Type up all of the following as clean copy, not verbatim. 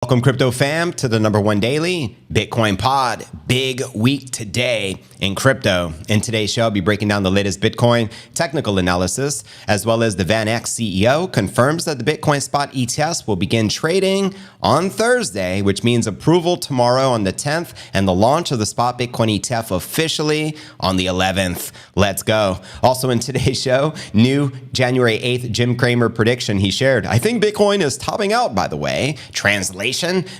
Welcome, crypto fam, to the #1 daily Bitcoin pod. Big week today in crypto. In today's show, I'll be breaking down the latest Bitcoin technical analysis, as well as the VanEck CEO confirms that the Bitcoin spot ETFs will begin trading on Thursday, which means approval tomorrow on the 10th and the launch of the spot Bitcoin ETF officially on the 11th. Let's go. Also in today's show, new January 8th Jim Cramer prediction he shared. I think Bitcoin is topping out, by the way. Translation,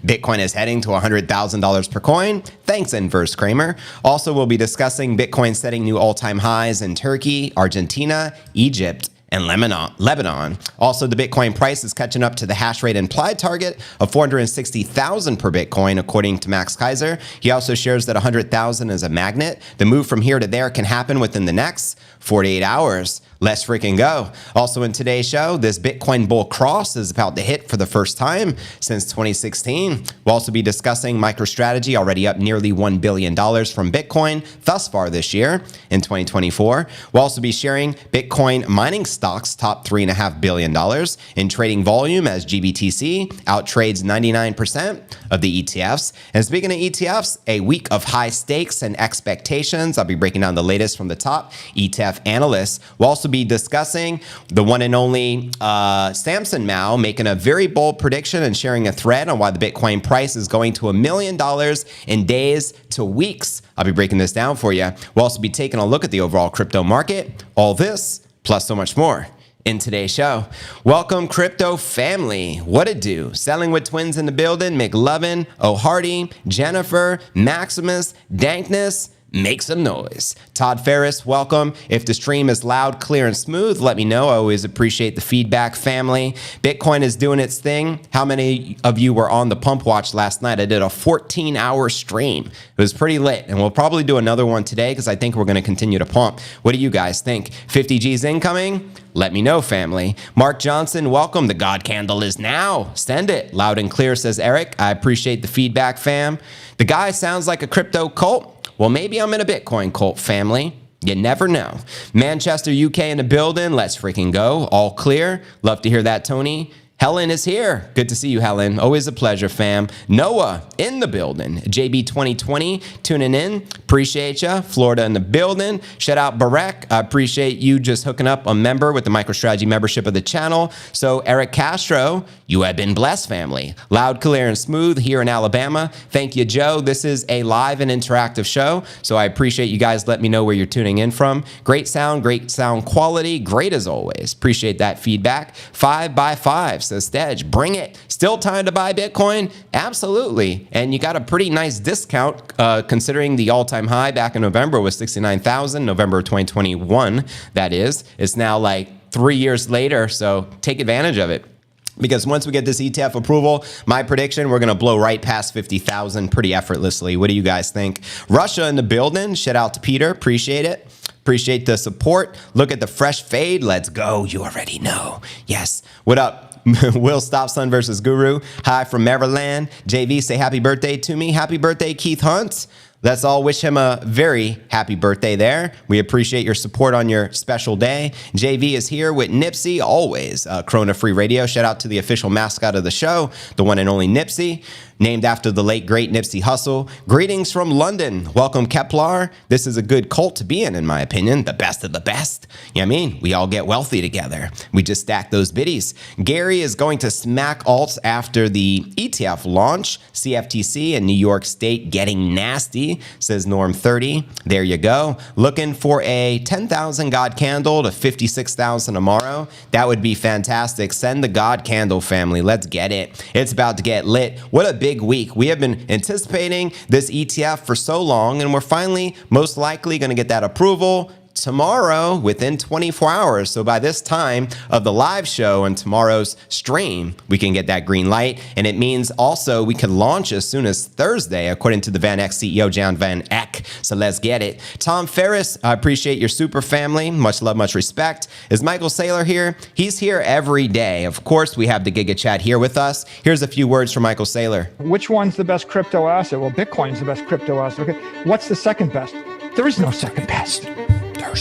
Bitcoin is heading to $100,000 per coin. Thanks, Inverse Cramer. Also, we'll be discussing Bitcoin setting new all-time highs in Turkey, Argentina, Egypt, and Lebanon. Also, the Bitcoin price is catching up to the hash rate implied target of 460,000 per Bitcoin, according to Max Kaiser. He also shares that 100,000 is a magnet. The move from here to there can happen within the next 48 hours. Let's freaking go. Also in today's show, this Bitcoin bull cross is about to hit for the first time since 2016. We'll also be discussing MicroStrategy, already up nearly $1 billion from Bitcoin thus far this year in 2024. We'll also be sharing Bitcoin mining stocks top $3.5 billion in trading volume as GBTC outtrades 99% of the ETFs. And speaking of ETFs, a week of high stakes and expectations. I'll be breaking down the latest from the top ETF analysts. We'll also be discussing the one and only Samson Mow making a very bold prediction and sharing a thread on why the Bitcoin price is going to $1 million in days to weeks. I'll be breaking this down for you. We'll also be taking a look at the overall crypto market. All this, plus so much more in today's show. Welcome, crypto family. What it do? Selling with twins in the building. McLovin, O'Hardy, Jennifer, Maximus, Dankness. Make some noise. Todd Ferris, welcome. If the stream is loud, clear, and smooth, let me know. I always appreciate the feedback, family. Bitcoin is doing its thing. How many of you were on the pump watch last night? I did a 14-hour stream. It was pretty lit, and we'll probably do another one today because I think we're going to continue to pump. What do you guys think? 50 G's incoming? Let me know, family. Mark Johnson, welcome. The God candle is now. Send it. Loud and clear, says Eric. I appreciate the feedback, fam. The guy sounds like a crypto cult. Well, maybe I'm in a Bitcoin cult, family. You never know. Manchester, UK in the building. Let's freaking go. All clear. Love to hear that, Tony. Helen is here. Good to see you, Helen. Always a pleasure, fam. Noah in the building. JB 2020 tuning in. Appreciate ya. Florida in the building. Shout out Barek. I appreciate you just hooking up a member with the MicroStrategy membership of the channel. So Eric Castro, you have been blessed, family. Loud, clear, and smooth here in Alabama. Thank you, Joe. This is a live and interactive show, so I appreciate you guys. Let me know where you're tuning in from. Great sound quality. Great as always. Appreciate that feedback. 5x5. Says Stedge, bring it. Still time to buy Bitcoin? Absolutely. And you got a pretty nice discount considering the all-time high back in November was 69,000, November of 2021, that is. It's now like 3 years later, so take advantage of it. Because once we get this ETF approval, my prediction, we're going to blow right past 50,000 pretty effortlessly. What do you guys think? Russia in the building. Shout out to Peter. Appreciate it. Appreciate the support. Look at the fresh fade. Let's go. You already know. Yes. What up? Will Stopson versus Guru. Hi from Maryland. JV, say happy birthday to me. Happy birthday, Keith Hunt. Let's all wish him a very happy birthday there. We appreciate your support on your special day. JV is here with Nipsey, always Corona Free Radio. Shout out to the official mascot of the show, the one and only Nipsey, named after the late, great Nipsey Hussle. Greetings from London. Welcome, Kepler. This is a good cult to be in my opinion. The best of the best. You know what I mean? We all get wealthy together. We just stack those biddies. Gary is going to smack alts after the ETF launch. CFTC in New York State getting nasty, says Norm 30. There you go. Looking for a 10,000 God candle to 56,000 tomorrow. That would be fantastic. Send the God candle, family. Let's get it. It's about to get lit. What a big week. We have been anticipating this ETF for so long, and we're finally most likely going to get that approval tomorrow within 24 hours. So by this time of the live show and tomorrow's stream, we can get that green light. And it means also we can launch as soon as Thursday, according to the VanEck CEO, Jan3 So let's get it. Tom Ferris, I appreciate your super family. Much love, much respect. Is Michael Saylor here? He's here every day. Of course, we have the Giga Chat here with us. Here's a few words from Michael Saylor. Which one's the best crypto asset? Well, Bitcoin's the best crypto asset. Okay. What's the second best? There is no second best.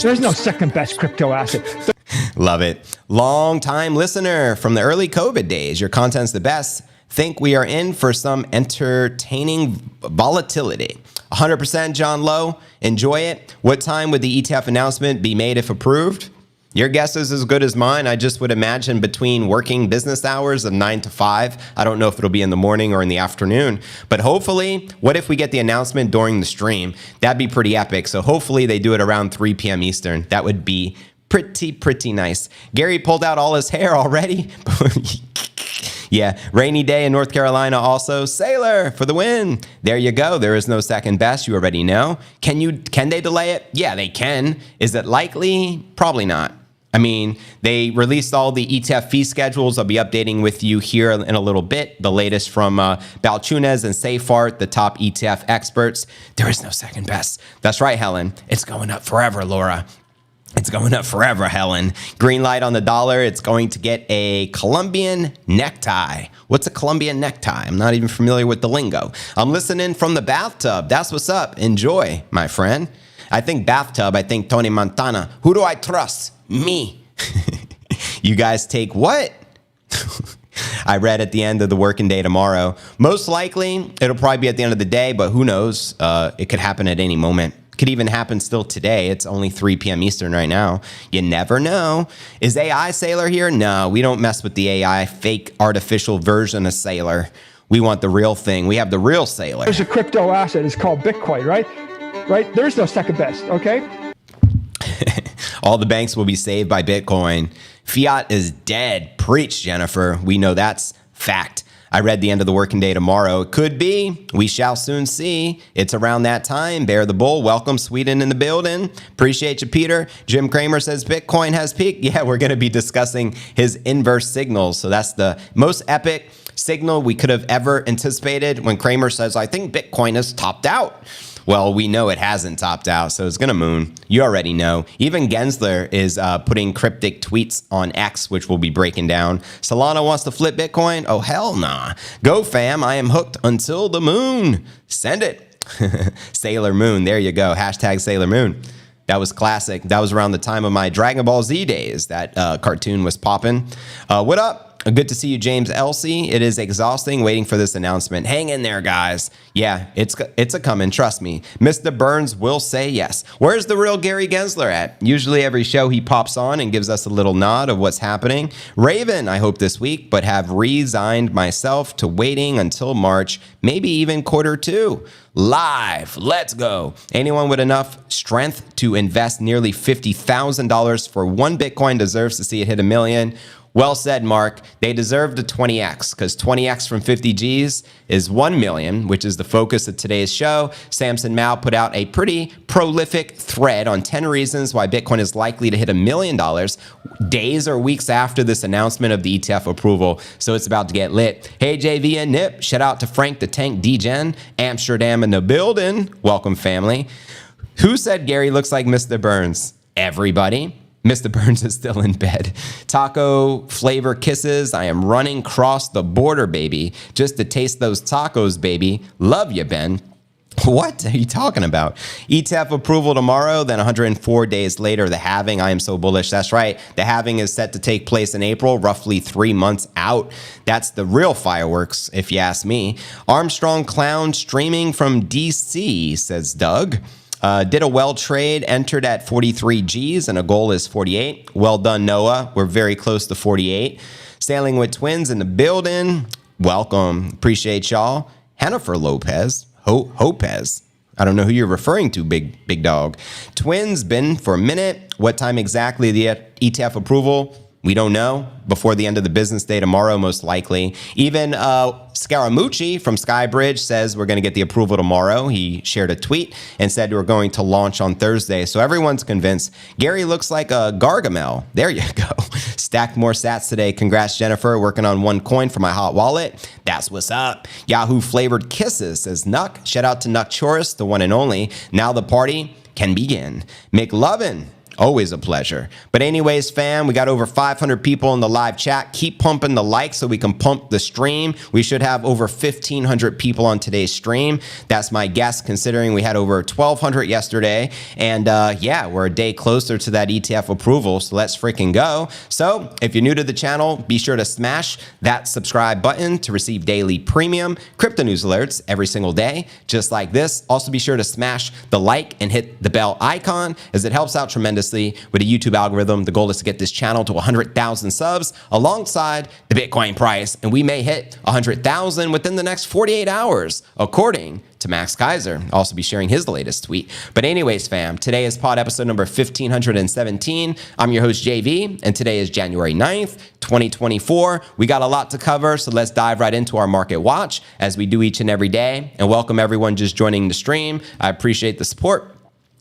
There's no second best crypto asset. Love it. Long time listener from the early COVID days. Your content's the best. think we are in for some entertaining volatility. 100% John Lowe, enjoy it. What time would the ETF announcement be made if approved? Your guess is as good as mine. I just would imagine between working business hours of 9 to 5. I don't know if it'll be in the morning or in the afternoon, but hopefully, what if we get the announcement during the stream? That'd be pretty epic. So hopefully they do it around 3 p.m. Eastern. That would be pretty nice. Gary pulled out all his hair already. Yeah, rainy day in North Carolina also. Sailor for the win. There you go. There is no second best. You already know. Can they delay it? Yeah, they can. Is it likely? Probably not. I mean, they released all the ETF fee schedules. I'll be updating with you here in a little bit. The latest from Balchunas and Safart, the top ETF experts. There is no second best. That's right, Helen. It's going up forever, Laura. It's going up forever, Helen. Green light on the dollar. It's going to get a Colombian necktie. What's a Colombian necktie? I'm not even familiar with the lingo. I'm listening from the bathtub. That's what's up. Enjoy, my friend. I think bathtub. I think Tony Montana. Who do I trust? Me. You guys take what? I read at the end of the working day tomorrow. Most likely, it'll probably be at the end of the day, but who knows? It could happen at any moment. Could even happen still today. It's only 3 p.m. Eastern right now. You never know. Is AI Sailor here? No, we don't mess with the AI, fake artificial version of Sailor. We want the real thing. We have the real Sailor. There's a crypto asset. It's called Bitcoin, right? Right? There's no second best, okay? All the banks will be saved by Bitcoin. Fiat is dead. Preach, Jennifer. We know that's fact. I read the end of the working day tomorrow. It could be. We shall soon see. It's around that time. Bear the bull. Welcome, Sweden in the building. Appreciate you, Peter. Jim Cramer says Bitcoin has peaked. Yeah, we're going to be discussing his inverse signals. So that's the most epic signal we could have ever anticipated when Cramer says, I think Bitcoin has topped out. Well, we know it hasn't topped out, so it's going to moon. You already know. Even Gensler is putting cryptic tweets on X, which we'll be breaking down. Solana wants to flip Bitcoin? Oh, hell nah. Go, fam. I am hooked until the moon. Send it. Sailor Moon. There you go. Hashtag Sailor Moon. That was classic. That was around the time of my Dragon Ball Z days. That cartoon was popping. What up? Good to see you, James Elsey. It is exhausting waiting for this announcement. Hang in there, guys. Yeah, it's a coming. Trust me. Mr. Burns will say yes. Where's the real Gary Gensler at? Usually every show he pops on and gives us a little nod of what's happening. Raven, I hope this week, but have resigned myself to waiting until March, maybe even Q2. Live. Let's go. Anyone with enough strength to invest nearly $50,000 for one Bitcoin deserves to see it hit $1 million. Well said, Mark. They deserve the 20x because 20x from 50 Gs is 1 million, which is the focus of today's show. Samson Mow put out a pretty prolific thread on 10 reasons why Bitcoin is likely to hit $1 million days or weeks after this announcement of the ETF approval. So it's about to get lit. Hey, JV and Nip. Shout out to Frank the Tank DGen. Amsterdam in the building. Welcome, family. Who said Gary looks like Mr. Burns? Everybody. Mr. Burns is still in bed. Taco flavor kisses. I am running across the border, baby, just to taste those tacos, baby. Love you, Ben. What are you talking about? ETF approval tomorrow, then 104 days later, the halving. I am so bullish. That's right. The halving is set to take place in April, roughly 3 months out. That's the real fireworks, if you ask me. Armstrong Clown streaming from DC, says Doug. Did a well trade, entered at 43 Gs, and a goal is 48. Well done, Noah. We're very close to 48. Sailing with Twins in the building. Welcome. Appreciate y'all. Jennifer Lopez. Hopez. I don't know who you're referring to, big dog. Twins been for a minute. What time exactly the ETF approval? We don't know. Before the end of the business day tomorrow, most likely. Even Scaramucci from Skybridge says we're going to get the approval tomorrow. He shared a tweet and said we're going to launch on Thursday. So everyone's convinced. Gary looks like a Gargamel. There you go. Stacked more sats today. Congrats, Jennifer. Working on one coin for my hot wallet. That's what's up. Yahoo flavored kisses, says Nuck. Shout out to Nuck Chorus, the one and only. Now the party can begin. McLovin. Always a pleasure. But anyways, fam, we got over 500 people in the live chat. Keep pumping the likes so we can pump the stream. We should have over 1,500 people on today's stream. That's my guess, considering we had over 1,200 yesterday. And yeah, we're a day closer to that ETF approval. So let's freaking go. So if you're new to the channel, be sure to smash that subscribe button to receive daily premium crypto news alerts every single day, just like this. Also be sure to smash the like and hit the bell icon, as it helps out tremendously with the YouTube algorithm. The goal is to get this channel to 100,000 subs alongside the Bitcoin price, and we may hit 100,000 within the next 48 hours, according to Max Kaiser. I'll also be sharing his latest tweet. But anyways, fam, today is pod episode number 1517. I'm your host, JV, and today is January 9th, 2024. We got a lot to cover, so let's dive right into our market watch as we do each and every day. And welcome everyone just joining the stream. I appreciate the support.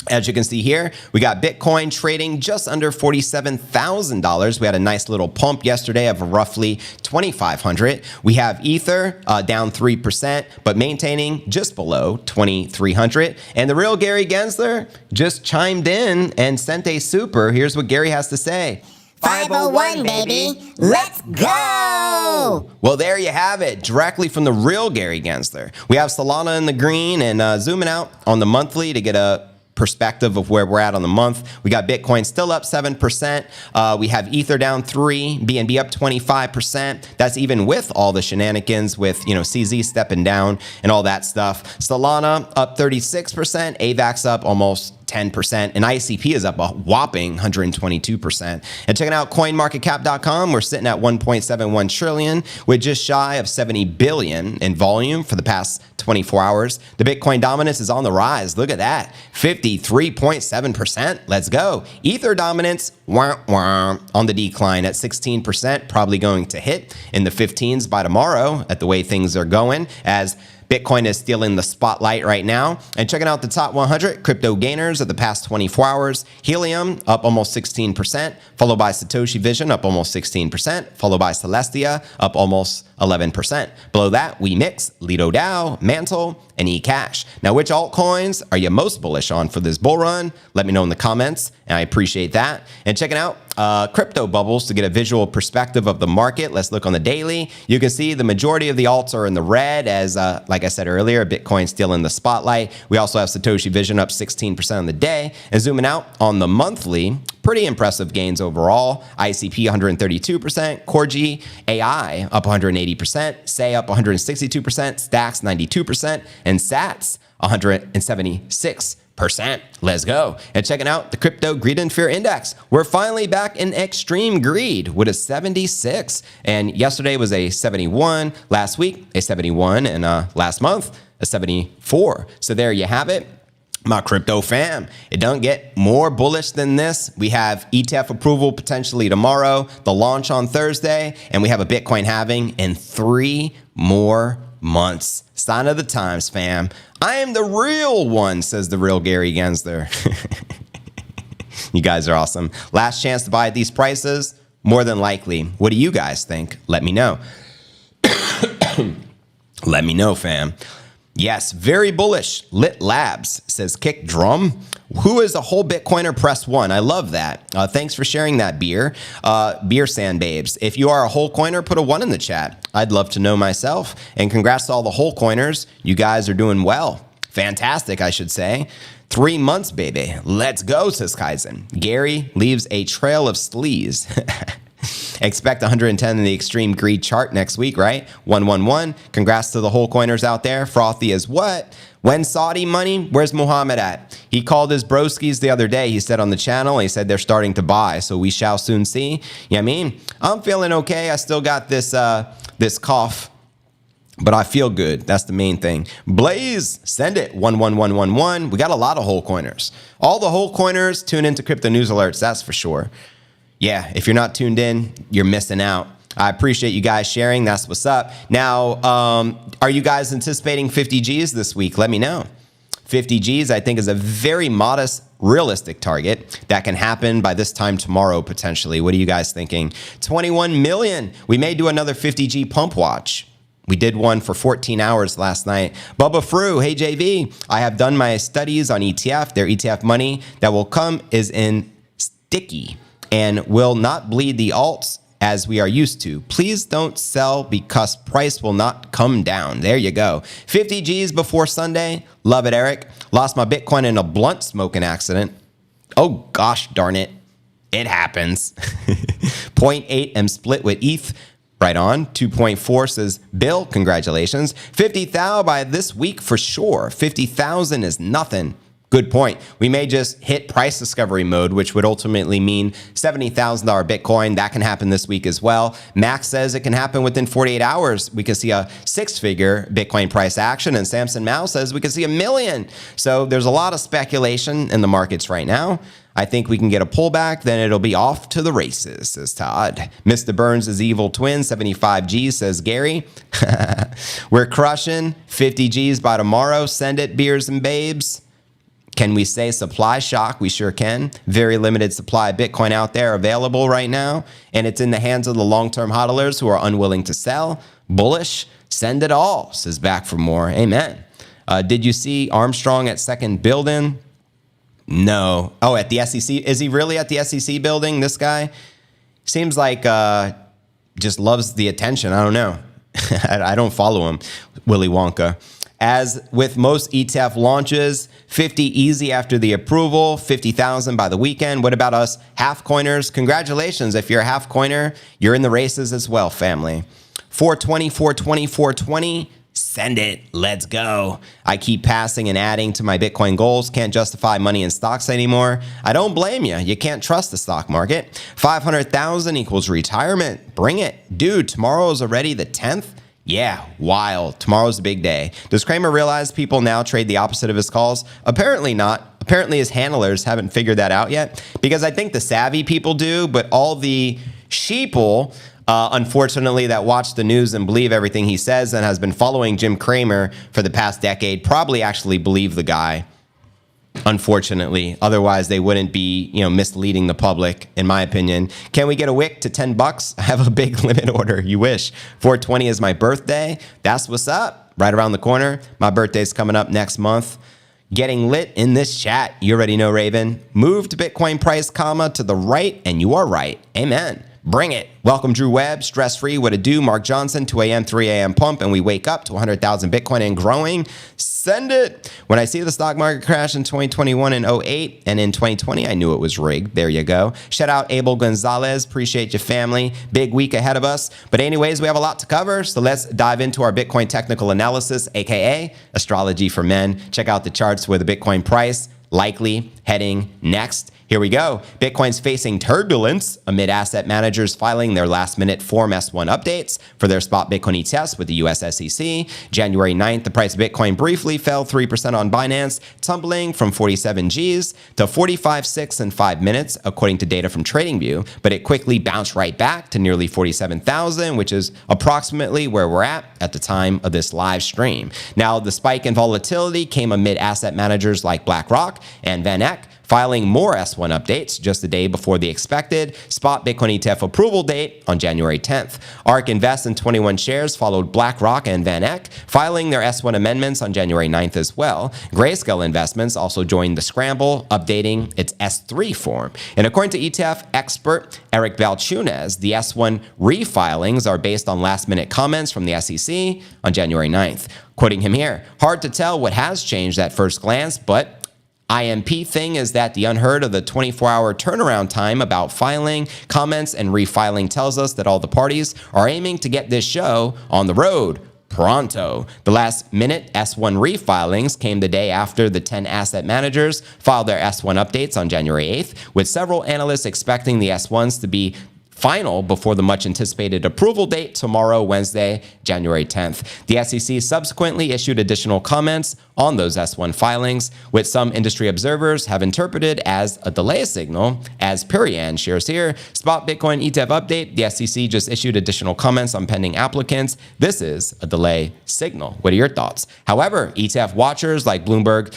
As you can see here, we got Bitcoin trading just under $47,000. We had a nice little pump yesterday of roughly 2,500. We have Ether down 3%, but maintaining just below 2,300. And the real Gary Gensler just chimed in and sent a super. Here's what Gary has to say. 501, baby. Let's go. Well, there you have it, directly from the real Gary Gensler. We have Solana in the green, and zooming out on the monthly to get a perspective of where we're at on the month. We got Bitcoin still up 7%. We have Ether down 3%, BNB up 25%. That's even with all the shenanigans with, CZ stepping down and all that stuff. Solana up 36%, AVAX up almost 10%, and ICP is up a whopping 122%. And checking out coinmarketcap.com, we're sitting at 1.71 trillion with just shy of 70 billion in volume for the past 24 hours. The Bitcoin dominance is on the rise. Look at that, 53.7%. Let's go. Ether dominance on the decline at 16%, probably going to hit in the 15s by tomorrow at the way things are going, as Bitcoin is stealing the spotlight right now. And checking out the top 100 crypto gainers of the past 24 hours. Helium up almost 16%, followed by Satoshi Vision up almost 16%, followed by Celestia up almost 11%. Below that, we mix Lido DAO, Mantle, and eCash. Now, which altcoins are you most bullish on for this bull run? Let me know in the comments, and I appreciate that. And checking out crypto bubbles to get a visual perspective of the market. Let's look on the daily. You can see the majority of the alts are in the red, as like I said earlier, Bitcoin still in the spotlight. We also have Satoshi Vision up 16% on the day. And zooming out on the monthly, pretty impressive gains overall. ICP 132%, CoreG AI up 180%, Say up 162%, Stacks 92%, and Sats 176%. Let's go. And checking out the crypto greed and fear index. We're finally back in extreme greed with a 76. And yesterday was a 71. Last week, a 71. And last month, a 74. So there you have it. My crypto fam, it don't get more bullish than this. We have ETF approval potentially tomorrow, the launch on Thursday, and we have a Bitcoin halving in 3 more months. Sign of the times, fam. I am the real one, says the real Gary Gensler. You guys are awesome. Last chance to buy at these prices? More than likely. What do you guys think? Let me know. Let me know, fam. Yes, very bullish. Lit Labs says kick drum. Who is a whole Bitcoiner? Press 1. I love that. Thanks for sharing that, Beer. Beer Sand Babes. If you are a whole coiner, put a 1 in the chat. I'd love to know myself. And congrats to all the whole coiners. You guys are doing well. Fantastic, I should say. 3 months, baby. Let's go, says Kaizen. Gary leaves a trail of sleaze. Expect 110 in the extreme greed chart next week, right? 111. Congrats to the whole coiners out there. Frothy is what? When Saudi money? Where's Muhammad at? He called his broskies the other day. He said on the channel, he said they're starting to buy. So we shall soon see. You know what I mean? I'm feeling okay. I still got this this cough, but I feel good. That's the main thing. Blaze, send it. 11111. We got a lot of whole coiners. All the whole coiners tune into crypto news alerts. That's for sure. Yeah, if you're not tuned in, you're missing out. I appreciate you guys sharing. That's what's up. Now, are you guys anticipating 50 Gs this week? Let me know. 50 Gs, I think, is a very modest, realistic target that can happen by this time tomorrow, potentially. What are you guys thinking? 21 million. We may do another 50 G pump watch. We did one for 14 hours last night. Bubba Fru, hey JV, I have done my studies on ETF. Their ETF money that will come is in sticky and will not bleed the alts as we are used to. Please don't sell because price will not come down. There you go. 50 G's before Sunday. Love it, Eric. Lost my Bitcoin in a blunt smoking accident. Oh, gosh darn it. It happens. 0.8 am split with ETH. Right on. 2.4 says, Bill, congratulations. 50,000 by this week for sure. 50,000 is nothing. Good point. We may just hit price discovery mode, which would ultimately mean $70,000 Bitcoin. That can happen this week as well. Max says it can happen within 48 hours. We can see a six-figure Bitcoin price action. And Samson Mow says we can see $1 million. So there's a lot of speculation in the markets right now. I think we can get a pullback, then it'll be off to the races, says Todd. Mr. Burns is evil twin, 75 G's, says Gary. We're crushing 50 G's by tomorrow. Send it, beers and babes. Can we say supply shock? We sure can. Very limited supply of Bitcoin out there available right now, and it's in the hands of the long-term hodlers who are unwilling to sell. Bullish, send it all, says Back for More. Amen. Did you see Armstrong at second building? No. Oh, at the SEC? Is he really at the SEC building, this guy? Seems like just loves the attention. I don't know. I don't follow him, Willy Wonka. As with most ETF launches, 50 easy after the approval, 50,000 by the weekend. What about us half coiners? Congratulations. If you're a half coiner, you're in the races as well, family. 420, 420, 420. Send it. Let's go. I keep passing and adding to my Bitcoin goals. Can't justify money in stocks anymore. I don't blame you. You can't trust the stock market. 500,000 equals retirement. Bring it. Dude, tomorrow is already the 10th. Yeah, wild. Tomorrow's a big day. Does Cramer realize people now trade the opposite of his calls? Apparently not. Apparently his handlers haven't figured that out yet, because I think the savvy people do, but all the sheeple, unfortunately, that watch the news and believe everything he says and has been following Jim Cramer for the past decade probably actually believe the guy. Unfortunately, otherwise they wouldn't be, misleading the public, in my opinion. Can we get a wick to $10? I have a big limit order. You wish. 420 is my birthday. That's what's up. Right around the corner. My birthday's coming up next month. Getting lit in this chat. You already know, Raven. Moved Bitcoin price, to the right, and you are right. Amen. Bring it. Welcome, Drew Webb. Stress-free. What it do? Mark Johnson. 2 a.m., 3 a.m. pump, and we wake up to 100,000 Bitcoin and growing. Send it. When I see the stock market crash in 2021 and 08 and in 2020, I knew it was rigged. There you go. Shout out Abel Gonzalez. Appreciate your family. Big week ahead of us. But anyways, we have a lot to cover. So let's dive into our Bitcoin technical analysis, aka astrology for men. Check out the charts with the Bitcoin price likely heading next. Here we go. Bitcoin's facing turbulence amid asset managers filing their last-minute Form S1 updates for their spot Bitcoin ETFs with the US SEC. January 9th, the price of Bitcoin briefly fell 3% on Binance, tumbling from 47 Gs to 45.6 in 5 minutes, according to data from TradingView. But it quickly bounced right back to nearly 47,000, which is approximately where we're at the time of this live stream. Now, the spike in volatility came amid asset managers like BlackRock and VanEck filing more S1 updates just a day before the expected spot Bitcoin ETF approval date on January 10th. ARK Invest in 21 shares followed BlackRock and VanEck, filing their S1 amendments on January 9th as well. Grayscale Investments also joined the scramble, updating its S3 form. And according to ETF expert Eric Balchunas, the S1 refilings are based on last-minute comments from the SEC on January 9th. Quoting him here, hard to tell what has changed at first glance, but IMP thing is that the unheard of the 24-hour turnaround time about filing, comments, and refiling tells us that all the parties are aiming to get this show on the road pronto. The last-minute S1 refilings came the day after the 10 asset managers filed their S1 updates on January 8th, with several analysts expecting the S1s to be final before the much-anticipated approval date tomorrow, Wednesday, January 10th. The SEC subsequently issued additional comments on those S1 filings, which some industry observers have interpreted as a delay signal. As Perian shares here, spot Bitcoin ETF update, the SEC just issued additional comments on pending applicants. This is a delay signal. What are your thoughts? However, ETF watchers like Bloomberg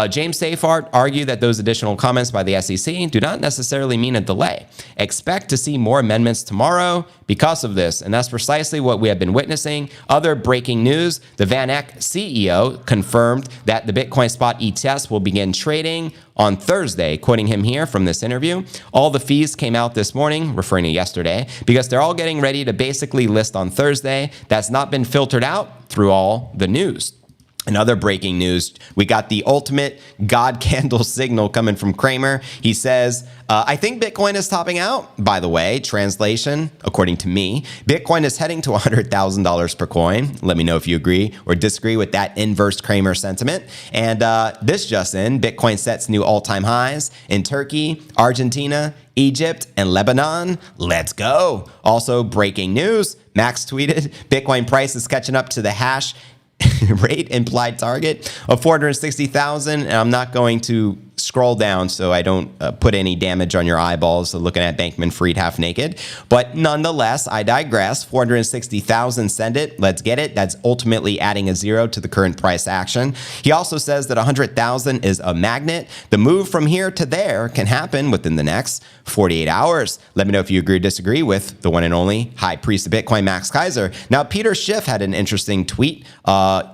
James Safart argued that those additional comments by the SEC do not necessarily mean a delay. Expect to see more amendments tomorrow because of this, and that's precisely what we have been witnessing. Other breaking news, the VanEck CEO confirmed that the Bitcoin spot ETFs will begin trading on Thursday, quoting him here from this interview. All the fees came out this morning, referring to yesterday, because they're all getting ready to basically list on Thursday. That's not been filtered out through all the news. In other breaking news, we got the ultimate God candle signal coming from Kramer. He says, I think Bitcoin is topping out. By the way, translation, according to me, Bitcoin is heading to $100,000 per coin. Let me know if you agree or disagree with that inverse Kramer sentiment. And this just in, Bitcoin sets new all-time highs in Turkey, Argentina, Egypt, and Lebanon. Let's go. Also, breaking news, Max tweeted, Bitcoin price is catching up to the hash rate implied target of 460,000. And I'm not going to scroll down so I don't put any damage on your eyeballs looking at Bankman-Fried half naked. But nonetheless, I digress. 460,000, send it. Let's get it. That's ultimately adding a zero to the current price action. He also says that 100,000 is a magnet. The move from here to there can happen within the next 48 hours. Let me know if you agree or disagree with the one and only High Priest of Bitcoin, Max Keiser. Now, Peter Schiff had an interesting tweet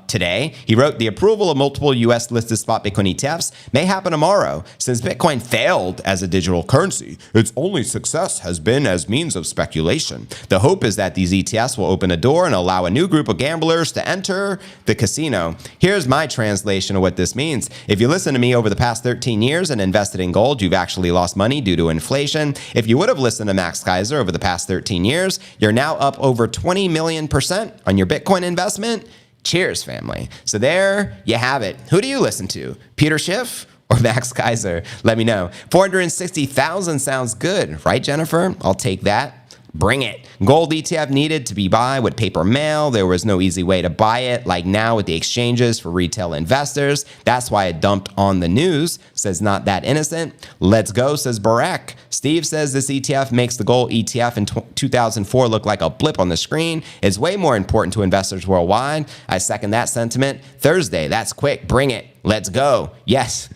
today. He wrote, the approval of multiple U.S. listed spot Bitcoin ETFs may happen tomorrow. Since Bitcoin failed as a digital currency, its only success has been as means of speculation. The hope is that these ETFs will open a door and allow a new group of gamblers to enter the casino. Here's my translation of what this means. If you listen to me over the past 13 years and invested in gold, you've actually lost money due to inflation. If you would have listened to Max Keiser over the past 13 years, you're now up over 20 million% on your Bitcoin investment. Cheers, family. So there you have it. Who do you listen to? Peter Schiff or Max Keiser? Let me know. 460,000 sounds good, right, Jennifer? I'll take that. Bring it. Gold ETF needed to be buy with paper mail. There was no easy way to buy it like now with the exchanges for retail investors. That's why it dumped on the news. Says not that innocent. Let's go, says Barek. Steve says this ETF makes the gold ETF in 2004 look like a blip on the screen. It's way more important to investors worldwide. I second that sentiment. Thursday, that's quick. Bring it. Let's go. Yes.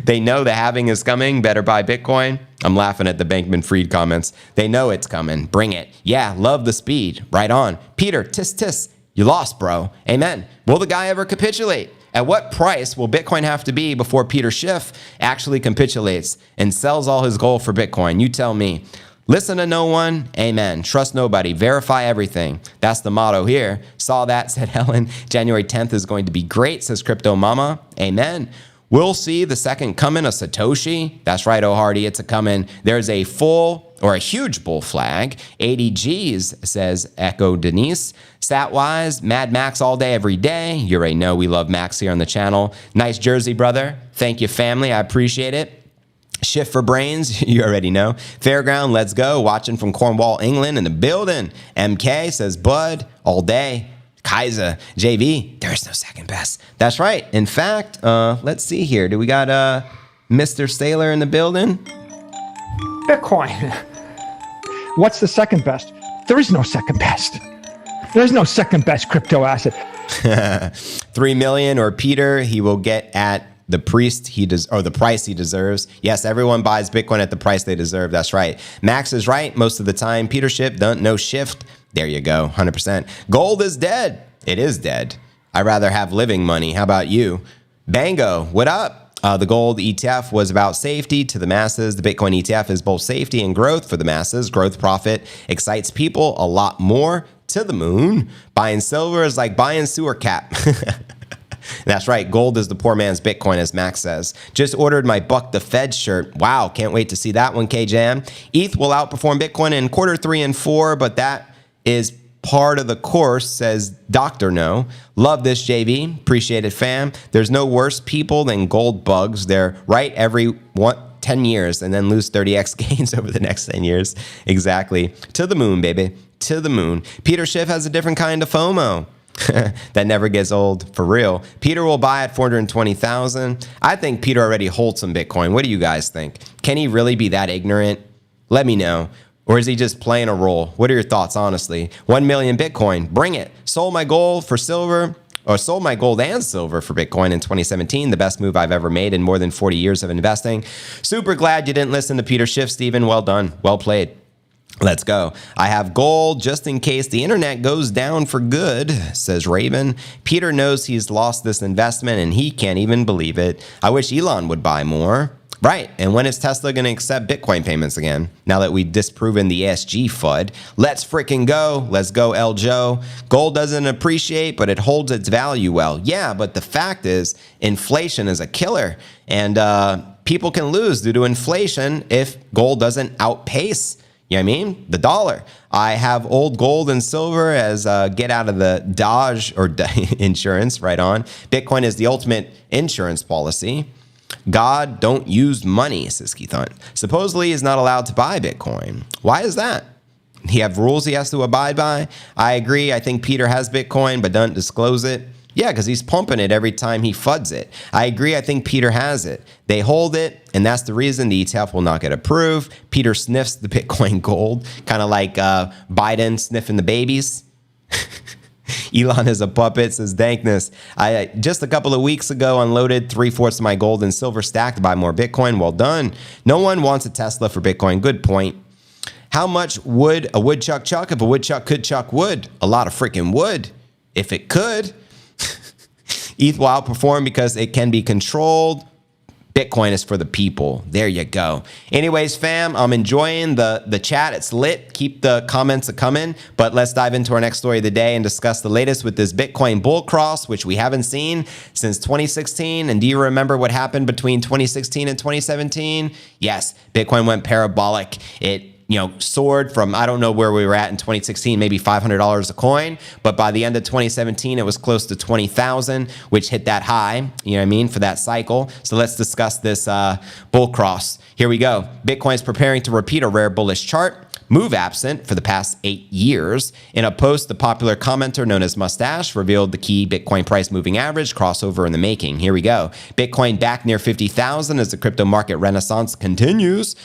They know the halving is coming. Better buy Bitcoin. I'm laughing at the Bankman-Fried comments. They know it's coming. Bring it. Yeah, love the speed. Right on. Peter, tis. You lost, bro. Amen. Will the guy ever capitulate? At what price will Bitcoin have to be before Peter Schiff actually capitulates and sells all his gold for Bitcoin? You tell me. Listen to no one. Amen. Trust nobody. Verify everything. That's the motto here. Saw that, said Helen. January 10th is going to be great, says Crypto Mama. Amen. We'll see the second coming of Satoshi. That's right, oh Hardy, it's a coming. There's a full or a huge bull flag. 80 G's, says Echo Denise. Stat-wise, Mad Max all day, every day. You already know we love Max here on the channel. Nice jersey, brother. Thank you, family. I appreciate it. Shift for brains, you already know. Fairground, let's go. Watching from Cornwall, England in the building. MK says Bud all day. Kaiser, JV, there's no second best. That's right. In fact, let's see here. Do we got Mr. Sailor in the building? Bitcoin. What's the second best? There is no second best. There's no second best crypto asset. 3 million, or Peter, he will get at the priest or the price he deserves. Yes, everyone buys Bitcoin at the price they deserve. That's right. Max is right most of the time. Peter Schiff, no shift. There you go, 100%. Gold is dead. It is dead. I'd rather have living money. How about you? Bango, what up? The gold ETF was about safety to the masses. The Bitcoin ETF is both safety and growth for the masses. Growth profit excites people a lot more. To the moon. Buying silver is like buying sewer cap. That's right. Gold is the poor man's Bitcoin, as Max says. Just ordered my Buck the Fed shirt. Wow, can't wait to see that one, K-Jam. ETH will outperform Bitcoin in quarter 3 and 4, but that is part of the course, says Dr. No. Love this, JV. Appreciate it, fam. There's no worse people than gold bugs. They're right every 10 years and then lose 30x gains over the next 10 years. Exactly. To the moon, baby. To the moon. Peter Schiff has a different kind of FOMO. That never gets old, for real. Peter will buy at 420,000. I think Peter already holds some Bitcoin. What do you guys think? Can he really be that ignorant? Let me know. Or is he just playing a role? What are your thoughts, honestly? 1 million Bitcoin. Bring it. Sold my gold for silver. or sold my gold and silver for Bitcoin in 2017. The best move I've ever made in more than 40 years of investing. Super glad you didn't listen to Peter Schiff, Stephen. Well done. Well played. Let's go. I have gold just in case the internet goes down for good, says Raven. Peter knows he's lost this investment and he can't even believe it. I wish Elon would buy more. Right. And when is Tesla going to accept Bitcoin payments again? Now that we've disproven the ESG FUD, let's freaking go. Let's go, El Joe. Gold doesn't appreciate, but it holds its value well. Yeah, but the fact is inflation is a killer and people can lose due to inflation if gold doesn't outpace, you know what I mean, the dollar. I have old gold and silver as get out of the Dodge or insurance, right on. Bitcoin is the ultimate insurance policy. God don't use money, says Keith Hunt. Supposedly he's not allowed to buy Bitcoin. Why is that? He have rules he has to abide by? I agree. I think Peter has Bitcoin, but doesn't disclose it. Yeah, because he's pumping it every time he FUDs it. I agree. I think Peter has it. They hold it, and that's the reason the ETF will not get approved. Peter sniffs the Bitcoin gold, kind of like Biden sniffing the babies. Elon is a puppet, says Dankness. I just a couple of weeks ago unloaded 3/4 of my gold and silver stack to buy more Bitcoin. Well done. No one wants a Tesla for Bitcoin. Good point. How much would a woodchuck chuck if a woodchuck could chuck wood? A lot of freaking wood. If it could. ETH will outperform because it can be controlled. Bitcoin is for the people. There you go. Anyways, fam, I'm enjoying the chat. It's lit. Keep the comments coming. But let's dive into our next story of the day and discuss the latest with this Bitcoin bull cross, which we haven't seen since 2016. And do you remember what happened between 2016 and 2017? Yes, Bitcoin went parabolic. It soared from, I don't know where we were at in 2016, maybe $500 a coin. But by the end of 2017, it was close to 20,000, which hit that high, you know what I mean, for that cycle. So let's discuss this bull cross. Here we go. Bitcoin's preparing to repeat a rare bullish chart. Move absent for the past 8 years. In a post, the popular commenter known as Mustache revealed the key Bitcoin price moving average crossover in the making. Here we go. Bitcoin back near 50,000 as the crypto market renaissance continues.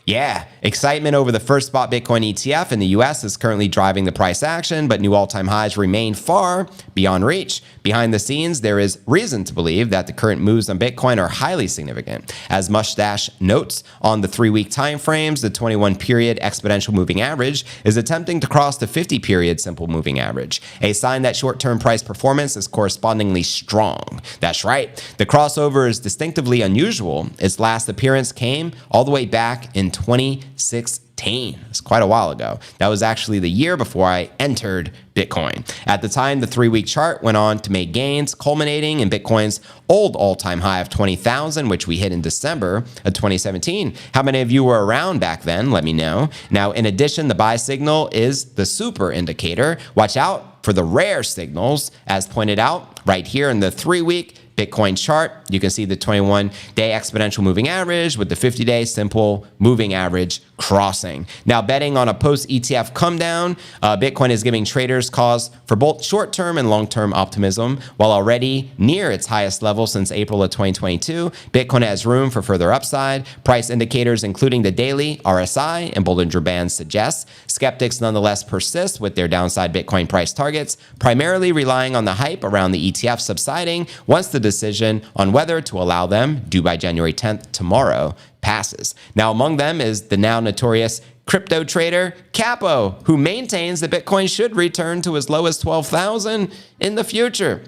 Yeah, excitement over the first spot Bitcoin ETF in the US is currently driving the price action, but new all-time highs remain far beyond reach. Behind the scenes, there is reason to believe that the current moves on Bitcoin are highly significant. As Mustache notes, on the 3-week time frames, the 21-period exponential moving average is attempting to cross the 50-period simple moving average, a sign that short-term price performance is correspondingly strong. That's right. The crossover is distinctively unusual. Its last appearance came all the way back in 2016. It's quite a while ago. That was actually the year before I entered Bitcoin. At the time, the 3-week chart went on to make gains, culminating in Bitcoin's old all-time high of 20,000, which we hit in December of 2017. How many of you were around back then? Let me know. Now, in addition, the buy signal is the super indicator. Watch out for the rare signals, as pointed out right here in the 3-week Bitcoin chart. You can see the 21-day exponential moving average with the 50-day simple moving average crossing. Now, betting on a post-ETF come down, Bitcoin is giving traders cause for both short-term and long-term optimism. While already near its highest level since April of 2022, Bitcoin has room for further upside. Price indicators, including the daily RSI and Bollinger Bands, suggest skeptics nonetheless persist with their downside Bitcoin price targets, primarily relying on the hype around the ETF subsiding once the decision on whether to allow them, due by January 10th, tomorrow, passes. Now, among them is the now notorious crypto trader Capo, who maintains that Bitcoin should return to as low as 12,000 in the future.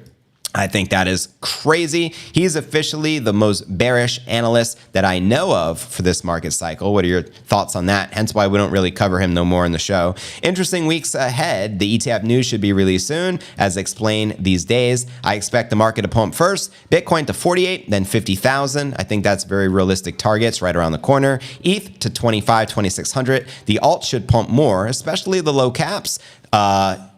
I think that is crazy. He's officially the most bearish analyst that I know of for this market cycle. What are your thoughts on that? Hence why we don't really cover him no more in the show. Interesting weeks ahead. The ETF news should be released soon, as explained these days. I expect the market to pump first, Bitcoin to 48, then 50,000. I think that's very realistic targets right around the corner. ETH to 25, 2,600. The alt should pump more, especially the low caps,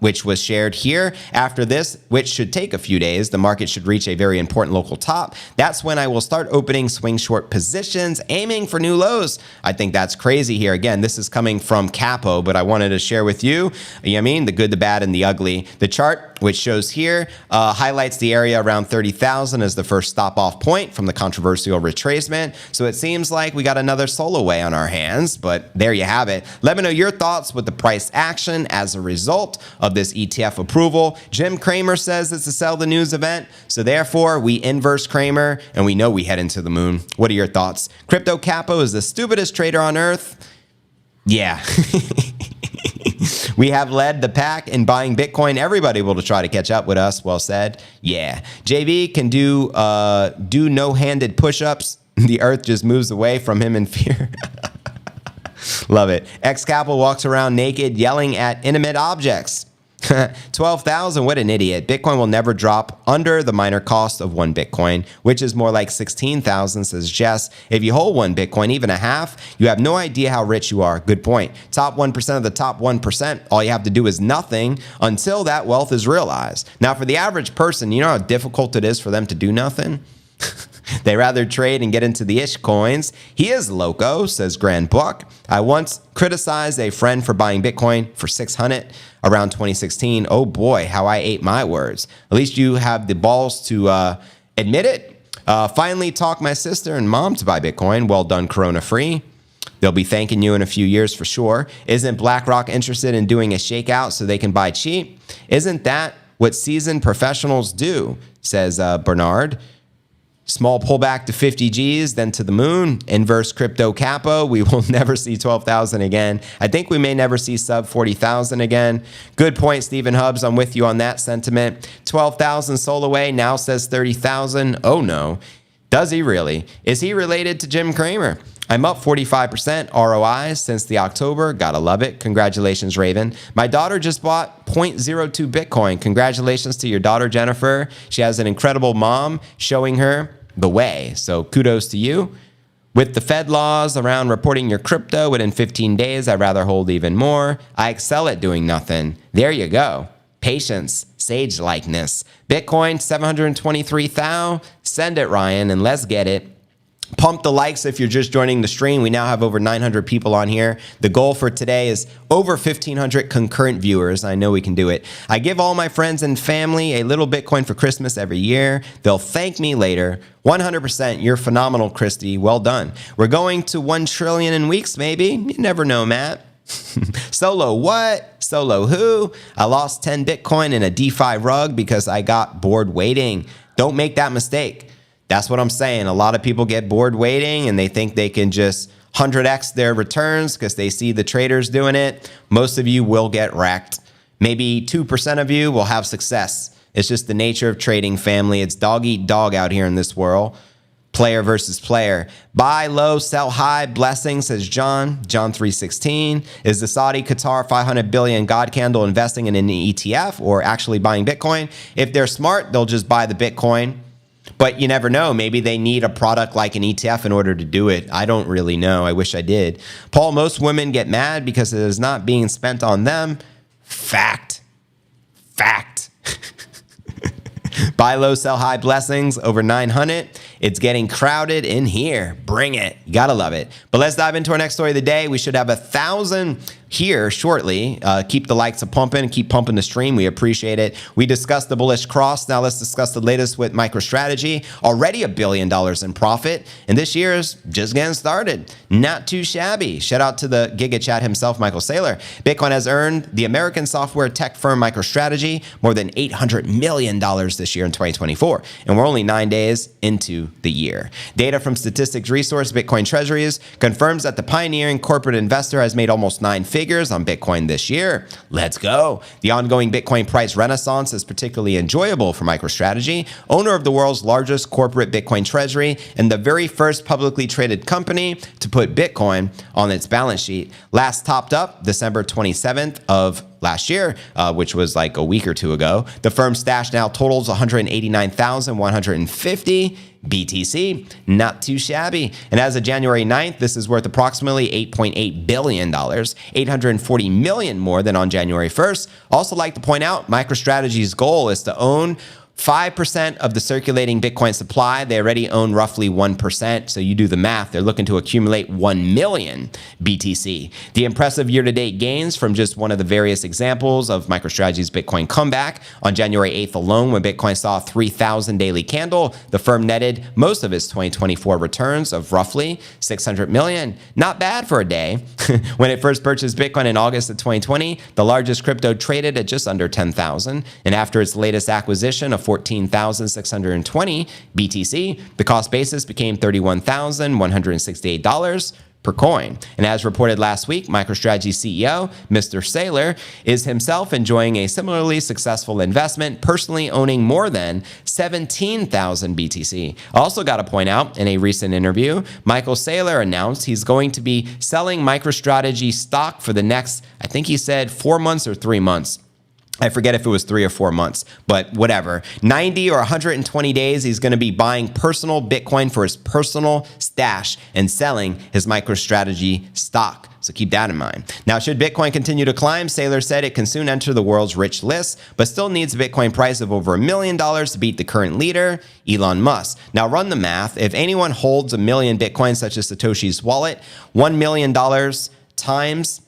which was shared here. After this, which should take a few days, the market should reach a very important local top. That's when I will start opening swing short positions, aiming for new lows. I think that's crazy here. Again, this is coming from Capo, but I wanted to share with you, I mean, the good, the bad, and the ugly. The chart, which shows here, highlights the area around 30,000 as the first stop-off point from the controversial retracement. So it seems like we got another solo way on our hands, but there you have it. Let me know your thoughts with the price action as a result of of this ETF approval. Jim Cramer says it's a sell the news event. So therefore, we inverse Cramer and we know we head into the moon. What are your thoughts? Crypto Capo is the stupidest trader on earth. Yeah. We have led the pack in buying Bitcoin. Everybody will try to catch up with us. Well said. Yeah. JV can do no-handed push-ups. The earth just moves away from him in fear. Love it. X-Capital walks around naked yelling at inanimate objects. 12,000, what an idiot. Bitcoin will never drop under the miner cost of 1 Bitcoin, which is more like 16,000, says Jess. If you hold 1 Bitcoin, even a half, you have no idea how rich you are. Good point. Top 1% of the top 1%, all you have to do is nothing until that wealth is realized. Now, for the average person, you know how difficult it is for them to do nothing? They rather trade and get into the ish coins. He is loco, says Grand Buck. I once criticized a friend for buying Bitcoin for 600 around 2016. Oh boy, how I ate my words. At least you have the balls to admit it. Finally talk my sister and mom to buy Bitcoin. Well done, Corona Free. They'll be thanking you in a few years for sure. Isn't BlackRock interested in doing a shakeout so they can buy cheap? Isn't that what seasoned professionals do, says Bernard. Small pullback to 50 G's, then to the moon. Inverse crypto capo. We will never see 12,000 again. I think we may never see sub 40,000 again. Good point, Stephen Hubbs. I'm with you on that sentiment. 12,000 sold away, now says 30,000. Oh no. Does he really? Is he related to Jim Cramer? I'm up 45% ROI since the October. Gotta love it. Congratulations, Raven. My daughter just bought 0.02 Bitcoin. Congratulations to your daughter, Jennifer. She has an incredible mom showing her the way. So kudos to you. With the Fed laws around reporting your crypto within 15 days, I'd rather hold even more. I excel at doing nothing. There you go. Patience, sage-likeness. Bitcoin, 723,000. Send it, Ryan, and let's get it. Pump the likes if you're just joining the stream. We now have over 900 people on here. The goal for today is over 1,500 concurrent viewers. I know we can do it. I give all my friends and family a little Bitcoin for Christmas every year. They'll thank me later. 100%. You're phenomenal, Christy. Well done. We're going to 1 trillion in weeks, maybe. You never know, Matt. Solo what? Solo who? I lost 10 Bitcoin in a DeFi rug because I got bored waiting. Don't make that mistake. That's what I'm saying. A lot of people get bored waiting and they think they can just 100x their returns because they see the traders doing it. Most of you will get wrecked. Maybe 2% of you will have success. It's just the nature of trading, family. It's dog eat dog out here in this world. Player versus player. Buy low, sell high. Blessings, says John. Jan 3:16. Is the Saudi Qatar 500 billion God candle investing in an ETF or actually buying Bitcoin? If they're smart, they'll just buy the Bitcoin. But you never know. Maybe they need a product like an ETF in order to do it. I don't really know. I wish I did. Paul, most women get mad because it is not being spent on them. Fact. Fact. Buy low, sell high. Blessings over 900. It's getting crowded in here. Bring it. You gotta love it. But let's dive into our next story of the day. We should have 1,000 here shortly. Keep the likes pumping. Keep pumping the stream. We appreciate it. We discussed the bullish cross. Now let's discuss the latest with MicroStrategy. Already $1 billion in profit. And this year is just getting started. Not too shabby. Shout out to the Giga Chat himself, Michael Saylor. Bitcoin has earned the American software tech firm MicroStrategy more than $800 million this year in 2024. And we're only 9 days into the year. Data from statistics resource Bitcoin Treasuries confirms that the pioneering corporate investor has made almost 9 figures on Bitcoin this year. Let's go. The ongoing Bitcoin price renaissance is particularly enjoyable for MicroStrategy, owner of the world's largest corporate Bitcoin treasury and the very first publicly traded company to put Bitcoin on its balance sheet. Last topped up December 27th of last year, which was like a week or two ago. The firm's stash now totals 189,150 BTC. Not too shabby. And as of January 9th, this is worth approximately $8.8 billion, $840 million more than on January 1st. Also like to point out, MicroStrategy's goal is to own 5% of the circulating Bitcoin supply. They already own roughly 1%. So you do the math. They're looking to accumulate 1 million BTC. The impressive year-to-date gains from just one of the various examples of MicroStrategy's Bitcoin comeback. On January 8th alone, when Bitcoin saw a 3,000 daily candle, the firm netted most of its 2024 returns of roughly 600 million. Not bad for a day. When it first purchased Bitcoin in August of 2020, the largest crypto traded at just under 10,000. And after its latest acquisition of 14,620 BTC, the cost basis became $31,168 per coin. And as reported last week, MicroStrategy CEO, Mr. Saylor, is himself enjoying a similarly successful investment, personally owning more than 17,000 BTC. Also got to point out, in a recent interview, Michael Saylor announced he's going to be selling MicroStrategy stock for the next, I think he said 4 months or 3 months. I forget if it was 3 or 4 months, but whatever. 90 or 120 days, he's going to be buying personal Bitcoin for his personal stash and selling his MicroStrategy stock. So keep that in mind. Now, should Bitcoin continue to climb, Saylor said it can soon enter the world's rich list, but still needs a Bitcoin price of over $1 million to beat the current leader, Elon Musk. Now, run the math. If anyone holds 1 million Bitcoin, such as Satoshi's wallet, $1 million times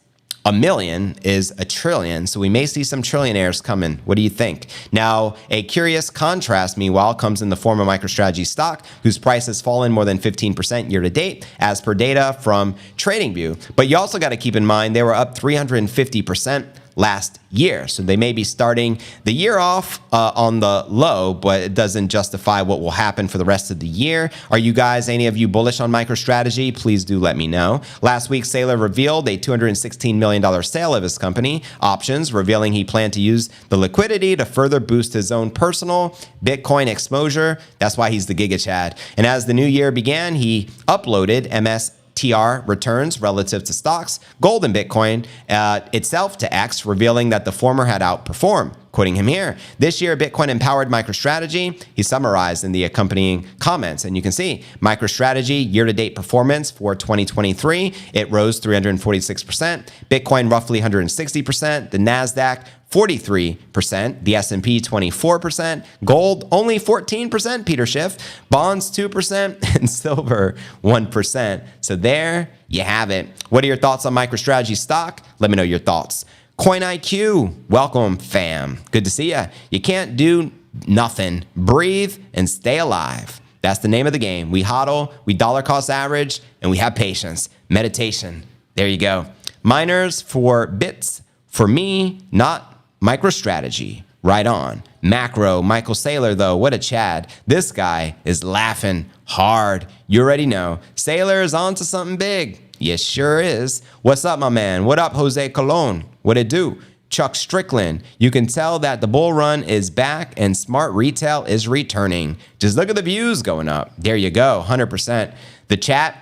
a million is a trillion, so we may see some trillionaires coming. What do you think? Now, a curious contrast, meanwhile, comes in the form of MicroStrategy stock, whose price has fallen more than 15% year to date, as per data from TradingView. But you also got to keep in mind they were up 350% last year. So they may be starting the year off on the low, but it doesn't justify what will happen for the rest of the year. Are you guys, any of you, bullish on MicroStrategy? Please do let me know. Last week, Saylor revealed a $216 million sale of his company options, revealing he planned to use the liquidity to further boost his own personal Bitcoin exposure. That's why he's the Giga Chad. And as the new year began, he uploaded MSTR returns relative to stocks, gold, and Bitcoin itself to X, revealing that the former had outperformed. Quoting him here, this year Bitcoin empowered MicroStrategy. He summarized in the accompanying comments, and you can see MicroStrategy year-to-date performance for 2023. It rose 346%, Bitcoin roughly 160%, the NASDAQ 43%, the S&P 24%, gold only 14%, Peter Schiff, bonds 2%, and silver 1%. So there you have it. What are your thoughts on MicroStrategy stock? Let me know your thoughts. Coin IQ, welcome fam. Good to see ya. You can't do nothing. Breathe and stay alive. That's the name of the game. We hodl, we dollar cost average, and we have patience. Meditation. There you go. Miners for bits. For me, not MicroStrategy. Right on. Macro, Michael Saylor, though, what a Chad. This guy is laughing hard. You already know. Saylor is on to something big. Yes, sure is. What's up, my man? What up, Jose Colon? What it do? Chuck Strickland. You can tell that the bull run is back and smart retail is returning. Just look at the views going up. There you go, 100%. The chat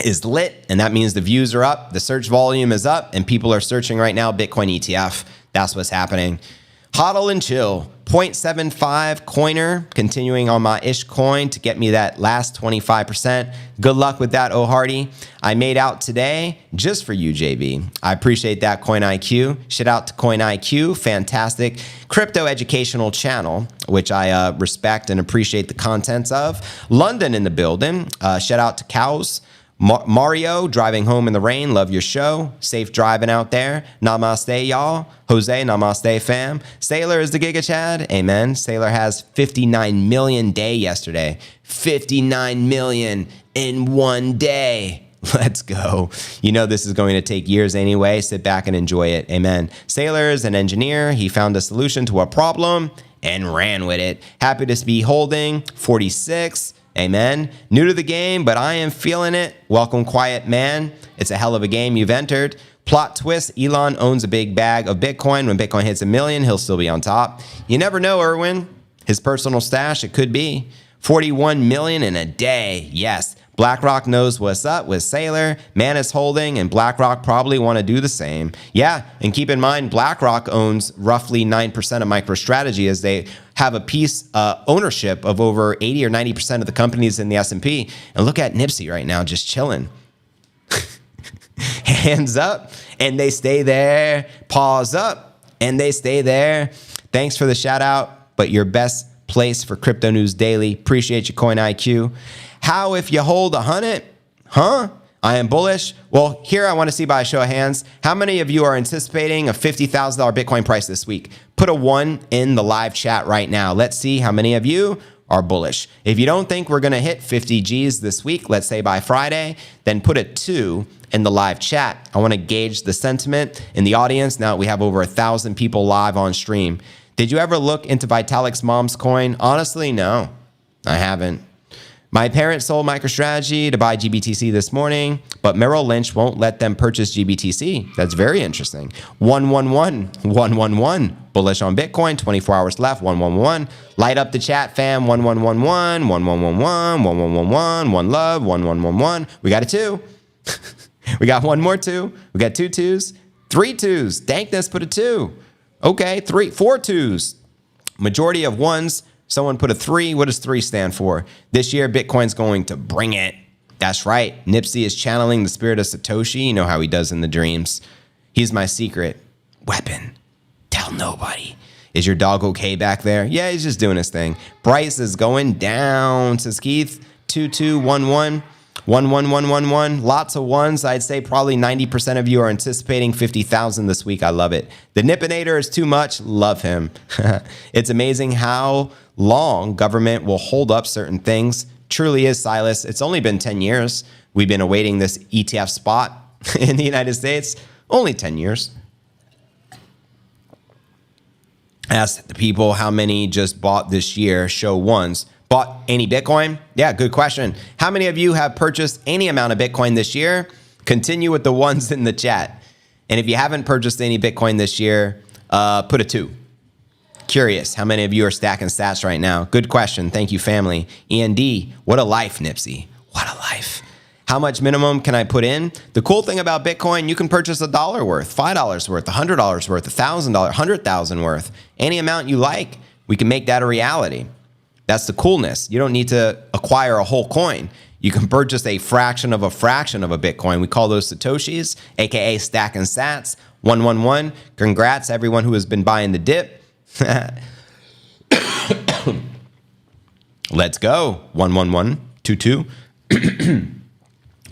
is lit, and that means the views are up, the search volume is up, and people are searching right now Bitcoin ETF. That's what's happening. Hodl and chill. 0.75 coiner, continuing on my ish coin to get me that last 25%. Good luck with that, oh Hardy. I made out today just for you, JB. I appreciate that, Coin IQ. Shout out to Coin IQ, fantastic crypto educational channel, which I respect and appreciate the contents of. London in the building. Shout out to Cows. Mario, driving home in the rain. Love your show. Safe driving out there. Namaste, y'all. Jose, namaste, fam. Saylor is the Giga Chad. Amen. Saylor has 59 million day yesterday. 59 million in one day. Let's go. You know this is going to take years anyway. Sit back and enjoy it. Amen. Saylor is an engineer. He found a solution to a problem and ran with it. Happy to be holding 46. Amen. New to the game, but I am feeling it. Welcome, quiet man. It's a hell of a game you've entered. Plot twist, Elon owns a big bag of Bitcoin. When Bitcoin hits 1 million, he'll still be on top. You never know, Erwin. His personal stash, it could be 41 million in a day. Yes. BlackRock knows what's up with Saylor. Man is holding, and BlackRock probably want to do the same. Yeah, and keep in mind, BlackRock owns roughly 9% of MicroStrategy, as they have a piece ownership of over 80 or 90% of the companies in the S&P. And look at Nipsey right now, just chilling. Hands up, and they stay there. Paws up, and they stay there. Thanks for the shout out, but your best place for Crypto News Daily. Appreciate your Coin IQ. How if you hold 100? Huh? I am bullish. Well, here I want to see by a show of hands, how many of you are anticipating a $50,000 Bitcoin price this week? Put a 1 in the live chat right now. Let's see how many of you are bullish. If you don't think we're going to hit 50 G's this week, let's say by Friday, then put a 2 in the live chat. I want to gauge the sentiment in the audience. Now we have over 1,000 people live on stream. Did you ever look into Vitalik's mom's coin? Honestly, no, I haven't. My parents sold MicroStrategy to buy GBTC this morning, but Merrill Lynch won't let them purchase GBTC. That's very interesting. 111. Bullish on Bitcoin, 24 hours left, 111. Light up the chat, fam, 1111, 1111, 1111, one love, 1111. We got a 2. We got one more 2. We got 2 2s, 3 2s. Dankness put a 2. Okay, 4 2s. Majority of 1s. Someone put a 3. What does 3 stand for? This year, Bitcoin's going to bring it. That's right. Nipsey is channeling the spirit of Satoshi. You know how he does in the dreams. He's my secret weapon. Tell nobody. Is your dog okay back there? Yeah, he's just doing his thing. Price is going down, says Keith. 2211. 11111. Lots of 1s. I'd say probably 90% of you are anticipating 50,000 this week. I love it. The Nippinator is too much. Love him. It's amazing how long government will hold up certain things. Truly is, Silas. It's only been 10 years. We've been awaiting this ETF spot in the United States. Only 10 years. Ask the people how many just bought this year. Show 1s. Bought any Bitcoin? Yeah, good question. How many of you have purchased any amount of Bitcoin this year? Continue with the 1s in the chat. And if you haven't purchased any Bitcoin this year, put a 2. Curious, how many of you are stacking sats right now? Good question. Thank you, family. END, what a life, Nipsey. What a life. How much minimum can I put in? The cool thing about Bitcoin, you can purchase $1 worth, $5 worth, $100 worth, $1,000, 100,000 worth, any amount you like. We can make that a reality. That's the coolness. You don't need to acquire a whole coin. You can purchase a fraction of a Bitcoin. We call those Satoshis, AKA stacking sats. 111. Congrats, everyone who has been buying the dip. Let's go. 11122.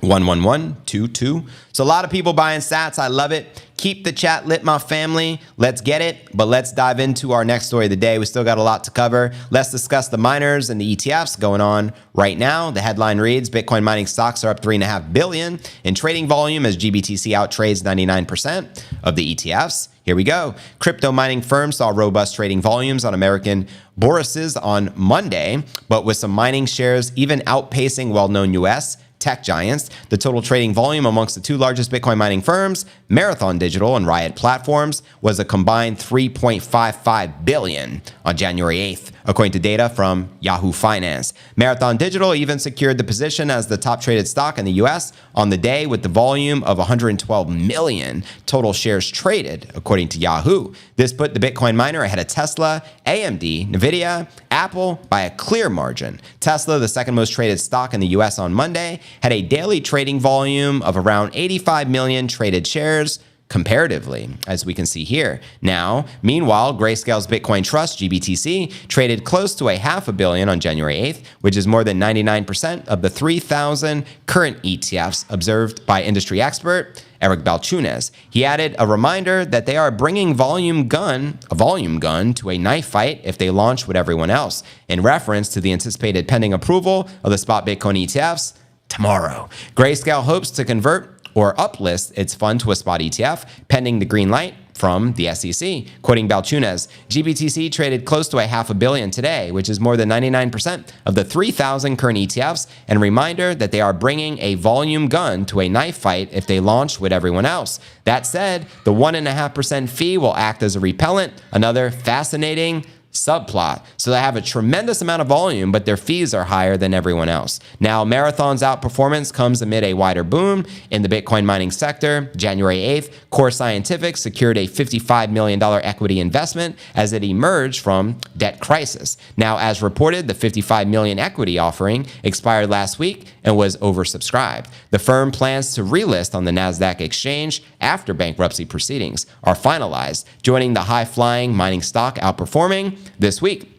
11122. So a lot of people buying sats. I love it. Keep the chat lit, my family. Let's get it. But let's dive into our next story of the day. We still got a lot to cover. Let's discuss the miners and the ETFs going on right now. The headline reads, Bitcoin mining stocks are up $3.5 billion in trading volume as GBTC outtrades 99% of the ETFs. Here we go. Crypto mining firms saw robust trading volumes on American bourses on Monday, but with some mining shares even outpacing well-known U.S. tech giants. The total trading volume amongst the 2 largest Bitcoin mining firms, Marathon Digital and Riot Platforms, was a combined $3.55 billion on January 8th, according to data from Yahoo Finance. Marathon Digital even secured the position as the top traded stock in the U.S. on the day with the volume of 112 million total shares traded, according to Yahoo. This put the Bitcoin miner ahead of Tesla, AMD, Nvidia, Apple by a clear margin. Tesla, the second most traded stock in the U.S. on Monday, had a daily trading volume of around 85 million traded shares comparatively, as we can see here. Now, meanwhile, Grayscale's Bitcoin Trust, GBTC, traded close to $500 million on January 8th, which is more than 99% of the 3,000 current ETFs observed by industry expert Eric Balchunas. He added a reminder that they are bringing a volume gun to a knife fight if they launch with everyone else, in reference to the anticipated pending approval of the spot Bitcoin ETFs tomorrow. Grayscale hopes to convert or uplist its fund to a spot ETF, pending the green light from the SEC. Quoting Balchunas, GBTC traded close to $500 million today, which is more than 99% of the 3,000 current ETFs, and a reminder that they are bringing a volume gun to a knife fight if they launch with everyone else. That said, the 1.5% fee will act as a repellent, another fascinating subplot. So they have a tremendous amount of volume, but their fees are higher than everyone else. Now, Marathon's outperformance comes amid a wider boom in the Bitcoin mining sector. January 8th, Core Scientific secured a $55 million equity investment as it emerged from debt crisis. Now, as reported, the $55 million equity offering expired last week and was oversubscribed. The firm plans to relist on the NASDAQ exchange after bankruptcy proceedings are finalized, joining the high-flying mining stock outperforming this week.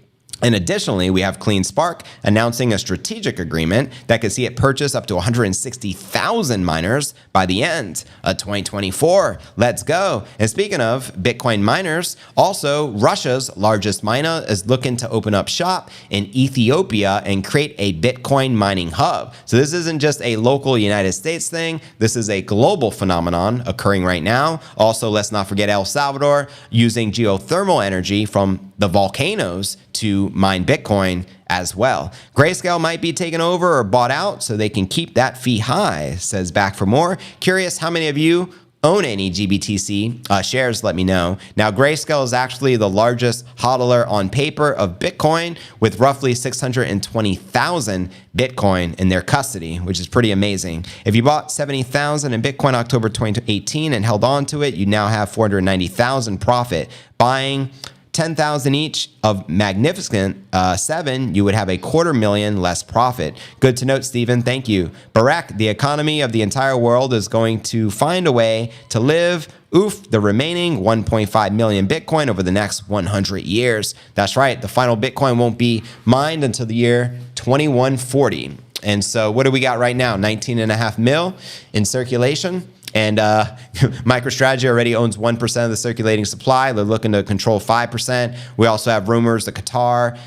And additionally, we have CleanSpark announcing a strategic agreement that could see it purchase up to 160,000 miners by the end of 2024. Let's go. And speaking of Bitcoin miners, also Russia's largest miner is looking to open up shop in Ethiopia and create a Bitcoin mining hub. So this isn't just a local United States thing. This is a global phenomenon occurring right now. Also, let's not forget El Salvador using geothermal energy from the volcanoes to mine Bitcoin as well. Grayscale might be taken over or bought out so they can keep that fee high, says Back for More. Curious how many of you own any GBTC shares, let me know. Now, Grayscale is actually the largest hodler on paper of Bitcoin with roughly 620,000 Bitcoin in their custody, which is pretty amazing. If you bought 70,000 in Bitcoin October 2018 and held on to it, you now have 490,000 profit. Buying 10,000 each of Magnificent 7, you would have $250,000 less profit. Good to note, Stephen. Thank you. Barak, the economy of the entire world is going to find a way to live the remaining 1.5 million Bitcoin over the next 100 years. That's right. The final Bitcoin won't be mined until the year 2140. And so what do we got right now? 19.5 mil in circulation. And MicroStrategy already owns 1% of the circulating supply. They're looking to control 5%. We also have rumors the Qatar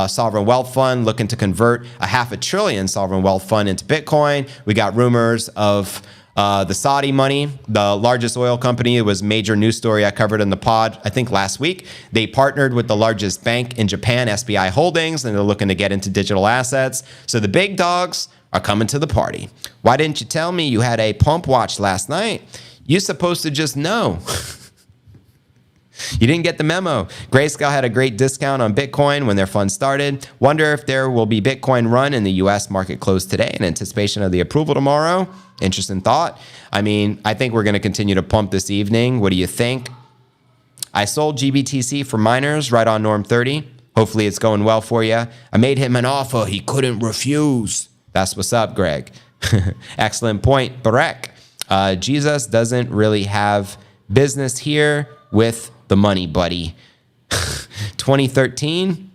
Sovereign Wealth Fund looking to convert a $500 billion sovereign wealth fund into Bitcoin. We got rumors of the Saudi money, the largest oil company. It was a major news story I covered in the pod, I think last week. They partnered with the largest bank in Japan, SBI Holdings, and they're looking to get into digital assets. So the big dogs are coming to the party. Why didn't you tell me you had a pump watch last night? You're supposed to just know. You didn't get the memo. Grayscale had a great discount on Bitcoin when their fund started. Wonder if there will be Bitcoin run in the US market closed today in anticipation of the approval tomorrow. Interesting thought. I mean, I think we're going to continue to pump this evening. What do you think? I sold GBTC for miners right on Norm 30. Hopefully it's going well for you. I made him an offer he couldn't refuse. That's what's up, Greg. Excellent point, Barak. Jesus doesn't really have business here with the money, buddy. 2013?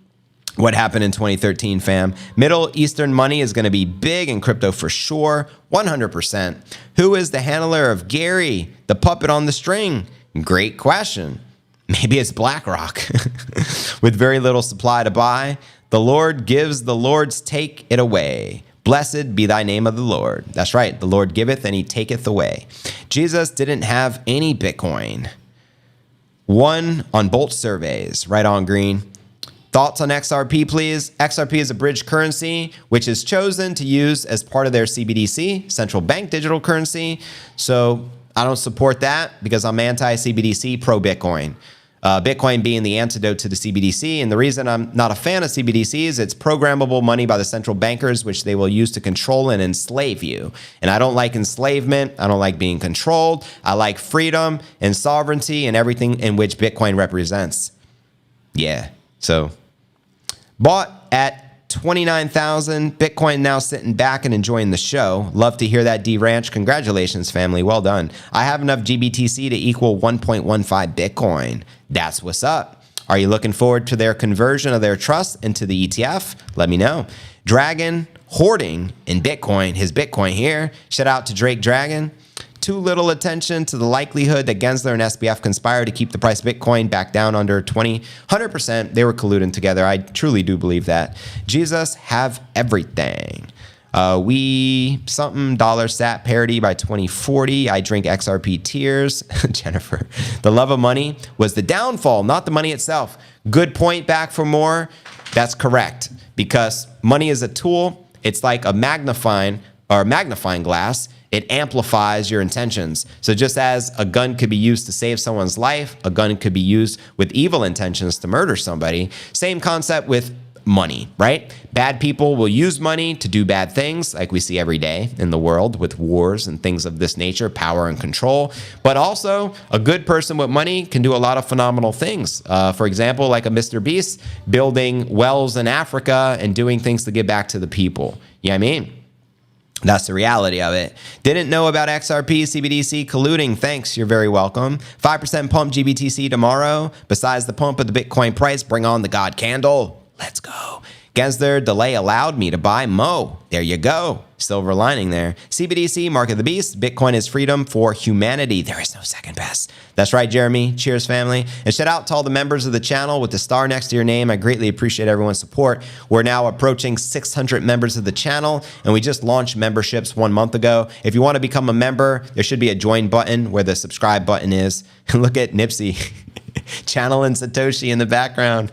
What happened in 2013, fam? Middle Eastern money is going to be big in crypto for sure, 100%. Who is the handler of Gary, the puppet on the string? Great question. Maybe it's BlackRock. With very little supply to buy, the Lord gives, the Lord's take it away. Blessed be thy name of the Lord. That's right. The Lord giveth and he taketh away. Jesus didn't have any Bitcoin. 1 on Bolt surveys. Right on, Green. Thoughts on XRP, please? XRP is a bridge currency, which is chosen to use as part of their CBDC, central bank digital currency. So I don't support that because I'm anti-CBDC, pro-Bitcoin. Bitcoin being the antidote to the CBDC. And the reason I'm not a fan of CBDC is it's programmable money by the central bankers, which they will use to control and enslave you. And I don't like enslavement. I don't like being controlled. I like freedom and sovereignty and everything in which Bitcoin represents. Yeah. So bought at 29,000. Bitcoin now sitting back and enjoying the show. Love to hear that, D Ranch. Congratulations, family. Well done. I have enough GBTC to equal 1.15 Bitcoin. That's what's up. Are you looking forward to their conversion of their trust into the ETF? Let me know. Dragon hoarding in Bitcoin. His Bitcoin here. Shout out to Drake Dragon. Too little attention to the likelihood that Gensler and SBF conspired to keep the price of Bitcoin back down under 100%. They were colluding together. I truly do believe that. Jesus have everything. Something sat parity by 2040. I drink XRP tears. Jennifer. The love of money was the downfall, not the money itself. Good point, Back for More. That's correct. Because money is a tool. It's like a magnifying glass. It amplifies your intentions. So just as a gun could be used to save someone's life, a gun could be used with evil intentions to murder somebody. Same concept with money, right? Bad people will use money to do bad things, like we see every day in the world with wars and things of this nature, power and control. But also, a good person with money can do a lot of phenomenal things. For example, like a Mr. Beast, building wells in Africa and doing things to give back to the people. You know what I mean? That's the reality of it. Didn't know about XRP, CBDC colluding. Thanks. You're very welcome. 5% pump GBTC tomorrow. Besides the pump of the Bitcoin price, bring on the God candle. Let's go. Gensler, delay allowed me to buy Mow. There you go. Silver lining there. CBTC, Mark of the Beast. Bitcoin is freedom for humanity. There is no second best. That's right, Jeremy. Cheers, family. And shout out to all the members of the channel with the star next to your name. I greatly appreciate everyone's support. We're now approaching 600 members of the channel, and we just launched memberships 1 month ago. If you want to become a member, there should be a join button where the subscribe button is. And look at Nipsey channeling Satoshi in the background.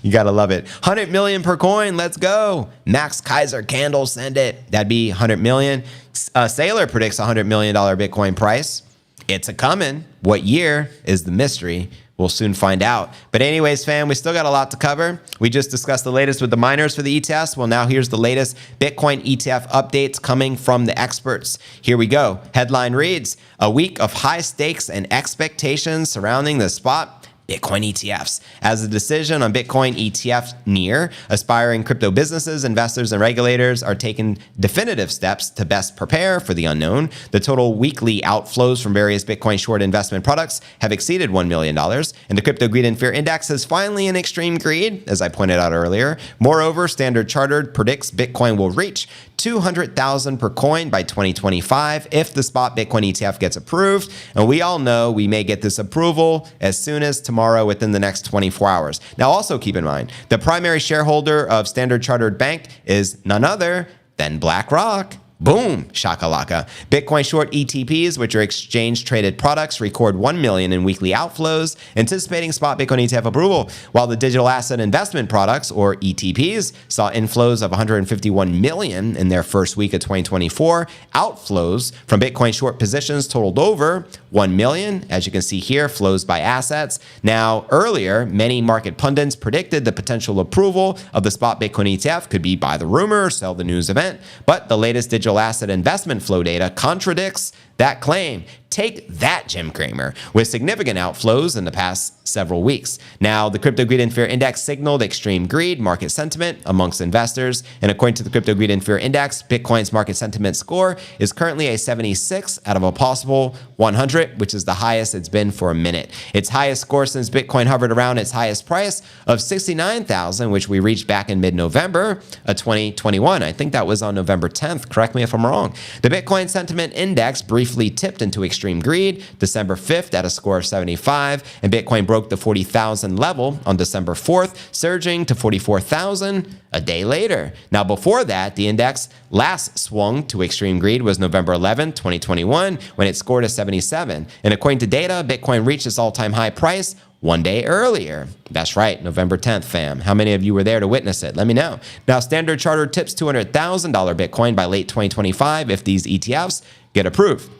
You gotta love it. 100 million per coin. Let's go. Max Kaiser candle, send it. That'd be 100 million. Sailor predicts $100 million Bitcoin price. It's a coming. What year is the mystery? We'll soon find out. But anyways, fam, we still got a lot to cover. We just discussed the latest with the miners for the ETFs. Well, now here's the latest Bitcoin ETF updates coming from the experts. Here we go. Headline reads, a week of high stakes and expectations surrounding the spot Bitcoin ETFs. As the decision on Bitcoin ETF near, aspiring crypto businesses, investors, and regulators are taking definitive steps to best prepare for the unknown. The total weekly outflows from various Bitcoin short investment products have exceeded $1 million, and the Crypto Greed and Fear Index is finally in extreme greed, as I pointed out earlier. Moreover, Standard Chartered predicts Bitcoin will reach 200,000 per coin by 2025 if the spot Bitcoin ETF gets approved. And we all know we may get this approval as soon as tomorrow within the next 24 hours. Now, also keep in mind, the primary shareholder of Standard Chartered Bank is none other than BlackRock. Boom, shakalaka. Bitcoin short ETPs, which are exchange traded products, record 1 million in weekly outflows, anticipating spot Bitcoin ETF approval, while the digital asset investment products, or ETPs, saw inflows of 151 million in their first week of 2024. Outflows from Bitcoin short positions totaled over 1 million, as you can see here, flows by assets. Now, earlier, many market pundits predicted the potential approval of the spot Bitcoin ETF could be buy the rumor or sell the news event, but the latest digital asset investment flow data contradicts that claim. Take that, Jim Cramer, with significant outflows in the past several weeks. Now, the Crypto Greed and Fear Index signaled extreme greed market sentiment amongst investors. And according to the Crypto Greed and Fear Index, Bitcoin's market sentiment score is currently a 76 out of a possible 100, which is the highest it's been for a minute. Its highest score since Bitcoin hovered around its highest price of 69,000, which we reached back in mid-November of 2021. I think that was on November 10th. Correct me if I'm wrong. The Bitcoin Sentiment Index briefly tipped into extreme greed December 5th at a score of 75, and Bitcoin broke the 40,000 level on December 4th, surging to 44,000 a day later. Now, before that, the index last swung to extreme greed was November 11, 2021, when it scored a 77. And according to data, Bitcoin reached its all-time high price 1 day earlier. That's right, November 10th, fam. How many of you were there to witness it? Let me know. Now, Standard Chartered tips $200,000 Bitcoin by late 2025 if these ETFs get approved.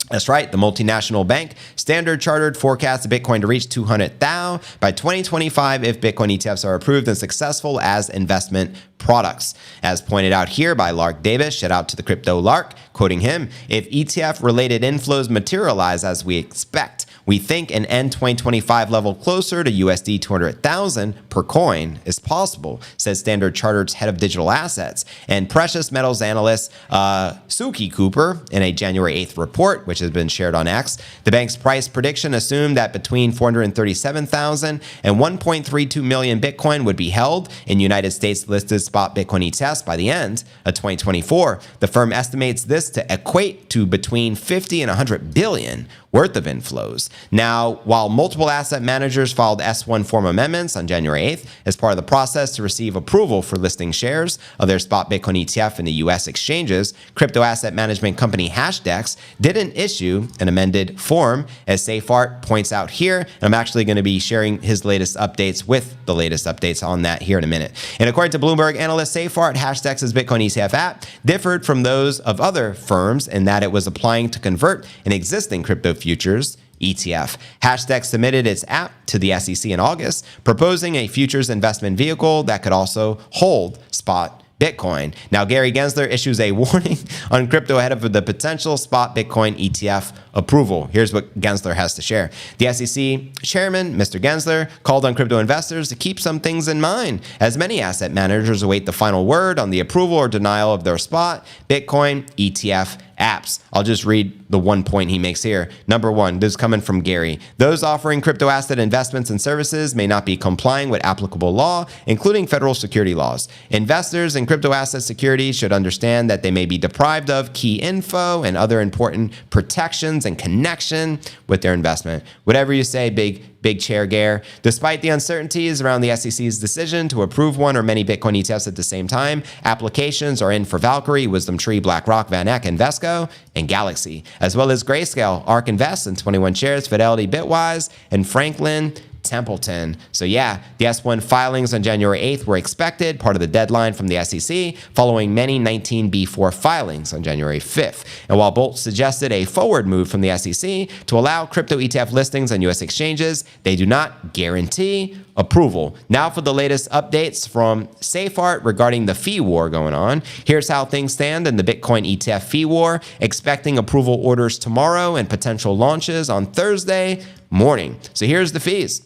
That's right, the multinational bank Standard Chartered forecasts Bitcoin to reach 200,000 by 2025 if Bitcoin ETFs are approved and successful as investment products. As pointed out here by Lark Davis, shout out to the Crypto Lark, quoting him, if ETF-related inflows materialize as we expect, we think an end 2025 level closer to USD 200,000 per coin is possible, says Standard Chartered's head of digital assets and precious metals analyst Suki Cooper in a January 8th report, which has been shared on X. The bank's price prediction assumed that between 437,000 and 1.32 million Bitcoin would be held in United States listed spot Bitcoin ETFs by the end of 2024. The firm estimates this to equate to between 50 and 100 billion worth of inflows. Now, while multiple asset managers filed S1 form amendments on January 8th as part of the process to receive approval for listing shares of their spot Bitcoin ETF in the U.S. exchanges, crypto asset management company Hashdex didn't issue an amended form, as Seyfarth points out here. And I'm actually going to be sharing his latest updates with the latest updates on that here in a minute. And according to Bloomberg analyst Seyfarth, Hashdex's Bitcoin ETF app differed from those of other firms in that it was applying to convert an existing crypto futures ETF. Hashdex submitted its app to the SEC in August, proposing a futures investment vehicle that could also hold spot Bitcoin. Now, Gary Gensler issues a warning on crypto ahead of the potential spot Bitcoin ETF approval. Here's what Gensler has to share. The SEC chairman, Mr. Gensler, called on crypto investors to keep some things in mind, as many asset managers await the final word on the approval or denial of their spot Bitcoin ETF apps. I'll just read the one point he makes here. Number one, this is coming from Gary. Those offering crypto asset investments and services may not be complying with applicable law, including federal security laws. Investors in crypto asset securities should understand that they may be deprived of key info and other important protections in connection with their investment. Whatever you say, big chair Gare. Despite the uncertainties around the SEC's decision to approve one or many Bitcoin ETFs at the same time, applications are in for Valkyrie, WisdomTree, BlackRock, VanEck, Invesco, and Galaxy, as well as Grayscale, ARK Invest, and 21 Shares, Fidelity, Bitwise, and Franklin Templeton. So yeah, the S1 filings on January 8th were expected, part of the deadline from the SEC, following many 19B4 filings on January 5th. And while Bolt suggested a forward move from the SEC to allow crypto ETF listings on U.S. exchanges, they do not guarantee approval. Now for the latest updates from SafeArt regarding the fee war going on. Here's how things stand in the Bitcoin ETF fee war, expecting approval orders tomorrow and potential launches on Thursday morning. So here's the fees.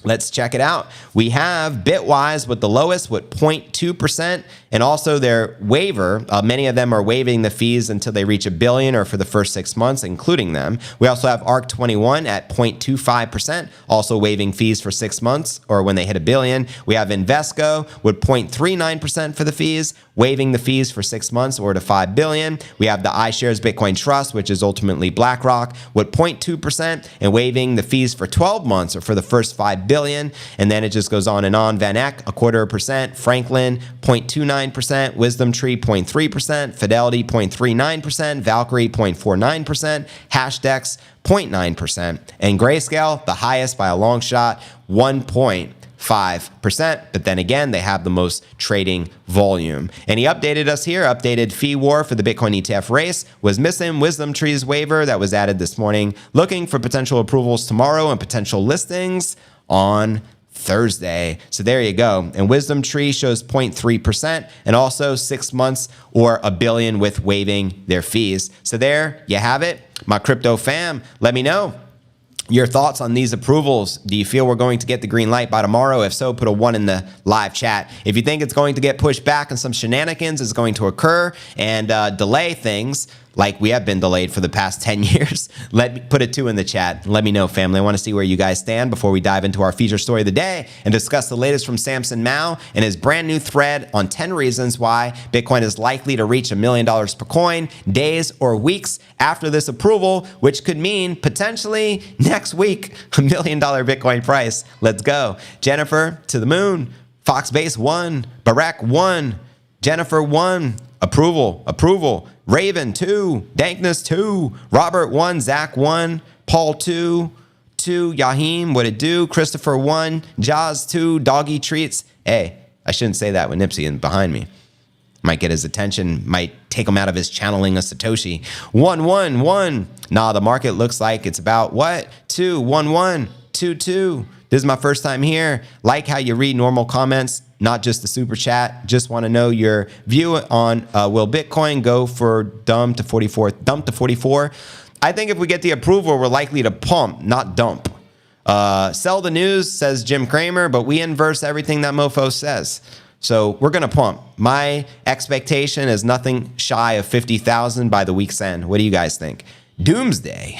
Let's check it out. We have Bitwise with the lowest with 0.2%, and also their waiver. Many of them are waiving the fees until they reach $1 billion or for the first 6 months, including them. We also have ARK21 at 0.25%, also waiving fees for 6 months or when they hit $1 billion. We have Invesco with 0.39% for the fees, waiving the fees for 6 months or to $5 billion. We have the iShares Bitcoin Trust, which is ultimately BlackRock, with 0.2% and waiving the fees for 12 months or for the first $5 billion. And then it just goes on and on. VanEck, 0.25%, Franklin, 0.29%, WisdomTree, 0.3%, Fidelity, 0.39%, Valkyrie, 0.49%, Hashdex, 0.9%, and Grayscale, the highest by a long shot, 1.5%. But then again, they have the most trading volume. And he updated us here. Updated fee war for the Bitcoin ETF race was missing WisdomTree's waiver that was added this morning. Looking for potential approvals tomorrow and potential listings on Thursday. So there you go. And WisdomTree shows 0.3% and also 6 months or $1 billion with waiving their fees. So there you have it. My crypto fam, let me know your thoughts on these approvals. Do you feel we're going to get the green light by tomorrow? If so, put a 1 in the live chat. If you think it's going to get pushed back and some shenanigans is going to occur and delay things, like we have been delayed for the past 10 years, let me put a 2 in the chat. Let me know, family. I want to see where you guys stand before we dive into our feature story of the day and discuss the latest from Samson Mow and his brand new thread on 10 reasons why Bitcoin is likely to reach $1 million per coin days or weeks after this approval, which could mean potentially next week, $1 million Bitcoin price. Let's go. Jennifer to the moon. Foxbase 1. Barack 1. Jennifer 1. Approval. Raven 2, Dankness 2, Robert 1, Zach 1, Paul 2, Yahim, what it do, Christopher 1, Jaws 2, Doggy Treats. Hey, I shouldn't say that with Nipsey in behind me. Might get his attention, might take him out of his channeling of Satoshi. 1. Nah, the market looks like it's about what? 2, 1. 2. This is my first time here. Like how you read normal comments, not just the super chat. Just want to know your view on will Bitcoin go for dump to 44? I think if we get the approval, we're likely to pump, not dump. Sell the news, says Jim Cramer, but we inverse everything that mofo says. So we're going to pump. My expectation is nothing shy of 50,000 by the week's end. What do you guys think? Doomsday,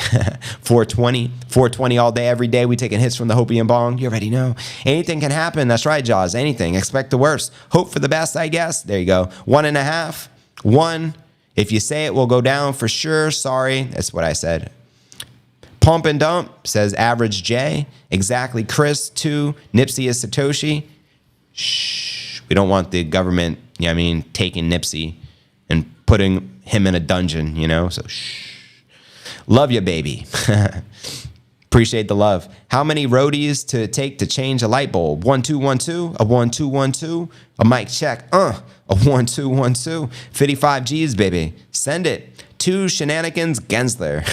420 all day, every day. We taking hits from the Hopi Bong. You already know. Anything can happen. That's right, Jaws. Anything. Expect the worst. Hope for the best, I guess. There you go. 1.5. 1. If you say it will go down for sure. Sorry. That's what I said. Pump and dump, says Average J. Exactly, Chris. 2. Nipsey is Satoshi. Shh. We don't want the government, taking Nipsey and putting him in a dungeon, So shh. Love you, baby. Appreciate the love. How many roadies to take to change a light bulb? 1 2 1 2, a 1 2 1 2, a mic check. A 1 2 1 2, 55 G's, baby. Send it. 2 shenanigans, Gensler.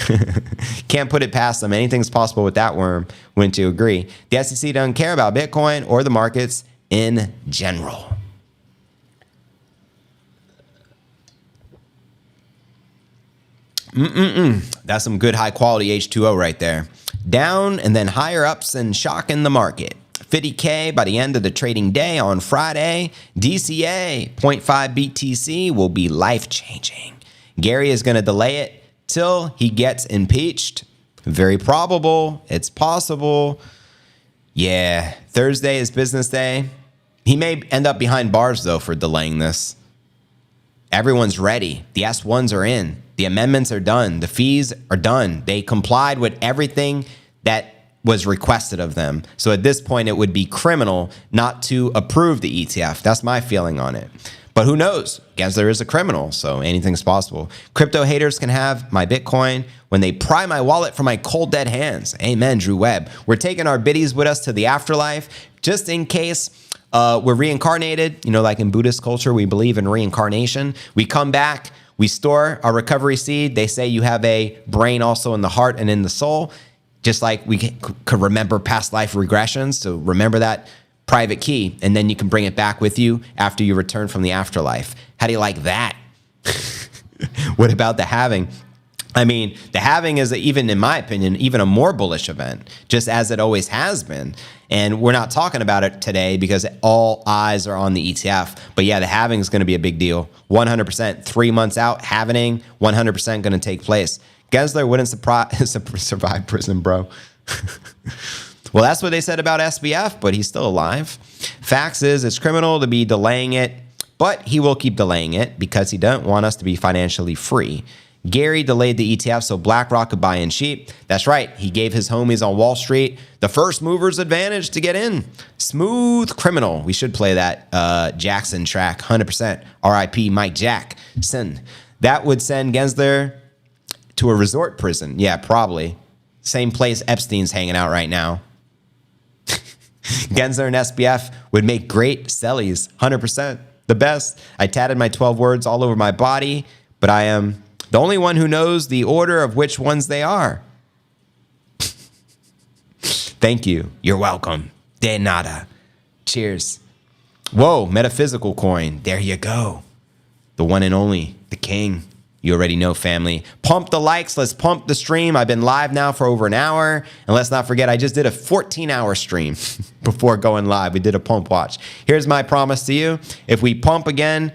Can't put it past them. Anything's possible with that worm. Wouldn't you agree? The SEC doesn't care about Bitcoin or the markets in general. That's some good high quality H2O right there. Down and then higher ups and shocking the market. 50K by the end of the trading day on Friday. DCA 0.5 BTC will be life changing. Gary is going to delay it till he gets impeached. Very probable. It's possible. Yeah, Thursday is business day. He may end up behind bars, though, for delaying this. Everyone's ready. The S1s are in. The amendments are done. The fees are done. They complied with everything that was requested of them. So at this point, it would be criminal not to approve the ETF. That's my feeling on it. But who knows? Gensler is a criminal, so anything's possible. Crypto haters can have my Bitcoin when they pry my wallet from my cold, dead hands. Amen, Drew Webb. We're taking our biddies with us to the afterlife just in case we're reincarnated. You know, like in Buddhist culture, we believe in reincarnation. We come back, we store our recovery seed. They say you have a brain also in the heart and in the soul, just like we could remember past life regressions. So remember that private key, and then you can bring it back with you after you return from the afterlife. How do you like that? What about the halving? I mean, the halving is, even in my opinion, even a more bullish event, just as it always has been. And we're not talking about it today because all eyes are on the ETF. But yeah, the halving is going to be a big deal. 100%, 3 months out, halving, 100% going to take place. Gensler wouldn't survive prison, bro. Well, that's what they said about SBF, but he's still alive. Facts is, it's criminal to be delaying it, but he will keep delaying it because he doesn't want us to be financially free. Gary delayed the ETF so BlackRock could buy in cheap. That's right. He gave his homies on Wall Street the first mover's advantage to get in. Smooth criminal. We should play that Jackson track, 100%. RIP Mike Jackson. That would send Gensler to a resort prison. Yeah, probably. Same place Epstein's hanging out right now. Gensler and SBF would make great sellies, 100%, the best. I tatted my 12 words all over my body, but I am the only one who knows the order of which ones they are. Thank you. You're welcome. De nada. Cheers. Whoa, metaphysical coin. There you go. The one and only, the king. You already know, family. Pump the likes. Let's pump the stream. I've been live now for over an hour. And let's not forget, I just did a 14-hour stream before going live. We did a pump watch. Here's my promise to you. If we pump again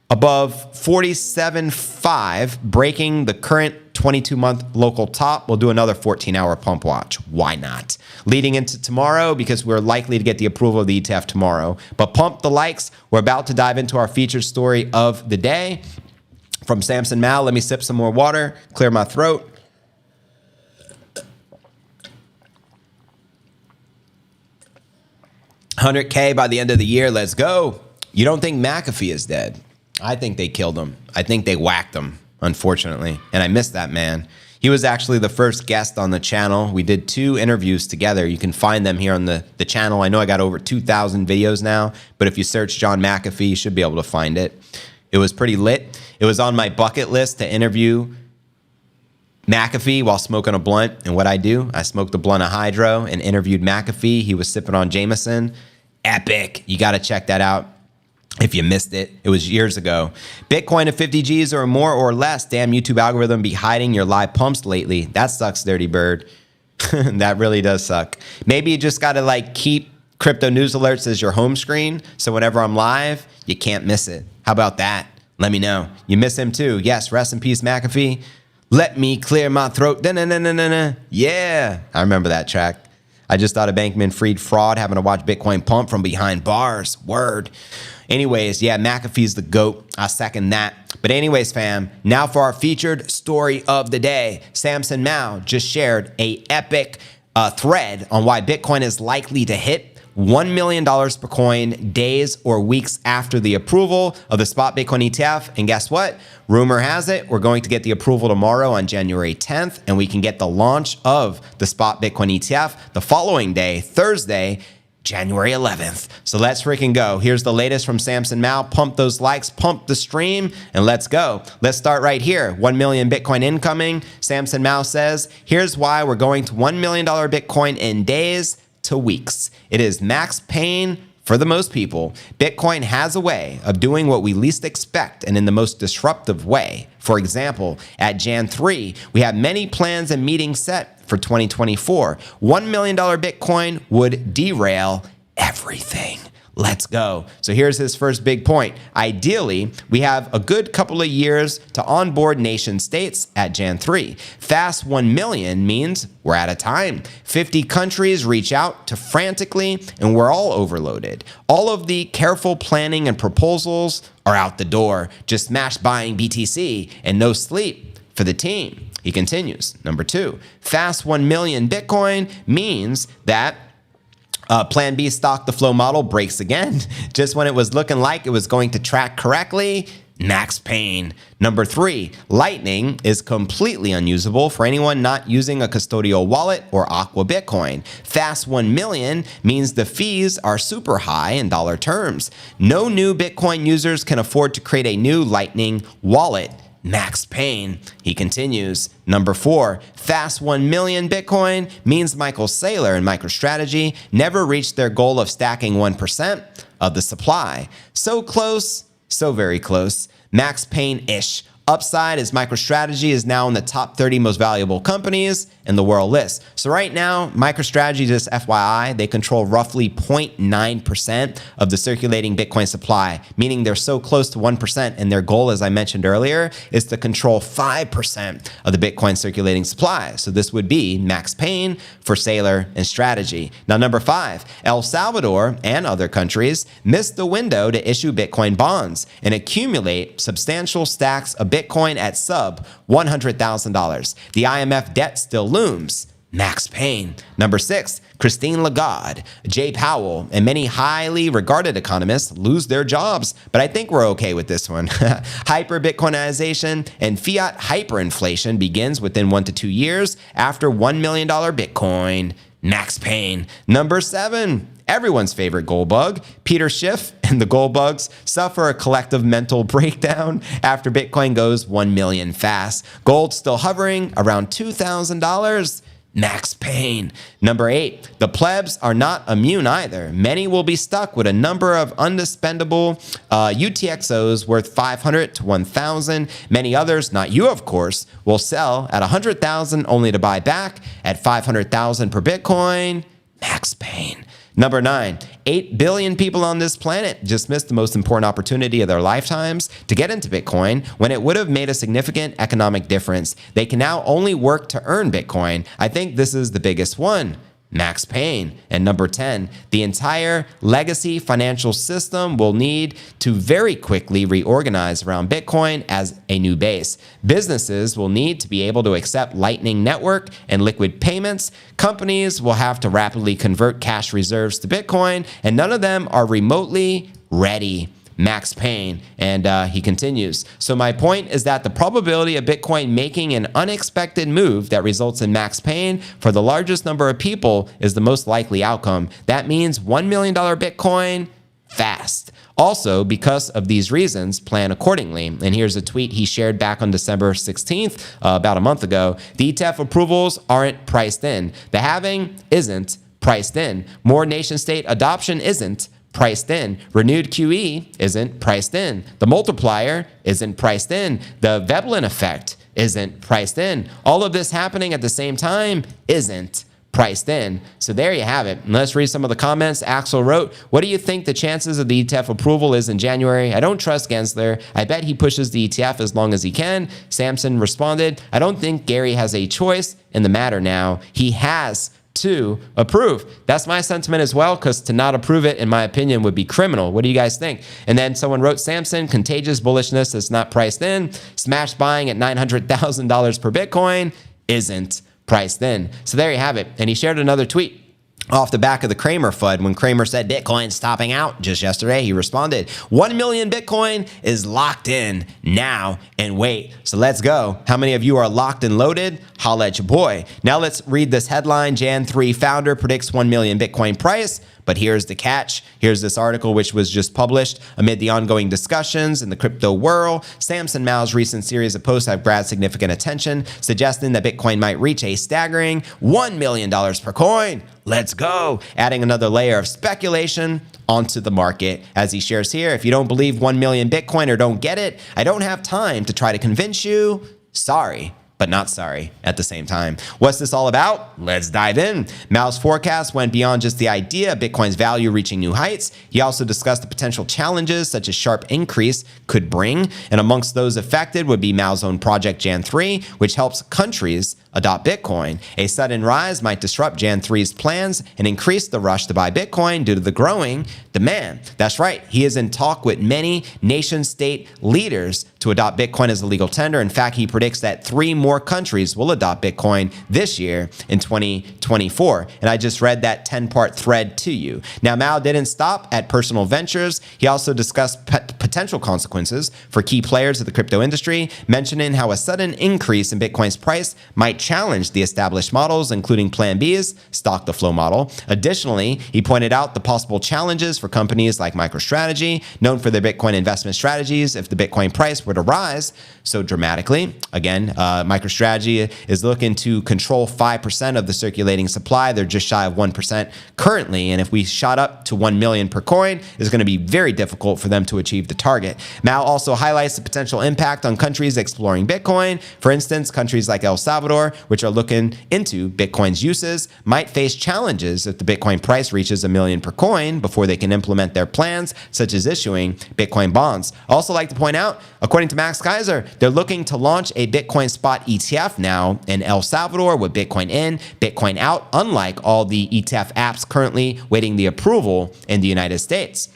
above 47.5, breaking the current 22-month local top, we'll do another 14-hour pump watch. Why not? Leading into tomorrow, because we're likely to get the approval of the ETF tomorrow. But pump the likes. We're about to dive into our featured story of the day. From Samson Mow, let me sip some more water, clear my throat. $100K by the end of the year, let's go. You don't think McAfee is dead? I think they killed him. I think they whacked him, unfortunately. And I miss that man. He was actually the first guest on the channel. We did 2 interviews together. You can find them here on the channel. I know I got over 2,000 videos now, but if you search John McAfee, you should be able to find it. It was pretty lit. It was on my bucket list to interview McAfee while smoking a blunt. And what I do, I smoked a blunt of hydro and interviewed McAfee. He was sipping on Jameson. Epic. You got to check that out if you missed it. It was years ago. Bitcoin at 50 G's or more or less. Damn YouTube algorithm be hiding your live pumps lately. That sucks, Dirty Bird. That really does suck. Maybe you just got to like keep crypto news alerts as your home screen. So whenever I'm live, you can't miss it. How about that? Let me know. You miss him too. Yes, rest in peace, McAfee. Let me clear my throat. Da-na-na-na-na-na. Yeah, I remember that track. I just thought of Bankman-Fried fraud having to watch Bitcoin pump from behind bars. Word. Anyways, yeah, McAfee's the GOAT. I second that. But anyways, fam, now for our featured story of the day. Samson Mow just shared a epic thread on why Bitcoin is likely to hit $1 million per coin days or weeks after the approval of the spot Bitcoin ETF. And guess what? Rumor has it, we're going to get the approval tomorrow on January 10th, and we can get the launch of the spot Bitcoin ETF the following day, Thursday, January 11th. So let's freaking go. Here's the latest from Samson Mow. Pump those likes, pump the stream, and let's go. Let's start right here. 1 million Bitcoin incoming. Samson Mow says, here's why we're going to $1 million Bitcoin in days to weeks. It is max pain for the most people. Bitcoin has a way of doing what we least expect and in the most disruptive way. For example, at Jan3, we have many plans and meetings set for 2024. $1 million Bitcoin would derail everything. Let's go. So here's his first big point. Ideally, we have a good couple of years to onboard nation states at Jan3. Fast 1 million means we're out of time. 50 countries reach out to frantically, and we're all overloaded. All of the careful planning and proposals are out the door. Just smash buying BTC and no sleep for the team. He continues. Number 2, fast 1 million Bitcoin means that Plan B stock to flow model breaks again. Just when it was looking like it was going to track correctly, max pain. Number 3, Lightning is completely unusable for anyone not using a custodial wallet or Aqua Bitcoin. Fast 1 million means the fees are super high in dollar terms. No new Bitcoin users can afford to create a new Lightning wallet. Max pain. He continues. Number 4, fast 1 million Bitcoin means Michael Saylor and MicroStrategy never reached their goal of stacking 1% of the supply. So close, so very close. Max pain-ish. Upside is MicroStrategy is now in the top 30 most valuable companies in the world list. So right now, MicroStrategy, just FYI, they control roughly 0.9% of the circulating Bitcoin supply, meaning they're so close to 1%, and their goal, as I mentioned earlier, is to control 5% of the Bitcoin circulating supply. So this would be max pain for Saylor and Strategy. Now, number 5, El Salvador and other countries missed the window to issue Bitcoin bonds and accumulate substantial stacks of Bitcoin at sub $100,000. The IMF debt still looms. Max pain. Number 6, Christine Lagarde, Jay Powell, and many highly regarded economists lose their jobs, but I think we're okay with this one. Hyper-Bitcoinization and fiat hyperinflation begins within 1 to 2 years after $1 million Bitcoin. Max pain. Number 7, everyone's favorite gold bug, Peter Schiff and the gold bugs suffer a collective mental breakdown after Bitcoin goes 1 million fast. Gold still hovering around $2,000. Max pain. Number 8, the plebs are not immune either. Many will be stuck with a number of undispendable UTXOs worth 500 to 1,000. Many others, not you of course, will sell at 100,000 only to buy back at 500,000 per Bitcoin. Max pain. Number 9, 8 billion people on this planet just missed the most important opportunity of their lifetimes to get into Bitcoin when it would have made a significant economic difference. They can now only work to earn Bitcoin. I think this is the biggest one. Max pain. And number 10, the entire legacy financial system will need to very quickly reorganize around Bitcoin as a new base. Businesses will need to be able to accept Lightning Network and liquid payments. Companies will have to rapidly convert cash reserves to Bitcoin, and none of them are remotely ready. Max pain. And he continues. So my point is that the probability of Bitcoin making an unexpected move that results in max pain for the largest number of people is the most likely outcome. That means $1 million Bitcoin fast. Also, because of these reasons, plan accordingly. And here's a tweet he shared back on December 16th, about a month ago. The ETF approvals aren't priced in. The halving isn't priced in. More nation state adoption isn't priced in. Renewed QE isn't priced in. The multiplier isn't priced in. The Veblen effect isn't priced in. All of this happening at the same time isn't priced in. So there you have it. And let's read some of the comments. Axel wrote, what do you think the chances of the ETF approval is in January? I don't trust Gensler. I bet he pushes the ETF as long as he can. Samson responded, I don't think Gary has a choice in the matter now. He has to approve. That's my sentiment as well, because to not approve it, in my opinion, would be criminal. What do you guys think? And then someone wrote, Samson, contagious bullishness that's not priced in. Smash buying at $900,000 per Bitcoin isn't priced in. So there you have it. And he shared another tweet off the back of the Kramer FUD. When Kramer said Bitcoin's topping out just yesterday, he responded, 1 million Bitcoin is locked in now and wait. So let's go. How many of you are locked and loaded? Holla at your boy. Now let's read this headline. Jan3 Founder predicts 1 million Bitcoin price. But here's the catch. Here's this article which was just published amid the ongoing discussions in the crypto world. Samson Mow's recent series of posts have grabbed significant attention, suggesting that Bitcoin might reach a staggering $1 million per coin. Let's go. Adding another layer of speculation onto the market. As he shares here, if you don't believe 1 million Bitcoin or don't get it, I don't have time to try to convince you. Sorry, but not sorry at the same time. What's this all about? Let's dive in. Mow's forecast went beyond just the idea of Bitcoin's value reaching new heights. He also discussed the potential challenges such as sharp increase could bring. And amongst those affected would be Mow's own project Jan3, which helps countries adopt Bitcoin. A sudden rise might disrupt Jan3's plans and increase the rush to buy Bitcoin due to the growing demand. That's right. He is in talk with many nation-state leaders to adopt Bitcoin as a legal tender. In fact, he predicts that 3 more countries will adopt Bitcoin this year in 2024. And I just read that 10-part thread to you. Now, Mow didn't stop at personal ventures. He also discussed potential consequences for key players of the crypto industry, mentioning how a sudden increase in Bitcoin's price might challenge the established models, including Plan B's stock to flow model. Additionally, he pointed out the possible challenges for companies like MicroStrategy, known for their Bitcoin investment strategies, if the Bitcoin price were to rise so dramatically. Again, MicroStrategy is looking to control 5% of the circulating supply. They're just shy of 1% currently. And if we shot up to 1 million per coin, it's going to be very difficult for them to achieve the target. Mow also highlights the potential impact on countries exploring Bitcoin. For instance, countries like El Salvador, which are looking into Bitcoin's uses, might face challenges if the Bitcoin price reaches 1 million per coin before they can implement their plans, such as issuing Bitcoin bonds. I also like to point out, according to Max Kaiser, they're looking to launch a Bitcoin spot ETF now in El Salvador with Bitcoin in, Bitcoin out, unlike all the ETF apps currently waiting the approval in the United States.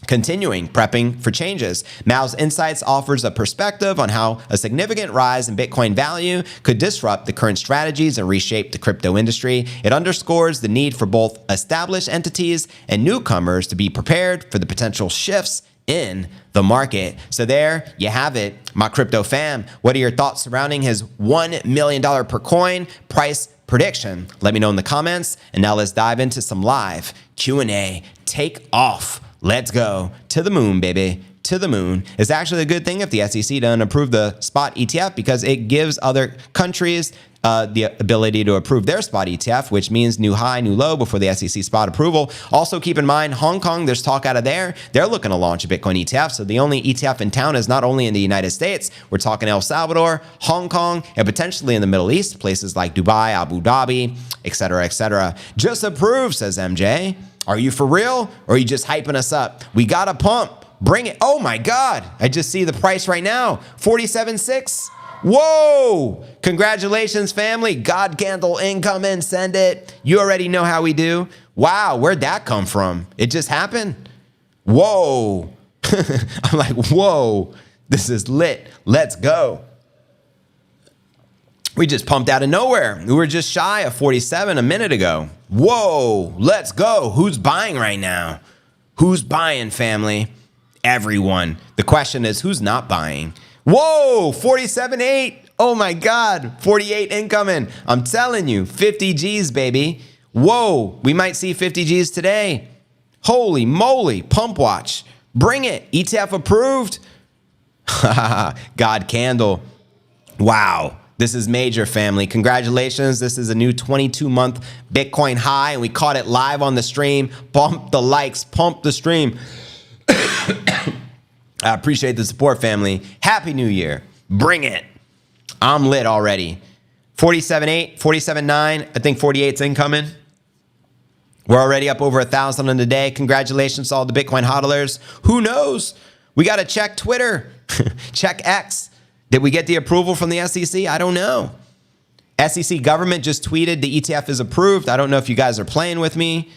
Continuing prepping for changes, Mow's Insights offers a perspective on how a significant rise in Bitcoin value could disrupt the current strategies and reshape the crypto industry. It underscores the need for both established entities and newcomers to be prepared for the potential shifts in the market. So there you have it, my crypto fam. What are your thoughts surrounding his $1 million per coin price prediction? Let me know in the comments. And now let's dive into some live Q&A. Take off. Let's go to the moon, baby. To the moon. It's actually a good thing if the SEC doesn't approve the spot ETF because it gives other countries the ability to approve their spot ETF, which means new high, new low before the SEC spot approval. Also keep in mind, Hong Kong, there's talk out of there. They're looking to launch a Bitcoin ETF. So the only ETF in town is not only in the United States, we're talking El Salvador, Hong Kong, and potentially in the Middle East, places like Dubai, Abu Dhabi, et cetera, et cetera. Just approved, says MJ. Are you for real or are you just hyping us up? We got a pump. Bring it. Oh my God. I just see the price right now. 47.6. Whoa. Congratulations, family. God candle income in. Send it. You already know how we do. Wow. Where'd that come from? It just happened. Whoa. I'm like, whoa. This is lit. Let's go. We just pumped out of nowhere. We were just shy of 47 a minute ago. Whoa, let's go. Who's buying right now? Who's buying, family? Everyone. The question is, who's not buying? Whoa, 47.8. Oh my God, 48 incoming. I'm telling you, 50 G's, baby. Whoa, we might see 50 G's today. Holy moly, pump watch. Bring it. ETF approved. God candle. Wow. This is major, family. Congratulations. This is a new 22-month Bitcoin high, and we caught it live on the stream. Pump the likes, pump the stream. I appreciate the support, family. Happy New Year. Bring it. I'm lit already. 47.8, 47.9. I think 48's incoming. We're already up over 1,000 on the day. Congratulations to all the Bitcoin hodlers. Who knows? We got to check Twitter, check X. Did we get the approval from the SEC? I don't know. SEC government just tweeted the ETF is approved. I don't know if you guys are playing with me.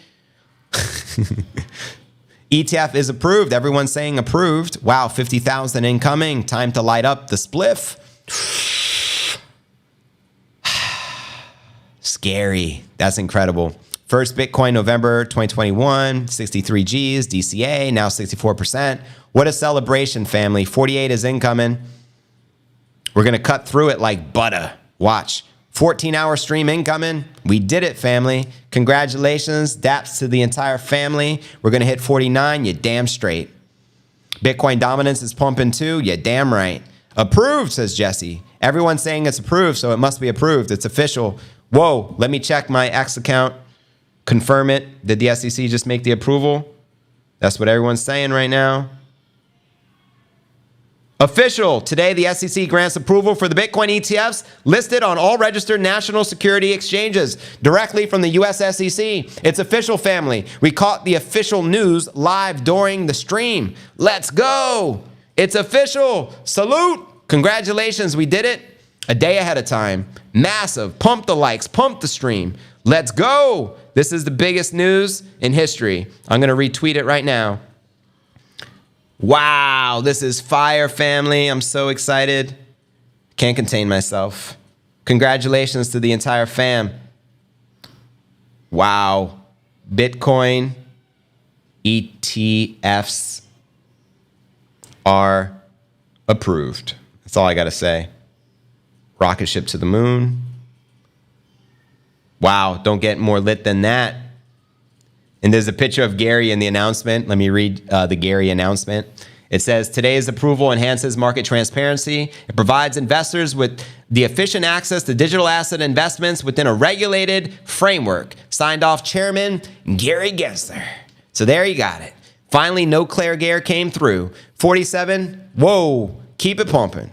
ETF is approved. Everyone's saying approved. Wow, 50,000 incoming. Time to light up the spliff. Scary. That's incredible. First Bitcoin November 2021, 63 G's, DCA, now 64%. What a celebration, family. 48 is incoming. We're going to cut through it like butter. Watch. 14-hour stream incoming. We did it, family. Congratulations. Daps to the entire family. We're going to hit 49. You damn straight. Bitcoin dominance is pumping too. You damn right. Approved, says Jesse. Everyone's saying it's approved, so it must be approved. It's official. Whoa. Let me check my X account. Confirm it. Did the SEC just make the approval? That's what everyone's saying right now. Official. Today, the SEC grants approval for the Bitcoin ETFs listed on all registered national security exchanges directly from the US SEC. It's official, family. We caught the official news live during the stream. Let's go. It's official. Salute. Congratulations. We did it a day ahead of time. Massive. Pump the likes. Pump the stream. Let's go. This is the biggest news in history. I'm going to retweet it right now. Wow, this is fire, family. I'm so excited. Can't contain myself. Congratulations to the entire fam. Wow. Bitcoin ETFs are approved. That's all I got to say. Rocket ship to the moon. Wow, don't get more lit than that. And there's a picture of Gary in the announcement. Let me read the Gary announcement. It says, today's approval enhances market transparency. It provides investors with the efficient access to digital asset investments within a regulated framework. Signed off Chairman Gary Gensler. So there you got it. Finally, no Claire Gare came through. 47, whoa, keep it pumping.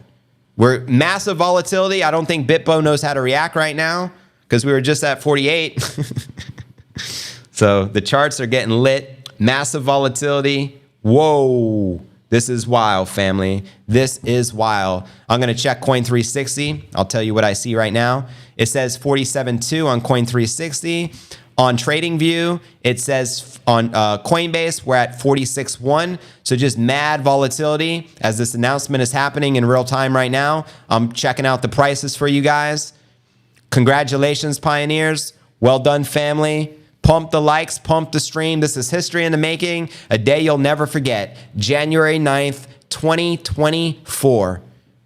We're massive volatility. I don't think Bitbo knows how to react right now because we were just at 48. So the charts are getting lit. Massive volatility. Whoa. This is wild, family. This is wild. I'm going to check Coin360. I'll tell you what I see right now. It says 47.2 on Coin360. On TradingView, it says on Coinbase, we're at 46.1. So just mad volatility as this announcement is happening in real time right now. I'm checking out the prices for you guys. Congratulations, pioneers. Well done, family. Pump the likes, pump the stream. This is history in the making. A day you'll never forget. January 9th, 2024.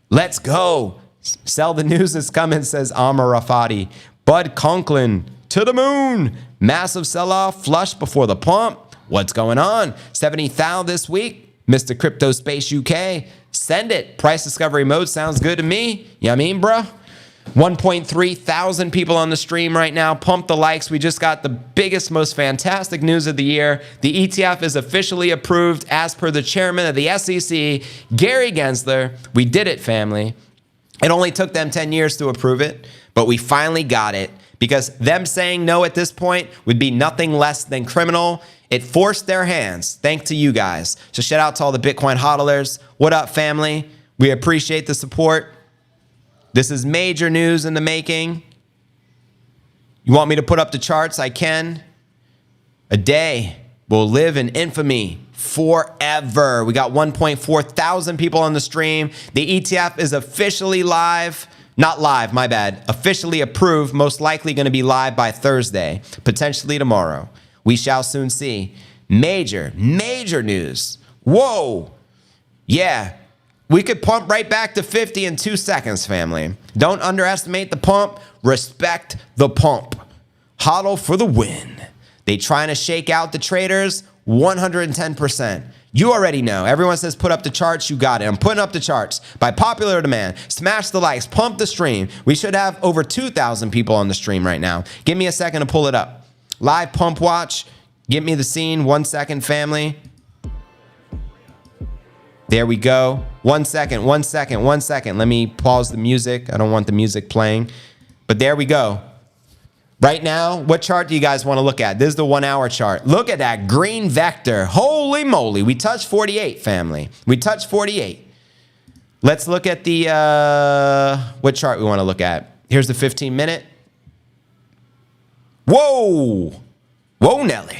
Let's go. Sell the news is coming, says Amar Rafati. Bud Conklin, to the moon. Massive sell-off, flush before the pump. What's going on? 70,000 this week. Mr. Crypto Space UK. Send it. Price discovery mode sounds good to me. You know what I mean, bro? 1.3 thousand people on the stream right now. Pump the likes. We just got the biggest, most fantastic news of the year. The ETF is officially approved as per the chairman of the SEC, Gary Gensler. We did it, family. It only took them 10 years to approve it, but we finally got it because them saying no at this point would be nothing less than criminal. It forced their hands, thanks to you guys. So shout out to all the Bitcoin hodlers. What up, family? We appreciate the support. This is major news in the making. You want me to put up the charts? I can. A day will live in infamy forever. We got 1.4 thousand people on the stream. The ETF is officially live. Not live, my bad. Officially approved. Most likely going to be live by Thursday. Potentially tomorrow. We shall soon see. Major, major news. Whoa. Yeah. We could pump right back to 50 in 2 seconds, family. Don't underestimate the pump. Respect the pump. Hodl for the win. They trying to shake out the traders 110%. You already know. Everyone says put up the charts. You got it. I'm putting up the charts by popular demand. Smash the likes. Pump the stream. We should have over 2,000 people on the stream right now. Give me a second to pull it up. Live pump watch. Give me the scene. 1 second, family. There we go. 1 second, 1 second, 1 second. Let me pause the music. I don't want the music playing. But there we go. Right now, what chart do you guys want to look at? This is the 1 hour chart. Look at that green vector. Holy moly. We touched 48, family. We touched 48. Let's look at the, what chart we want to look at. Here's the 15-minute. Whoa. Whoa, Nelly.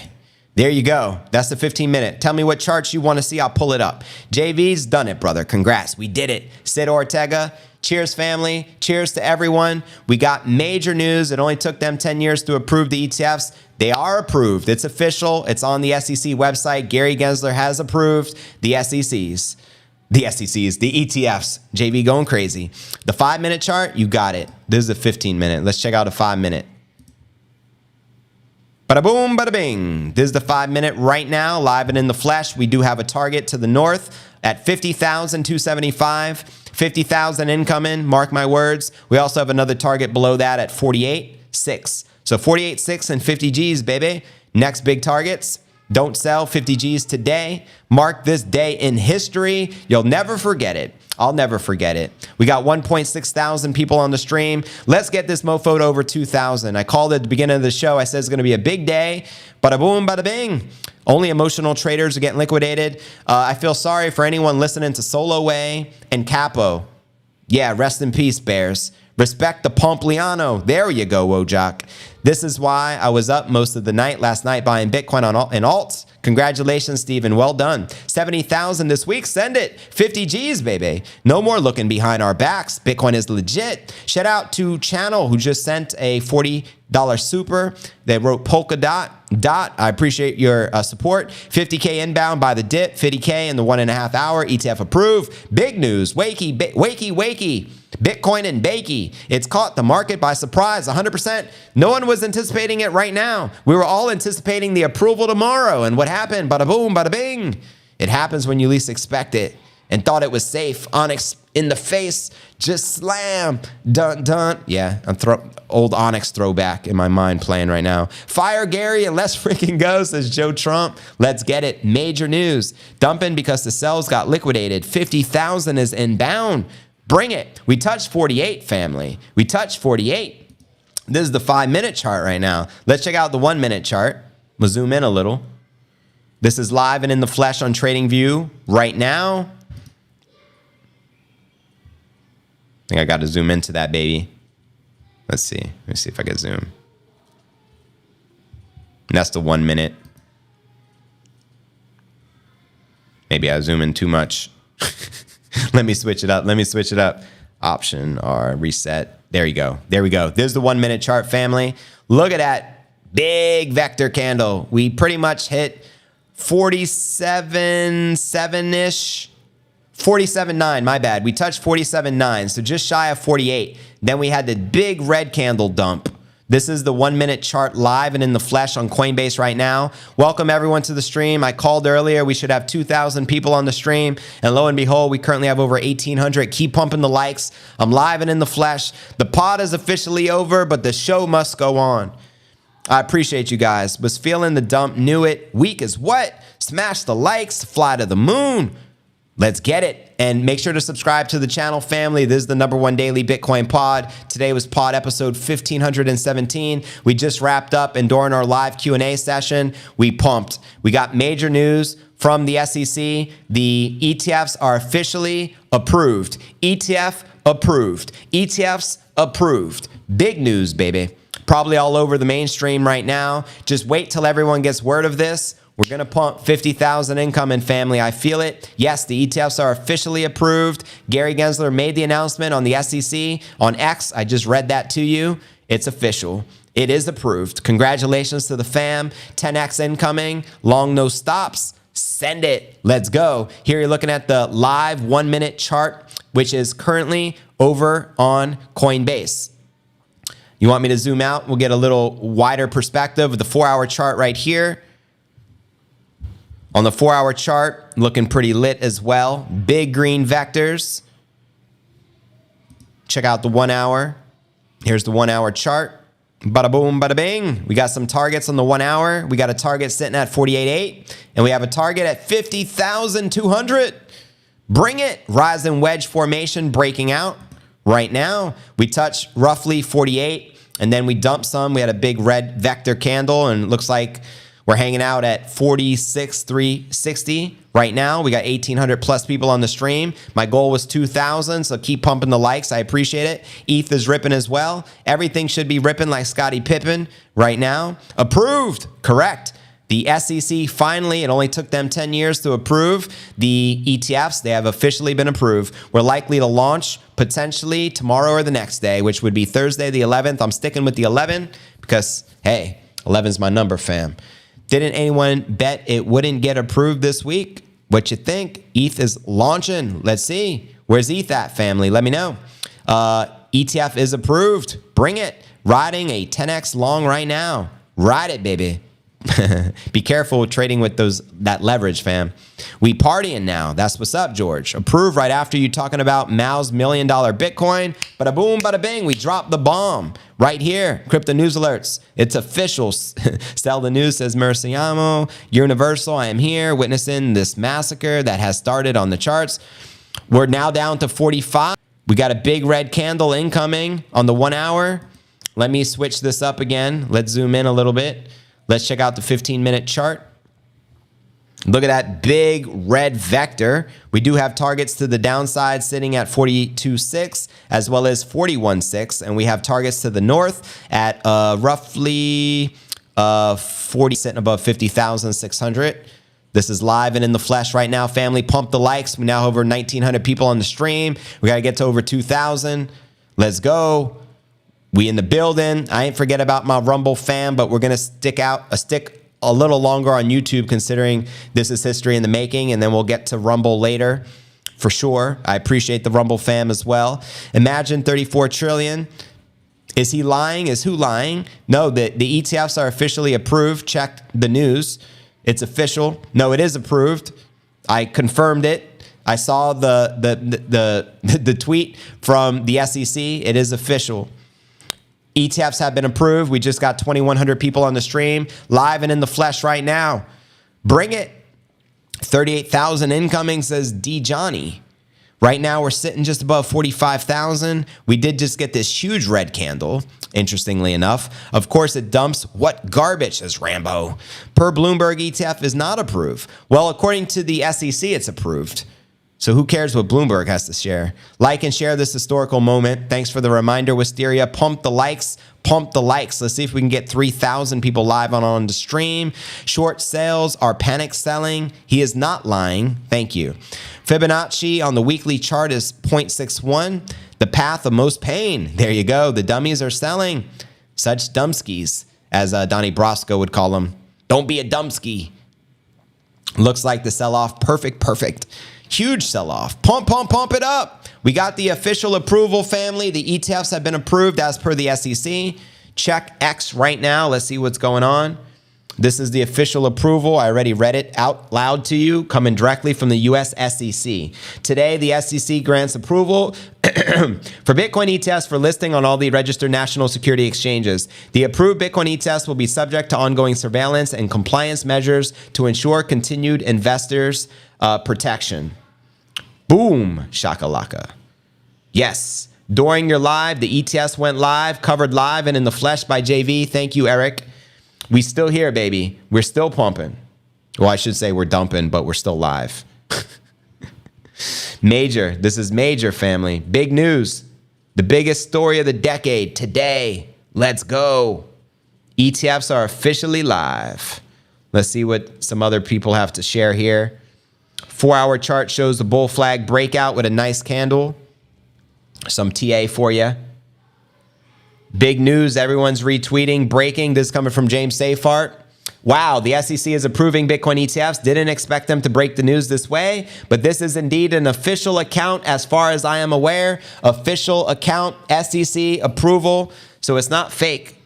There you go. That's the 15-minute. Tell me what charts you want to see. I'll pull it up. JV's done it, brother. Congrats. We did it. Sid Ortega. Cheers, family. Cheers to everyone. We got major news. It only took them 10 years to approve the ETFs. They are approved. It's official. It's on the SEC website. Gary Gensler has approved the SECs. The ETFs. JV going crazy. The 5-minute chart, you got it. This is a 15-minute. Let's check out a 5-minute. Bada boom, bada bing. This is the 5-minute right now, live and in the flesh. We do have a target to the north at 50,275. 50,000 incoming, mark my words. We also have another target below that at 48.6. So 48.6 and 50 G's, baby. Next big targets. Don't sell 50 G's today. Mark this day in history. You'll never forget it. I'll never forget it. We got 1.6 thousand people on the stream. Let's get this mofo to over 2,000. I called it at the beginning of the show. I said it's going to be a big day. Bada boom, bada bing. Only emotional traders are getting liquidated. I feel sorry for anyone listening to Solo Way and Capo. Yeah, rest in peace, Bears. Respect the Pompliano. There you go, Wojak. This is why I was up most of the night last night buying Bitcoin in alts. Congratulations, Steven. Well done. 70,000 this week. Send it. 50 G's, baby. No more looking behind our backs. Bitcoin is legit. Shout out to Channel, who just sent a $40 super. They wrote polka dot. I appreciate your support. 50K inbound by the dip. 50K in the 1.5 hour. ETF approved. Big news. Wakey. Bitcoin and bakey. It's caught the market by surprise, 100%. No one was anticipating it right now. We were all anticipating the approval tomorrow. And what happened? Bada boom, bada bing. It happens when you least expect it. And thought it was safe. Onyx in the face. Just slam. Dun, dun. Yeah, I'm old Onyx throwback in my mind playing right now. Fire Gary and let's freaking go, says Joe Trump. Let's get it. Major news. Dumping because the cells got liquidated. 50,000 is inbound. Bring it. We touched 48, family. We touched 48. This is the 5-minute chart right now. Let's check out the 1-minute chart. We'll zoom in a little. This is live and in the flesh on TradingView right now. I think I got to zoom into that, baby. Let's see. Let me see if I can zoom. And that's the 1 minute. Maybe I zoom in too much. Let me switch it up. Option or reset. There you go. There we go. There's the 1 minute chart, family. Look at that big vector candle. We pretty much hit 47.7-ish. 47.9, my bad. We touched 47.9, so just shy of 48. Then we had the big red candle dump. This is the 1 minute chart live and in the flesh on Coinbase right now. Welcome everyone to the stream. I called earlier. We should have 2,000 people on the stream. And lo and behold, we currently have over 1,800. Keep pumping the likes. I'm live and in the flesh. The pod is officially over, but the show must go on. I appreciate you guys. Was feeling the dump, knew it. Weak as what? Smash the likes, fly to the moon. Let's get it. And make sure to subscribe to the channel, family. This is the #1 daily Bitcoin pod. Today was pod episode 1517. We just wrapped up, and during our live Q&A session, we pumped. We got major news from the SEC. The ETFs are officially approved. ETF approved. ETFs approved. Big news, baby. Probably all over the mainstream right now. Just wait till everyone gets word of this. We're going to pump 50,000 income in, family. I feel it. Yes, the ETFs are officially approved. Gary Gensler made the announcement on the SEC on X. I just read that to you. It's official. It is approved. Congratulations to the fam. 10X incoming. Long no stops. Send it. Let's go. Here you're looking at the live 1 minute chart, which is currently over on Coinbase. You want me to zoom out? We'll get a little wider perspective of the 4-hour chart right here. On the 4-hour chart, looking pretty lit as well. Big green vectors. Check out the 1 hour. Here's the 1 hour chart. Bada boom, bada bing. We got some targets on the 1 hour. We got a target sitting at 48.8, and we have a target at 50,200. Bring it. Rise and wedge formation breaking out right now. We touched roughly 48, and then we dumped some. We had a big red vector candle, and it looks like we're hanging out at 46,360 right now. We got 1,800 plus people on the stream. My goal was 2,000, so keep pumping the likes. I appreciate it. ETH is ripping as well. Everything should be ripping like Scottie Pippen right now. Approved. Correct. The SEC finally, it only took them 10 years to approve the ETFs. They have officially been approved. We're likely to launch potentially tomorrow or the next day, which would be Thursday the 11th. I'm sticking with the 11 because, hey, 11 is my number, fam. Didn't anyone bet it wouldn't get approved this week? What you think? ETH is launching. Let's see. Where's ETH at, family? Let me know. ETF is approved. Bring it. Riding a 10X long right now. Ride it, baby. Be careful trading with that leverage, fam. We partying now. That's what's up, George. Approve right after you talking about Mow's $1 million Bitcoin. Bada boom, bada bing. We dropped the bomb right here. Crypto News Alerts. It's official. Sell the news, says Merciamo. Universal, I am here witnessing this massacre that has started on the charts. We're now down to 45. We got a big red candle incoming on the 1 hour. Let me switch this up again. Let's zoom in a little bit. Let's check out the 15-minute chart. Look at that big red vector. We do have targets to the downside sitting at 42.6 as well as 41.6. And we have targets to the north at roughly 40, sitting above 50,600. This is live and in the flesh right now. Family, pump the likes. We now have over 1,900 people on the stream. We got to get to over 2,000. Let's go. We in the building. I ain't forget about my Rumble fam, but we're going to stick a little longer on YouTube considering this is history in the making, and then we'll get to Rumble later for sure. I appreciate the Rumble fam as well. Imagine 34 trillion. Is he lying? Is who lying? No, the ETFs are officially approved. Check the news. It's official. No, it is approved. I confirmed it. I saw the tweet from the SEC. It is official. ETFs have been approved. We just got 2,100 people on the stream, live and in the flesh right now. Bring it. 38,000 incoming, says D. Johnny. Right now, we're sitting just above 45,000. We did just get this huge red candle, interestingly enough. Of course, it dumps. What garbage, says Rambo. Per Bloomberg, ETF is not approved. Well, according to the SEC, it's approved. So who cares what Bloomberg has to share? Like and share this historical moment. Thanks for the reminder, Wisteria. Pump the likes. Pump the likes. Let's see if we can get 3,000 people live on the stream. Short sales are panic selling. He is not lying. Thank you. Fibonacci on the weekly chart is 0.61. The path of most pain. There you go. The dummies are selling. Such dumbskis, as Donnie Brasco would call them. Don't be a dumbski. Looks like the sell-off. Perfect. Huge sell-off. Pump it up. We got the official approval, family. The ETFs have been approved as per the SEC. Check X right now. Let's see what's going on. This is the official approval. I already read it out loud to you, coming directly from the US SEC. Today, the SEC grants approval for Bitcoin ETFs for listing on all the registered national security exchanges. The approved Bitcoin ETFs will be subject to ongoing surveillance and compliance measures to ensure continued investors' protection. Boom, shakalaka. Yes, during your live, the ETFs went live, covered live and in the flesh by JV. Thank you, Eric. We still here, baby. We're still pumping. Well, I should say we're dumping, but we're still live. Major. This is major, family. Big news. The biggest story of the decade today. Let's go. ETFs are officially live. Let's see what some other people have to share here. 4-hour chart shows the bull flag breakout with a nice candle. Some TA for you. Big news, everyone's retweeting, breaking. This is coming from James Safart. Wow, the SEC is approving Bitcoin ETFs. Didn't expect them to break the news this way, but this is indeed an official account as far as I am aware. Official account, SEC approval. So it's not fake.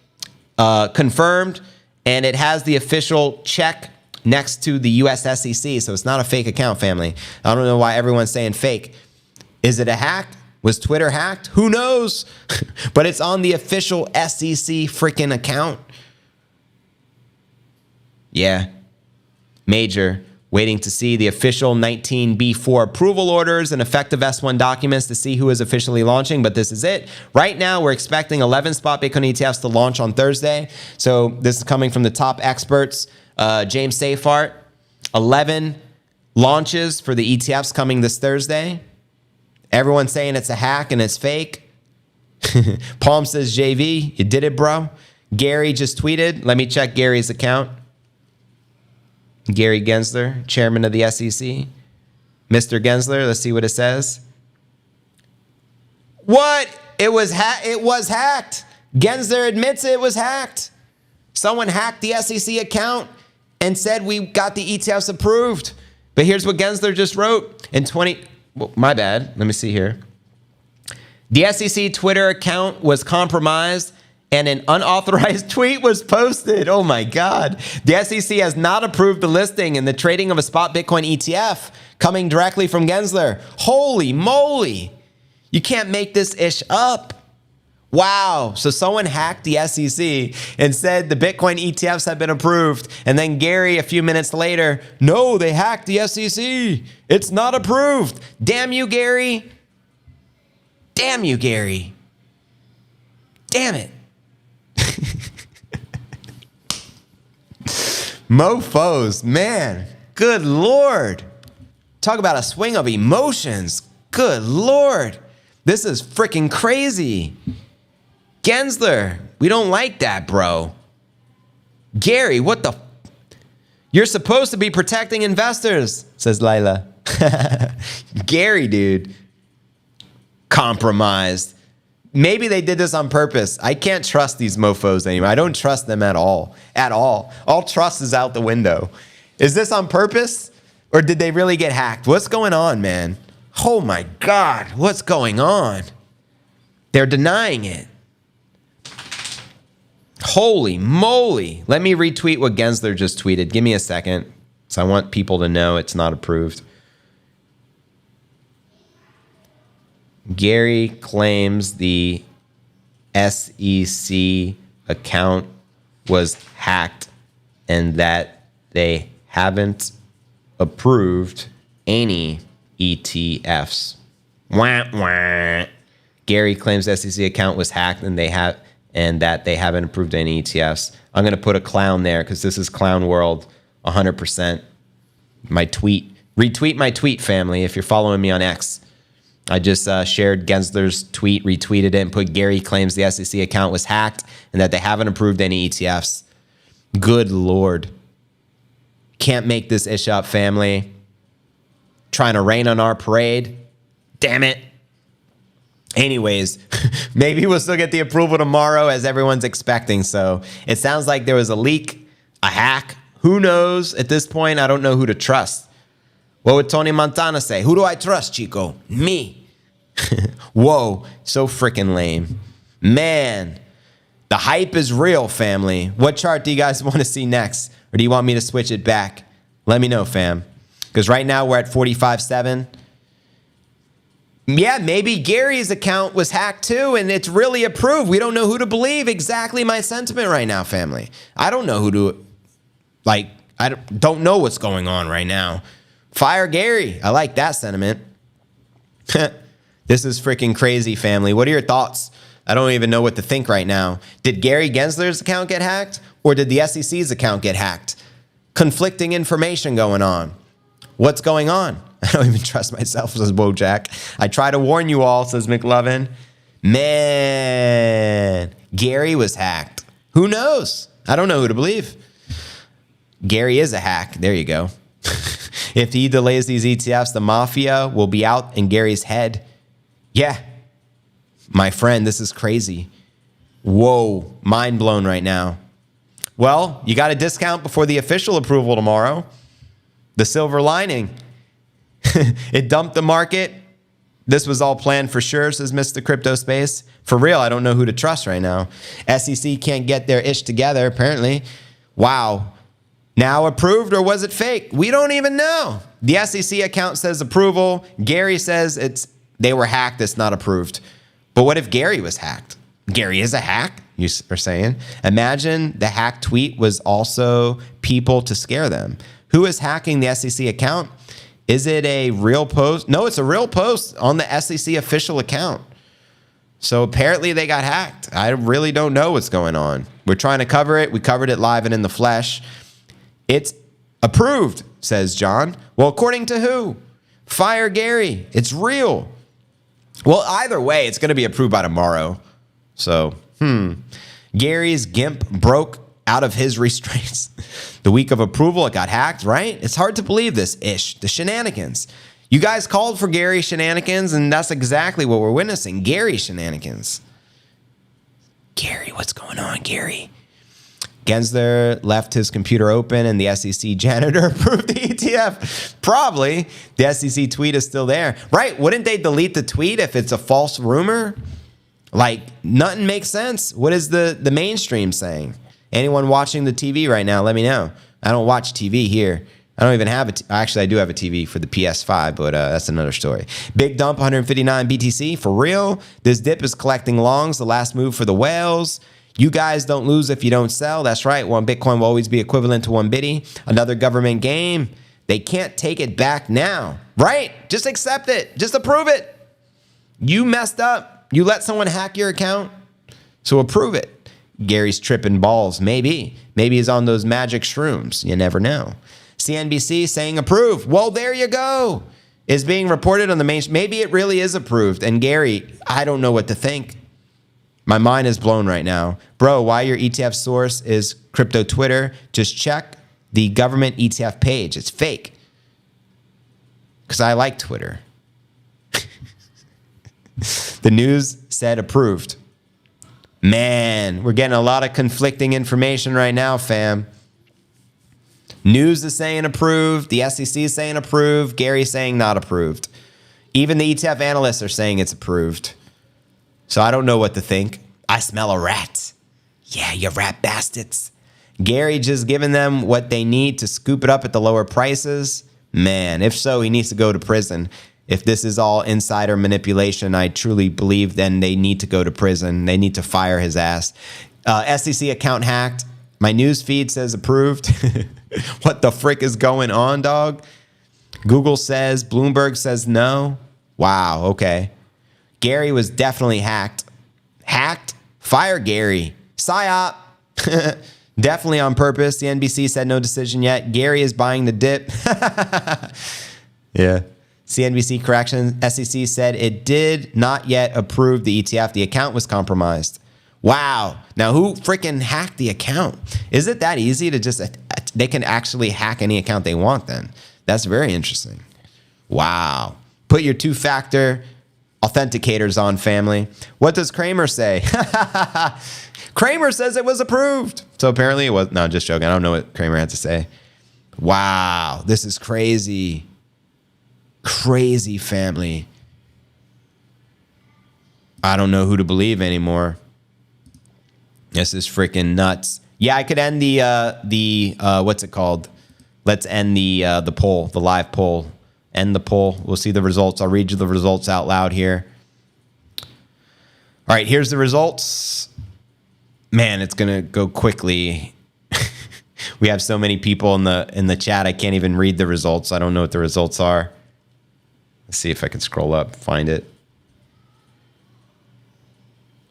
Confirmed, and it has the official check next to the US SEC. So it's not a fake account, family. I don't know why everyone's saying fake. Is it a hack? Was Twitter hacked? Who knows? But it's on the official SEC freaking account. Yeah. Major. Waiting to see the official 19B4 approval orders and effective S1 documents to see who is officially launching. But this is it. Right now, we're expecting 11 spot Bitcoin ETFs to launch on Thursday. So this is coming from the top experts. James Safart. 11 launches for the ETFs coming this Thursday. Everyone's saying it's a hack and it's fake. Palm says, JV, you did it, bro. Gary just tweeted. Let me check Gary's account. Gary Gensler, chairman of the SEC. Mr. Gensler, let's see what it says. What? It was hacked. Gensler admits it was hacked. Someone hacked the SEC account and said we got the ETFs approved. But here's what Gensler just wrote. Well, my bad. Let me see here. The SEC Twitter account was compromised and an unauthorized tweet was posted. Oh my God. The SEC has not approved the listing and the trading of a spot Bitcoin ETF coming directly from Gensler. Holy moly. You can't make this ish up. Wow. So someone hacked the SEC and said the Bitcoin ETFs have been approved. And then Gary, a few minutes later, no, they hacked the SEC. It's not approved. Damn you, Gary. Damn you, Gary. Damn it. Mofos, man. Good Lord. Talk about a swing of emotions. Good Lord. This is freaking crazy. Gensler, we don't like that, bro. Gary, what the? You're supposed to be protecting investors, says Lila. Gary, dude. Compromised. Maybe they did this on purpose. I can't trust these mofos anymore. I don't trust them at all. At all. All trust is out the window. Is this on purpose? Or did they really get hacked? What's going on, man? Oh my God. What's going on? They're denying it. Holy moly. Let me retweet what Gensler just tweeted. Give me a second. So I want people to know it's not approved. Gary claims the SEC account was hacked and that they haven't approved any ETFs. Wah, wah. Gary claims the SEC account was hacked and that they haven't approved any ETFs. I'm going to put a clown there because this is clown world 100%. My tweet. Retweet my tweet, family, if you're following me on X. I just shared Gensler's tweet, retweeted it, and put Gary claims the SEC account was hacked and that they haven't approved any ETFs. Good Lord. Can't make this ish up, family. Trying to rain on our parade. Damn it. Anyways, maybe we'll still get the approval tomorrow as everyone's expecting. So it sounds like there was a leak, a hack. Who knows? At this point, I don't know who to trust. What would Tony Montana say? Who do I trust, Chico? Me. Whoa, so freaking lame. Man, the hype is real, family. What chart do you guys want to see next? Or do you want me to switch it back? Let me know, fam. Because right now we're at 45.7. Yeah, maybe Gary's account was hacked too, and it's really approved. We don't know who to believe. Exactly my sentiment right now, family. I don't know who to, I don't know what's going on right now. Fire Gary. I like that sentiment. This is freaking crazy, family. What are your thoughts? I don't even know what to think right now. Did Gary Gensler's account get hacked? Or did the SEC's account get hacked? Conflicting information going on. What's going on? I don't even trust myself, says Wojak. I try to warn you all, says McLovin. Man, Gary was hacked. Who knows? I don't know who to believe. Gary is a hack. There you go. If he delays these ETFs, the mafia will be out in Gary's head. Yeah. My friend, this is crazy. Whoa. Mind blown right now. Well, you got a discount before the official approval tomorrow. The silver lining. It dumped the market. This was all planned for sure, says Mr. Crypto Space. For real, I don't know who to trust right now. SEC can't get their ish together, apparently. Wow. Now approved, or was it fake? We don't even know. The SEC account says approval. Gary says they were hacked. It's not approved. But what if Gary was hacked? Gary is a hack, you are saying. Imagine the hack tweet was also people to scare them. Who is hacking the SEC account? Is it a real post? No, it's a real post on the SEC official account. So apparently they got hacked. I really don't know what's going on. We're trying to cover it. We covered it live and in the flesh. It's approved, says John. Well, according to who? Fire Gary. It's real. Well, either way, it's going to be approved by tomorrow. So, Gary's GIMP broke out of his restraints. The week of approval, it got hacked, right? It's hard to believe this ish. The shenanigans. You guys called for Gary shenanigans, and that's exactly what we're witnessing. Gary shenanigans. Gary, what's going on, Gary? Gensler left his computer open and the SEC janitor approved the ETF. Probably. The SEC tweet is still there. Right. Wouldn't they delete the tweet if it's a false rumor? Like, nothing makes sense. What is the mainstream saying? Anyone watching the TV right now, let me know. I don't watch TV here. I don't even have actually, I do have a TV for the PS5, but that's another story. Big dump, 159 BTC. For real? This dip is collecting longs, the last move for the whales. You guys don't lose if you don't sell. That's right. One Bitcoin will always be equivalent to one bitty. Another government game. They can't take it back now. Right? Just accept it. Just approve it. You messed up. You let someone hack your account. So approve it. Gary's tripping balls. Maybe. Maybe he's on those magic shrooms. You never know. CNBC saying approve. Well, there you go. Is being reported on the main. Maybe it really is approved. And Gary, I don't know what to think. My mind is blown right now. Bro, why your ETF source is crypto Twitter? Just check the government ETF page. It's fake. Because I like Twitter. The news said approved. Man, we're getting a lot of conflicting information right now, fam. News is saying approved. The SEC is saying approved. Gary's saying not approved. Even the ETF analysts are saying it's approved. So I don't know what to think. I smell a rat. Yeah, you rat bastards. Gary just giving them what they need to scoop it up at the lower prices. Man, if so, he needs to go to prison. If this is all insider manipulation, I truly believe then they need to go to prison. They need to fire his ass. SEC account hacked. My news feed says approved. What the frick is going on, dog? Google says, Bloomberg says no. Wow, okay. Gary was definitely hacked. Hacked? Fire Gary. PSYOP. Definitely on purpose. The NBC said no decision yet. Gary is buying the dip. Yeah. CNBC correction. SEC said it did not yet approve the ETF. The account was compromised. Wow. Now, who freaking hacked the account? Is it that easy to just, they can actually hack any account they want then? That's very interesting. Wow. Put your two-factor authenticators on, family. What does Kramer say? Kramer says it was approved. So apparently it was. No, just joking. I don't know what Kramer had to say. Wow. This is crazy. Crazy, family. I don't know who to believe anymore. This is freaking nuts. Yeah, I could end the what's it called? Let's end the poll, the live poll. End the poll. We'll see the results. I'll read you the results out loud here. All right, here's the results. Man, it's gonna go quickly. We have so many people in the chat. I can't even read the results. I don't know what the results are. Let's see if I can scroll up, find it.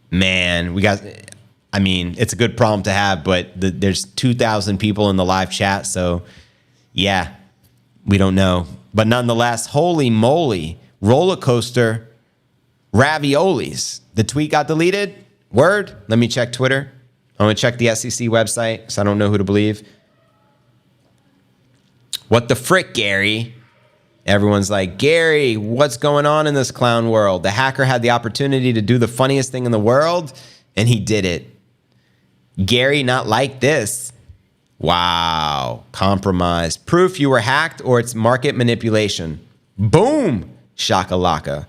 Man, we got. I mean, it's a good problem to have, but there's 2,000 people in the live chat, so yeah, we don't know. But nonetheless, holy moly, roller coaster raviolis. The tweet got deleted? Word? Let me check Twitter. I'm going to check the SEC website, so I don't know who to believe. What the frick, Gary? Everyone's like, Gary, what's going on in this clown world? The hacker had the opportunity to do the funniest thing in the world, and he did it. Gary, not like this. Wow. Compromise. Proof you were hacked or it's market manipulation. Boom. Shakalaka.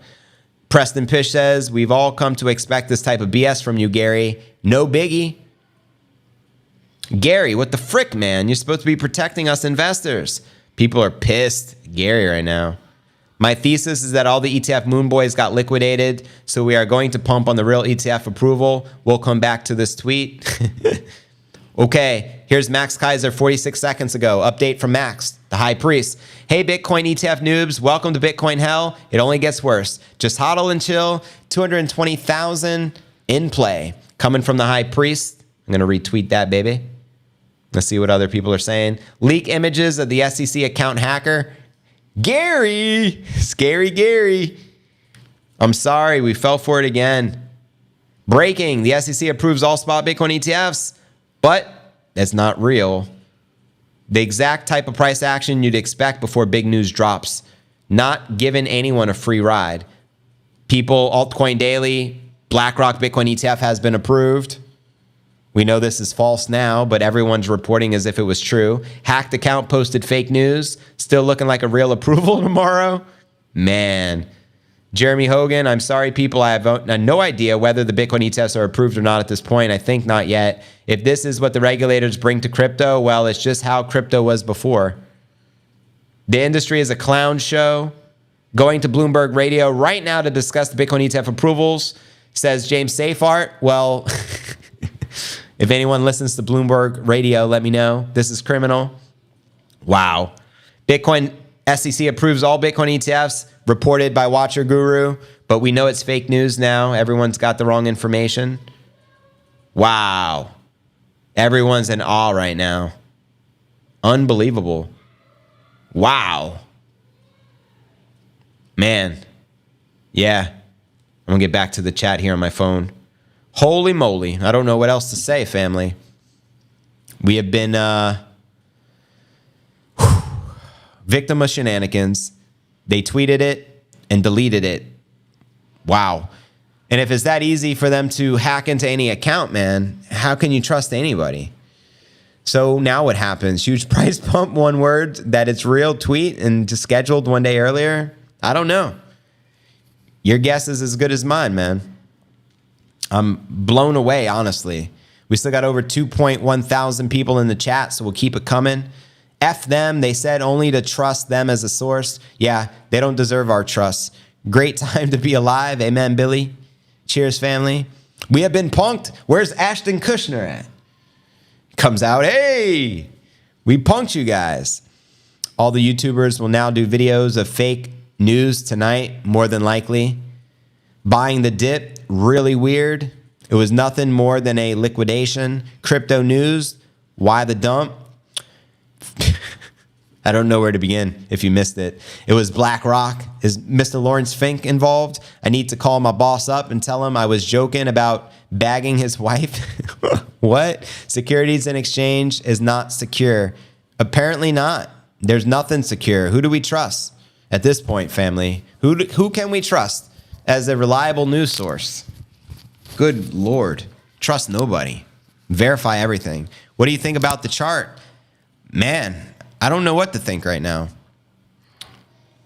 Preston Pish says, we've all come to expect this type of BS from you, Gary. No biggie. Gary, what the frick, man? You're supposed to be protecting us investors. People are pissed. Gary right now. My thesis is that all the ETF moon boys got liquidated, so we are going to pump on the real ETF approval. We'll come back to this tweet. Okay, here's Max Kaiser 46 seconds ago. Update from Max, the high priest. Hey, Bitcoin ETF noobs, welcome to Bitcoin hell. It only gets worse. Just hodl and chill. 220,000 in play. Coming from the high priest. I'm going to retweet that, baby. Let's see what other people are saying. Leak images of the SEC account hacker. Gary, scary Gary. I'm sorry, we fell for it again. Breaking, the SEC approves all spot Bitcoin ETFs, but that's not real. The exact type of price action you'd expect before big news drops. Not giving anyone a free ride. People, Altcoin Daily, BlackRock Bitcoin ETF has been approved. We know this is false now, but everyone's reporting as if it was true. Hacked account posted fake news. Still looking like a real approval tomorrow. Man, Jeremy Hogan, I'm sorry, people. I have no idea whether the Bitcoin ETFs are approved or not at this point. I think not yet. If this is what the regulators bring to crypto, well, it's just how crypto was before. The industry is a clown show. Going to Bloomberg Radio right now to discuss the Bitcoin ETF approvals, says James Safart. Well, if anyone listens to Bloomberg Radio, let me know. This is criminal. Wow. Bitcoin SEC approves all Bitcoin ETFs, reported by Watcher Guru, but we know it's fake news now. Everyone's got the wrong information. Wow. Everyone's in awe right now. Unbelievable. Wow. Man. Yeah. I'm going to get back to the chat here on my phone. Holy moly. I don't know what else to say, family. We have been victim of shenanigans. They tweeted it and deleted it. Wow. And if it's that easy for them to hack into any account, man, how can you trust anybody? So now what happens? Huge price pump, one word, that it's real tweet and just scheduled one day earlier? I don't know. Your guess is as good as mine, man. I'm blown away, honestly. We still got over 2.1 thousand people in the chat, so we'll keep it coming. F them. They said only to trust them as a source. Yeah, they don't deserve our trust. Great time to be alive. Amen, Billy. Cheers, family. We have been punked. Where's Ashton Kutcher at? Comes out, hey, we punked you guys. All the YouTubers will now do videos of fake news tonight, more than likely. Buying the dip, really weird. It was nothing more than a liquidation. Crypto news, why the dump? I don't know where to begin if you missed it. It was BlackRock. Is Mr. Lawrence Fink involved? I need to call my boss up and tell him I was joking about bagging his wife. What? Securities and exchange is not secure. Apparently not. There's nothing secure. Who do we trust at this point, family? Who can we trust as a reliable news source? Good Lord. Trust nobody. Verify everything. What do you think about the chart? Man, I don't know what to think right now.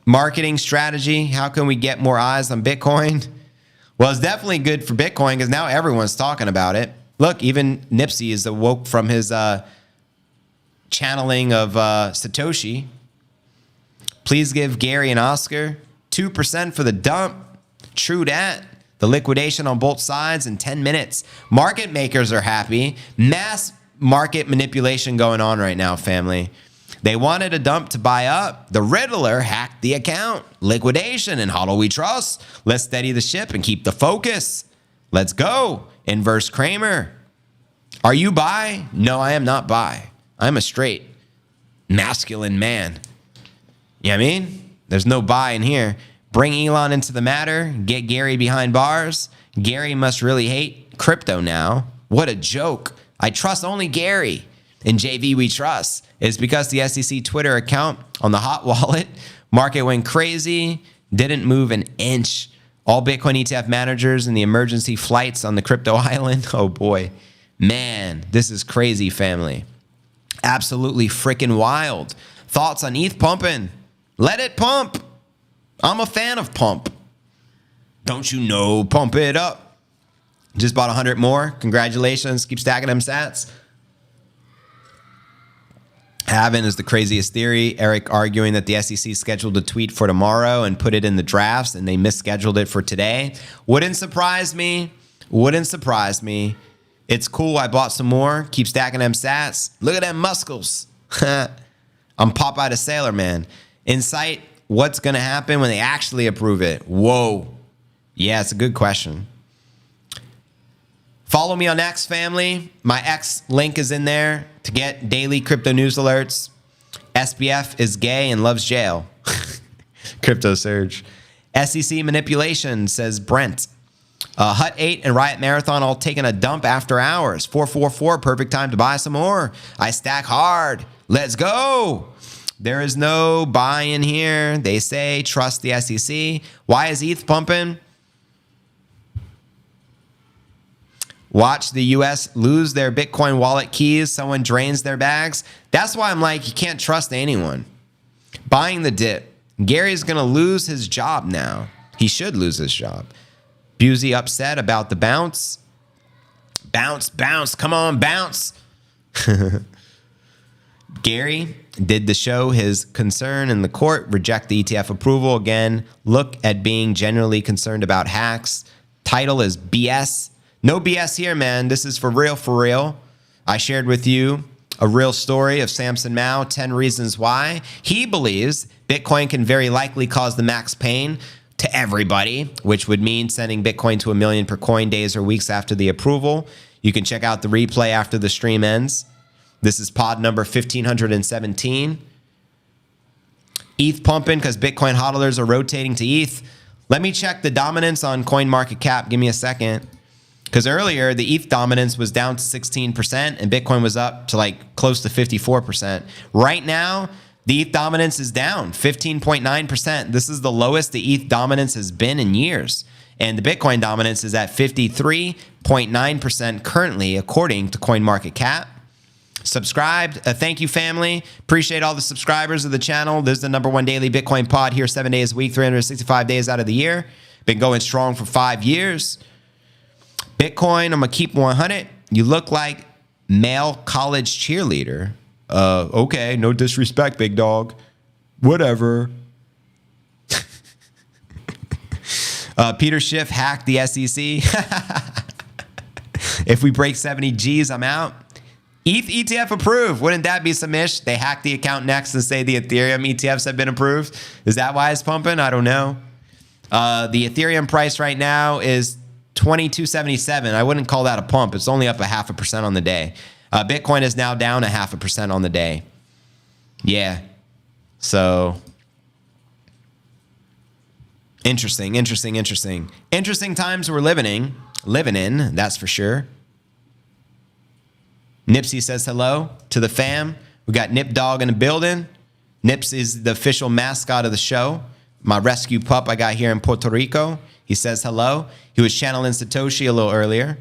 Marketing strategy. How can we get more eyes on Bitcoin? Well, it's definitely good for Bitcoin because now everyone's talking about it. Look, even Nipsey is awoke from his channeling of Satoshi. Please give Gary an Oscar. 2% for the dump. True dat. The liquidation on both sides in 10 minutes. Market makers are happy. Mass market manipulation going on right now, family. They wanted a dump to buy up. The Riddler hacked the account. Liquidation and how do we trust? Let's steady the ship and keep the focus. Let's go. Inverse Kramer. Are you buy? No, I am not buy. I'm a straight masculine man. You know what I mean? There's no buy in here. Bring Elon into the matter. Get Gary behind bars. Gary must really hate crypto now. What a joke. I trust only Gary. In JV we trust. It's because the SEC Twitter account on the hot wallet market went crazy, didn't move an inch. All Bitcoin ETF managers and the emergency flights on the crypto island. Oh boy, man, this is crazy, family. Absolutely freaking wild. Thoughts on ETH pumping? Let it pump. I'm a fan of pump. Don't you know? Pump it up. Just bought 100 more. Congratulations. Keep stacking them sats. Halving is the craziest theory. Eric arguing that the SEC scheduled a tweet for tomorrow and put it in the drafts and they misscheduled it for today. Wouldn't surprise me. Wouldn't surprise me. It's cool. I bought some more. Keep stacking them sats. Look at them muscles. I'm Popeye the Sailor Man. Insight, what's going to happen when they actually approve it? Whoa. Yeah, it's a good question. Follow me on X, family. My X link is in there to get daily crypto news alerts. SBF is gay and loves jail. Crypto surge. SEC manipulation, says Brent. Hut 8 and Riot Marathon all taking a dump after hours. 444, perfect time to buy some more. I stack hard. Let's go. There is no buy in here. They say trust the SEC. Why is ETH pumping? Watch the US lose their Bitcoin wallet keys. Someone drains their bags. That's why I'm like, you can't trust anyone. Buying the dip. Gary's going to lose his job now. He should lose his job. Busey upset about the bounce. Bounce, bounce, come on, bounce. Gary did the show his concern in the court, reject the ETF approval. Again, look at being genuinely concerned about hacks. Title is BS. No BS here, man. This is for real, for real. I shared with you a real story of Samson Mow, 10 reasons why he believes Bitcoin can very likely cause the max pain to everybody, which would mean sending Bitcoin to $1 million per coin days or weeks after the approval. You can check out the replay after the stream ends. This is pod number 1517. ETH pumping because Bitcoin hodlers are rotating to ETH. Let me check the dominance on CoinMarketCap. Give me a second. Because earlier, the ETH dominance was down to 16% and Bitcoin was up to like close to 54%. Right now, the ETH dominance is down 15.9%. This is the lowest the ETH dominance has been in years. And the Bitcoin dominance is at 53.9% currently, according to CoinMarketCap. Subscribed. Thank you, family. Appreciate all the subscribers of the channel. This is the #1 daily Bitcoin pod here 7 days a week, 365 days out of the year. Been going strong for 5 years. Bitcoin, I'm going to keep 100. You look like male college cheerleader. Okay, no disrespect, big dog. Whatever. Peter Schiff hacked the SEC. If we break 70 G's, I'm out. ETH ETF approved. Wouldn't that be some ish? They hack the account next and say the Ethereum ETFs have been approved. Is that why it's pumping? I don't know. The Ethereum price right now is 22.77. I wouldn't call that a pump. It's only up 0.5% on the day. Bitcoin is now down 0.5% on the day. Yeah. So interesting. Interesting times we're living in, that's for sure. Nipsey says hello to the fam. We got Nip Dog in the building. Nips is the official mascot of the show. My rescue pup I got here in Puerto Rico. He says hello. He was channeling Satoshi a little earlier.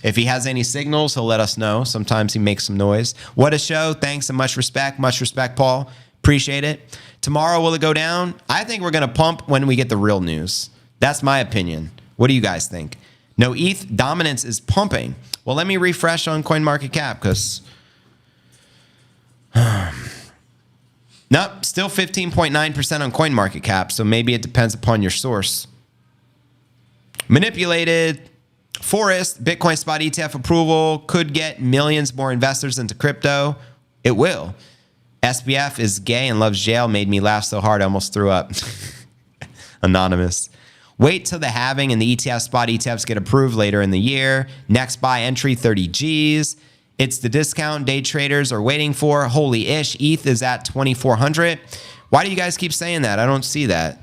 If he has any signals, he'll let us know. Sometimes he makes some noise. What a show. Thanks and much respect. Much respect, Paul. Appreciate it. Tomorrow, will it go down? I think we're going to pump when we get the real news. That's my opinion. What do you guys think? No, ETH dominance is pumping. Well, let me refresh on CoinMarketCap because nope, still 15.9% on CoinMarketCap. So maybe it depends upon your source. Manipulated. Forest, Bitcoin spot ETF approval could get millions more investors into crypto. It will. SBF is gay and loves jail. Made me laugh so hard I almost threw up. Anonymous. Wait till the halving and the ETF spot ETFs get approved later in the year. Next buy entry 30 G's. It's the discount day traders are waiting for. Holy ish. ETH is at 2,400. Why do you guys keep saying that? I don't see that.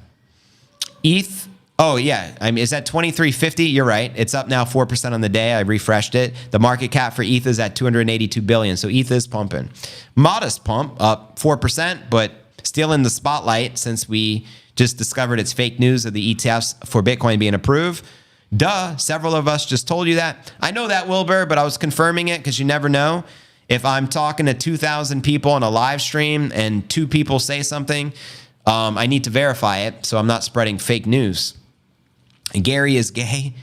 ETH. Oh, yeah. I mean, it's at 2350. You're right. It's up now 4% on the day. I refreshed it. The market cap for ETH is at 282 billion. So ETH is pumping. Modest pump, up 4%, but still in the spotlight since we just discovered it's fake news of the ETFs for Bitcoin being approved. Duh. Several of us just told you that. I know that, Wilbur, but I was confirming it because you never know. If I'm talking to 2,000 people on a live stream and 2 people say something, I need to verify it so I'm not spreading fake news. And Gary is gay.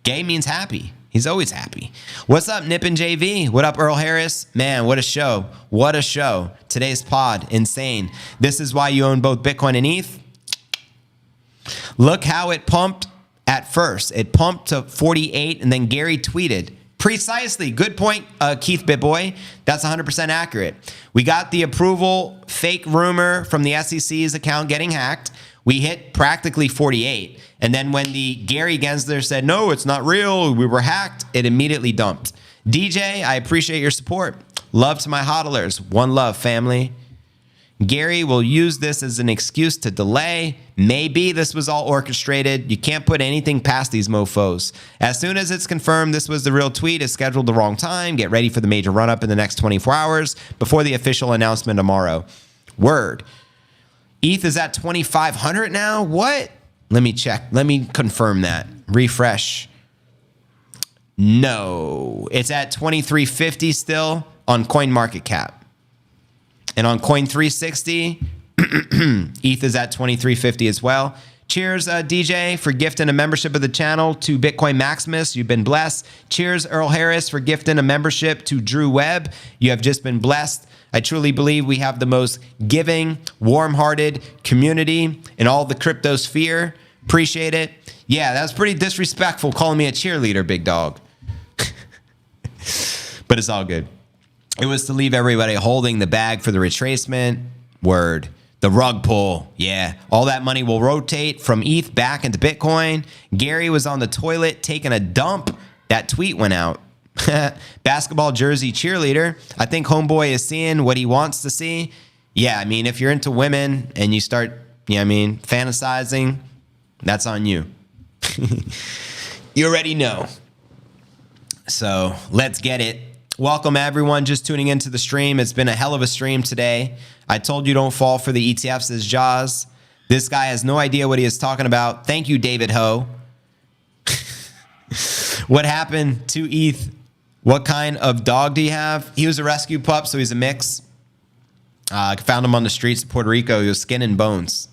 Gay means happy. He's always happy. What's up, Nip and JV? What up, Earl Harris? Man, what a show. What a show. Today's pod, insane. This is why you own both Bitcoin and ETH. Look how it pumped at first. It pumped to 48, and then Gary tweeted, precisely. Good point, Keith Bitboy. That's 100% accurate. We got the approval fake rumor from the SEC's account getting hacked. We hit practically 48. And then when the Gary Gensler said, no, it's not real, we were hacked, it immediately dumped. DJ, I appreciate your support. Love to my hodlers. One love, family. Gary will use this as an excuse to delay. Maybe this was all orchestrated. You can't put anything past these mofos. As soon as it's confirmed this was the real tweet, it's scheduled the wrong time. Get ready for the major run-up in the next 24 hours before the official announcement tomorrow. Word. ETH is at 2,500 now? What? Let me check. Let me confirm that. Refresh. No. It's at 2,350 still on CoinMarketCap. And on Coin360, ETH is at 2,350 as well. Cheers, DJ, for gifting a membership of the channel to Bitcoin Maximus. You've been blessed. Cheers, Earl Harris, for gifting a membership to Drew Webb. You have just been blessed. I truly believe we have the most giving, warm-hearted community in all the crypto sphere. Appreciate it. Yeah, that was pretty disrespectful calling me a cheerleader, big dog. But it's all good. It was to leave everybody holding the bag for the retracement. Word. The rug pull. Yeah. All that money will rotate from ETH back into Bitcoin. Gary was on the toilet taking a dump. That tweet went out. Basketball jersey cheerleader. I think homeboy is seeing what he wants to see. Yeah, I mean, if you're into women and you start, fantasizing, that's on you. You already know. So let's get it. Welcome, everyone, just tuning into the stream. It's been a hell of a stream today. I told you don't fall for the ETFs as Jaws. This guy has no idea what he is talking about. Thank you, David Ho. What happened to ETH? What kind of dog do you have? He was a rescue pup, so he's a mix. I found him on the streets of Puerto Rico. He was skin and bones.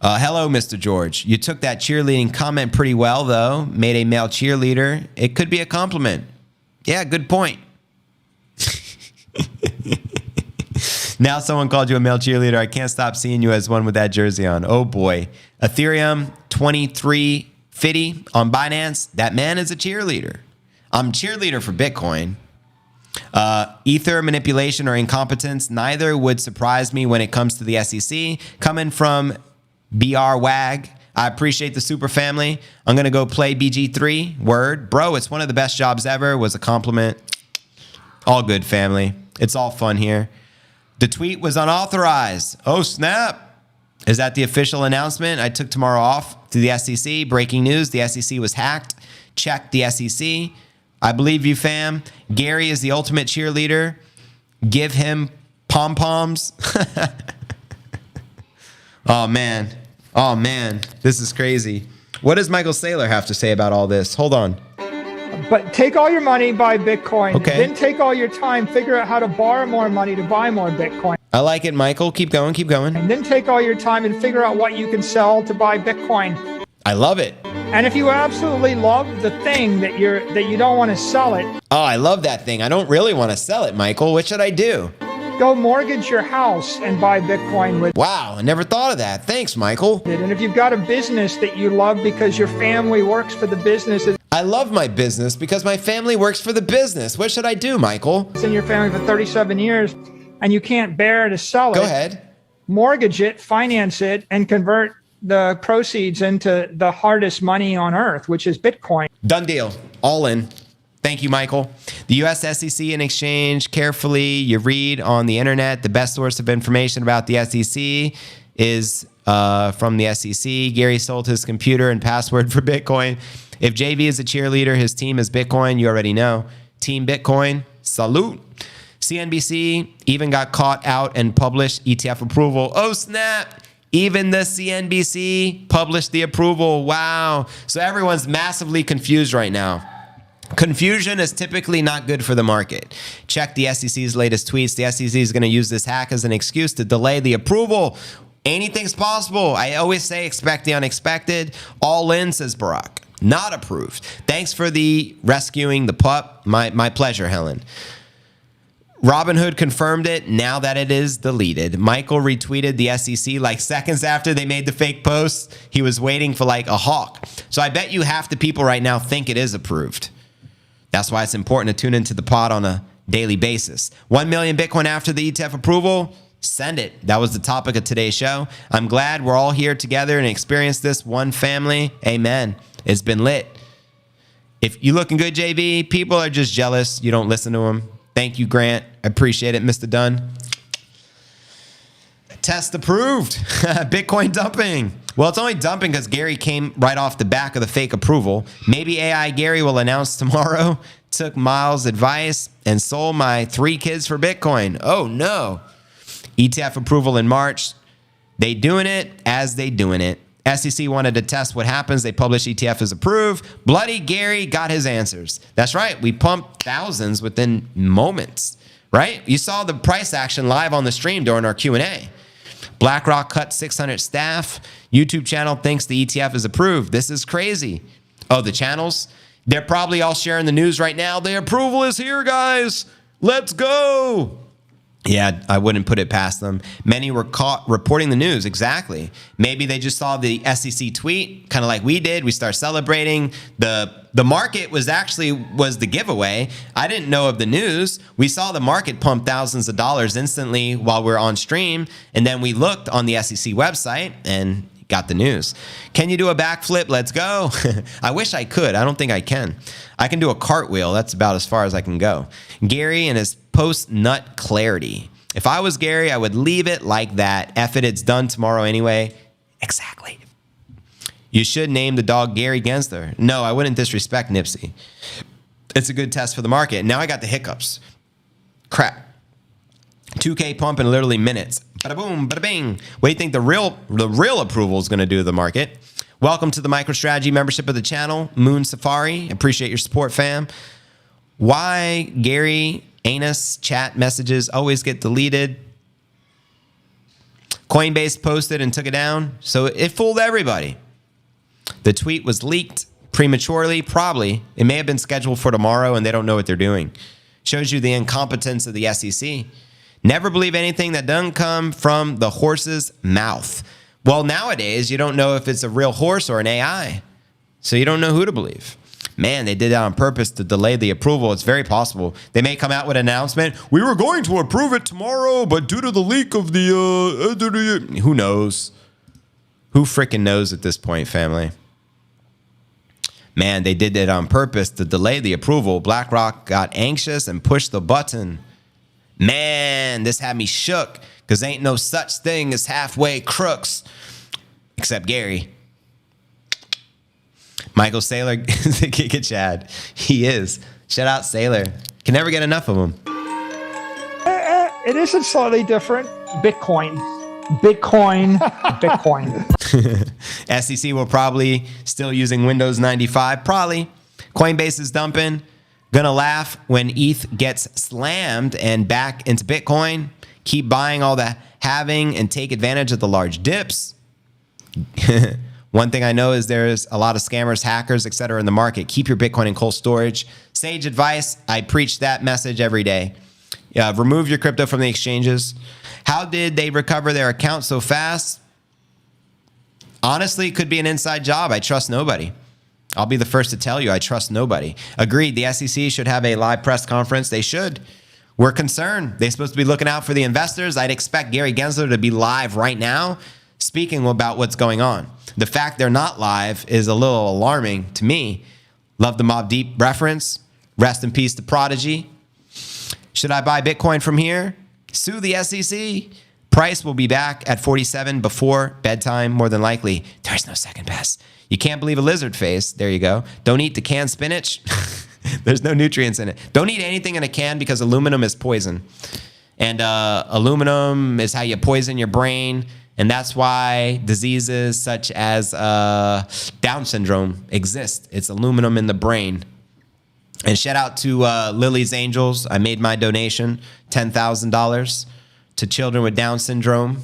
Hello, Mr. George. You took that cheerleading comment pretty well, though. Made a male cheerleader. It could be a compliment. Yeah, good point. Now someone called you a male cheerleader. I can't stop seeing you as one with that jersey on. Oh, boy. Ethereum 2350 on Binance. That man is a cheerleader. I'm cheerleader for Bitcoin. Ether manipulation or incompetence, neither would surprise me when it comes to the SEC. Coming from BR WAG, I appreciate the super family. I'm going to go play BG3. Word. Bro, it's one of the best jobs ever. Was a compliment. All good, family. It's all fun here. The tweet was unauthorized. Oh, snap. Is that the official announcement? I took tomorrow off to the SEC. Breaking news. The SEC was hacked. Check the SEC. I believe you, fam. Gary is the ultimate cheerleader. Give him pom-poms. Oh, man. Oh, man. This is crazy. What does Michael Saylor have to say about all this? Hold on. But take all your money, buy Bitcoin. Okay. Then take all your time, figure out how to borrow more money to buy more Bitcoin. I like it, Michael. Keep going. Keep going. And then take all your time and figure out what you can sell to buy Bitcoin. I love it. And if you absolutely love the thing that you don't want to sell it. Oh, I love that thing. I don't really want to sell it, Michael. What should I do? Go mortgage your house and buy Bitcoin with it. Wow, I never thought of that. Thanks, Michael. And if you've got a business that you love because your family works for the business. I love my business because my family works for the business. What should I do, Michael? It's in your family for 37 years and you can't bear to sell it. Go ahead. Mortgage it, finance it, and convert the proceeds into the hardest money on earth, which is Bitcoin. Done deal. All in. Thank you, Michael. The U.S. SEC and exchange, carefully, you read on the internet. The best source of information about the SEC is from the SEC. Gary sold his computer and password for Bitcoin. If JV is a cheerleader, his team is Bitcoin. You already know. Team Bitcoin, salute. CNBC even got caught out and published ETF approval. Oh, snap. Even the CNBC published the approval. Wow. So everyone's massively confused right now. Confusion is typically not good for the market. Check the SEC's latest tweets. The SEC is going to use this hack as an excuse to delay the approval. Anything's possible. I always say expect the unexpected. All in, says Barack. Not approved. Thanks for the rescuing the pup. My pleasure, Helen. Robinhood confirmed it now that it is deleted. Michael retweeted the SEC like seconds after they made the fake post. He was waiting for like a hawk. So I bet you half the people right now think it is approved. That's why it's important to tune into the pod on a daily basis. 1 million Bitcoin after the ETF approval. Send it. That was the topic of today's show. I'm glad we're all here together and experience this one family. Amen. It's been lit. If you looking good, JV, people are just jealous you don't listen to them. Thank you, Grant. I appreciate it, Mr. Dunn. Test approved. Bitcoin dumping. Well, it's only dumping because Gary came right off the back of the fake approval. Maybe AI Gary will announce tomorrow. Took Miles' advice and sold my 3 kids for Bitcoin. Oh, no. ETF approval in March. They doing it as they doing it. SEC wanted to test what happens. They published ETF is approved. Bloody Gary got his answers. That's right. We pumped thousands within moments, right? You saw the price action live on the stream during our Q&A. BlackRock cut 600 staff. YouTube channel thinks the ETF is approved. This is crazy. Oh, the channels? They're probably all sharing the news right now. The approval is here, guys. Let's go. Yeah, I wouldn't put it past them. Many were caught reporting the news. Exactly. Maybe they just saw the SEC tweet, kind of like we did. We start celebrating. The market was the giveaway. I didn't know of the news. We saw the market pump thousands of dollars instantly while we're on stream. And then we looked on the SEC website and got the news. Can you do a backflip? Let's go. I wish I could. I don't think I can. I can do a cartwheel. That's about as far as I can go. Gary and his post-nut clarity. If I was Gary, I would leave it like that. F it, it's done tomorrow anyway. Exactly. You should name the dog Gary Gensler. No, I wouldn't disrespect Nipsey. It's a good test for the market. Now I got the hiccups. Crap. 2K pump in literally minutes. Bada boom, bada bing. What do you think the real approval is going to do to the market? Welcome to the MicroStrategy membership of the channel, Moon Safari. Appreciate your support, fam. Why Gary Anus chat messages always get deleted? Coinbase posted and took it down, so it fooled everybody. The tweet was leaked prematurely, probably. It may have been scheduled for tomorrow, and they don't know what they're doing. Shows you the incompetence of the SEC. Never believe anything that doesn't come from the horse's mouth. Well, nowadays, you don't know if it's a real horse or an AI. So you don't know who to believe. Man, they did that on purpose to delay the approval. It's very possible. They may come out with an announcement. We were going to approve it tomorrow, but due to the leak of the... who knows? Who freaking knows at this point, family? Man, they did that on purpose to delay the approval. BlackRock got anxious and pushed the button. Man, this had me shook because ain't no such thing as halfway crooks. Except Gary. Michael Saylor is the kick at Chad. He is. Shout out Saylor. Can never get enough of him. It isn't slightly different. Bitcoin. SEC will probably still using Windows 95. Probably. Coinbase is dumping. Gonna laugh when ETH gets slammed and back into Bitcoin. Keep buying all the halving and take advantage of the large dips. One thing I know is there's a lot of scammers, hackers, etc. in the market. Keep your Bitcoin in cold storage. Sage advice. I preach that message every day. Remove your crypto from the exchanges. How did they recover their account so fast? Honestly, it could be an inside job. I trust nobody. I'll be the first to tell you I trust nobody. Agreed, the SEC should have a live press conference. They should. We're concerned. They're supposed to be looking out for the investors. I'd expect Gary Gensler to be live right now speaking about what's going on. The fact they're not live is a little alarming to me. Love the Mobb Deep reference. Rest in peace to Prodigy. Should I buy Bitcoin from here? Sue the SEC. Price will be back at 47 before bedtime, more than likely. There's no second best. You can't believe a lizard face. There you go. Don't eat the canned spinach. There's no nutrients in it. Don't eat anything in a can because aluminum is poison. And aluminum is how you poison your brain. And that's why diseases such as Down syndrome exist. It's aluminum in the brain. And shout out to Lily's Angels. I made my donation, $10,000 to children with Down syndrome.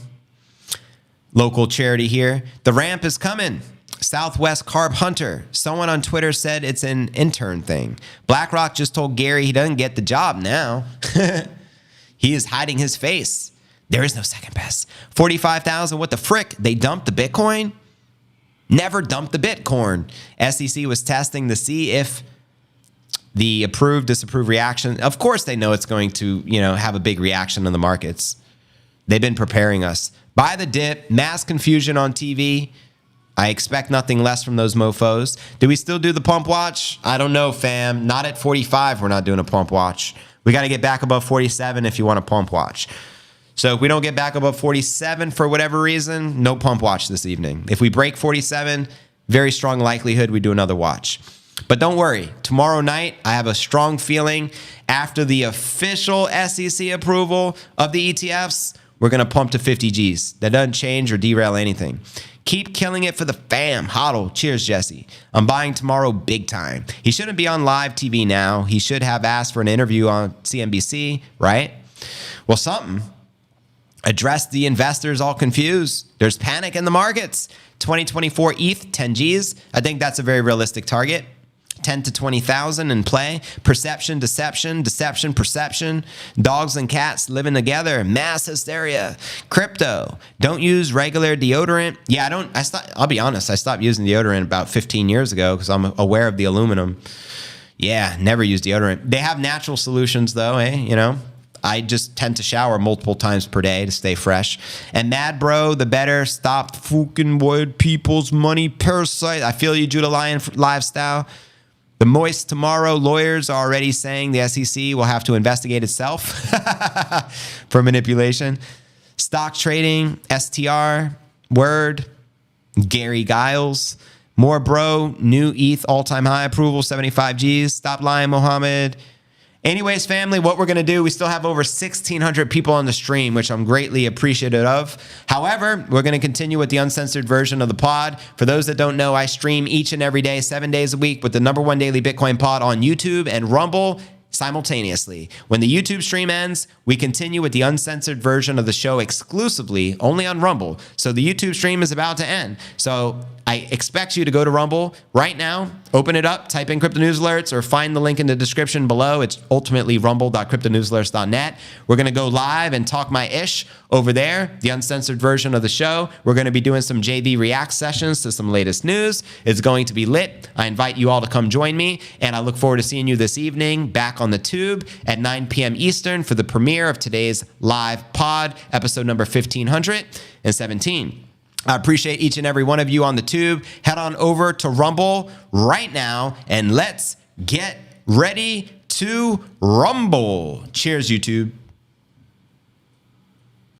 Local charity here. The ramp is coming. Southwest Carb Hunter. Someone on Twitter said it's an intern thing. BlackRock just told Gary he doesn't get the job now. He is hiding his face. There is no second best. 45,000. What the frick? They dumped the Bitcoin? Never dumped the Bitcoin. SEC was testing to see if the approved, disapproved reaction. Of course they know it's going to, have a big reaction in the markets. They've been preparing us. Buy the dip. Mass confusion on TV. I expect nothing less from those mofos. Do we still do the pump watch? I don't know, fam. Not at 45, we're not doing a pump watch. We got to get back above 47 if you want a pump watch. So if we don't get back above 47 for whatever reason, no pump watch this evening. If we break 47, very strong likelihood we do another watch. But don't worry. Tomorrow night, I have a strong feeling after the official SEC approval of the ETFs, we're going to pump to 50 Gs. That doesn't change or derail anything. Keep killing it for the fam. Hodl. Cheers, Jesse. I'm buying tomorrow big time. He shouldn't be on live TV now. He should have asked for an interview on CNBC, right? Well, something. address the investors all confused. There's panic in the markets. 2024 ETH, 10 Gs. I think that's a very realistic target. 10 to 20,000 in play. Perception, deception, deception, perception. Dogs and cats living together. Mass hysteria. Crypto. Don't use regular deodorant. Yeah, I'll be honest. I stopped using deodorant about 15 years ago because I'm aware of the aluminum. Yeah, never use deodorant. They have natural solutions though, I just tend to shower multiple times per day to stay fresh. And mad bro, the better. Stop fucking white people's money parasite. I feel you, Judah Lion lifestyle. The moist tomorrow lawyers are already saying the SEC will have to investigate itself for manipulation. Stock trading, STR, Word, Gary Giles. More bro, new ETH all-time high approval, 75 Gs. Stop lying, Mohammed. Anyways, family, what we're going to do, we still have over 1,600 people on the stream, which I'm greatly appreciative of. However, we're going to continue with the uncensored version of the pod. For those that don't know, I stream each and every day, 7 days a week with the #1 daily Bitcoin pod on YouTube and Rumble simultaneously. When the YouTube stream ends, we continue with the uncensored version of the show exclusively only on Rumble. So the YouTube stream is about to end. So I expect you to go to Rumble right now, open it up, type in Crypto News Alerts, or find the link in the description below. It's ultimately rumble.cryptonewsalerts.net. We're going to go live and talk my ish over there, the uncensored version of the show. We're going to be doing some JV React sessions to some latest news. It's going to be lit. I invite you all to come join me, and I look forward to seeing you this evening back on the tube at 9 p.m. Eastern for the premiere of today's live pod, episode number 1517. I appreciate each and every one of you on the tube. Head on over to Rumble right now and let's get ready to rumble. Cheers, YouTube.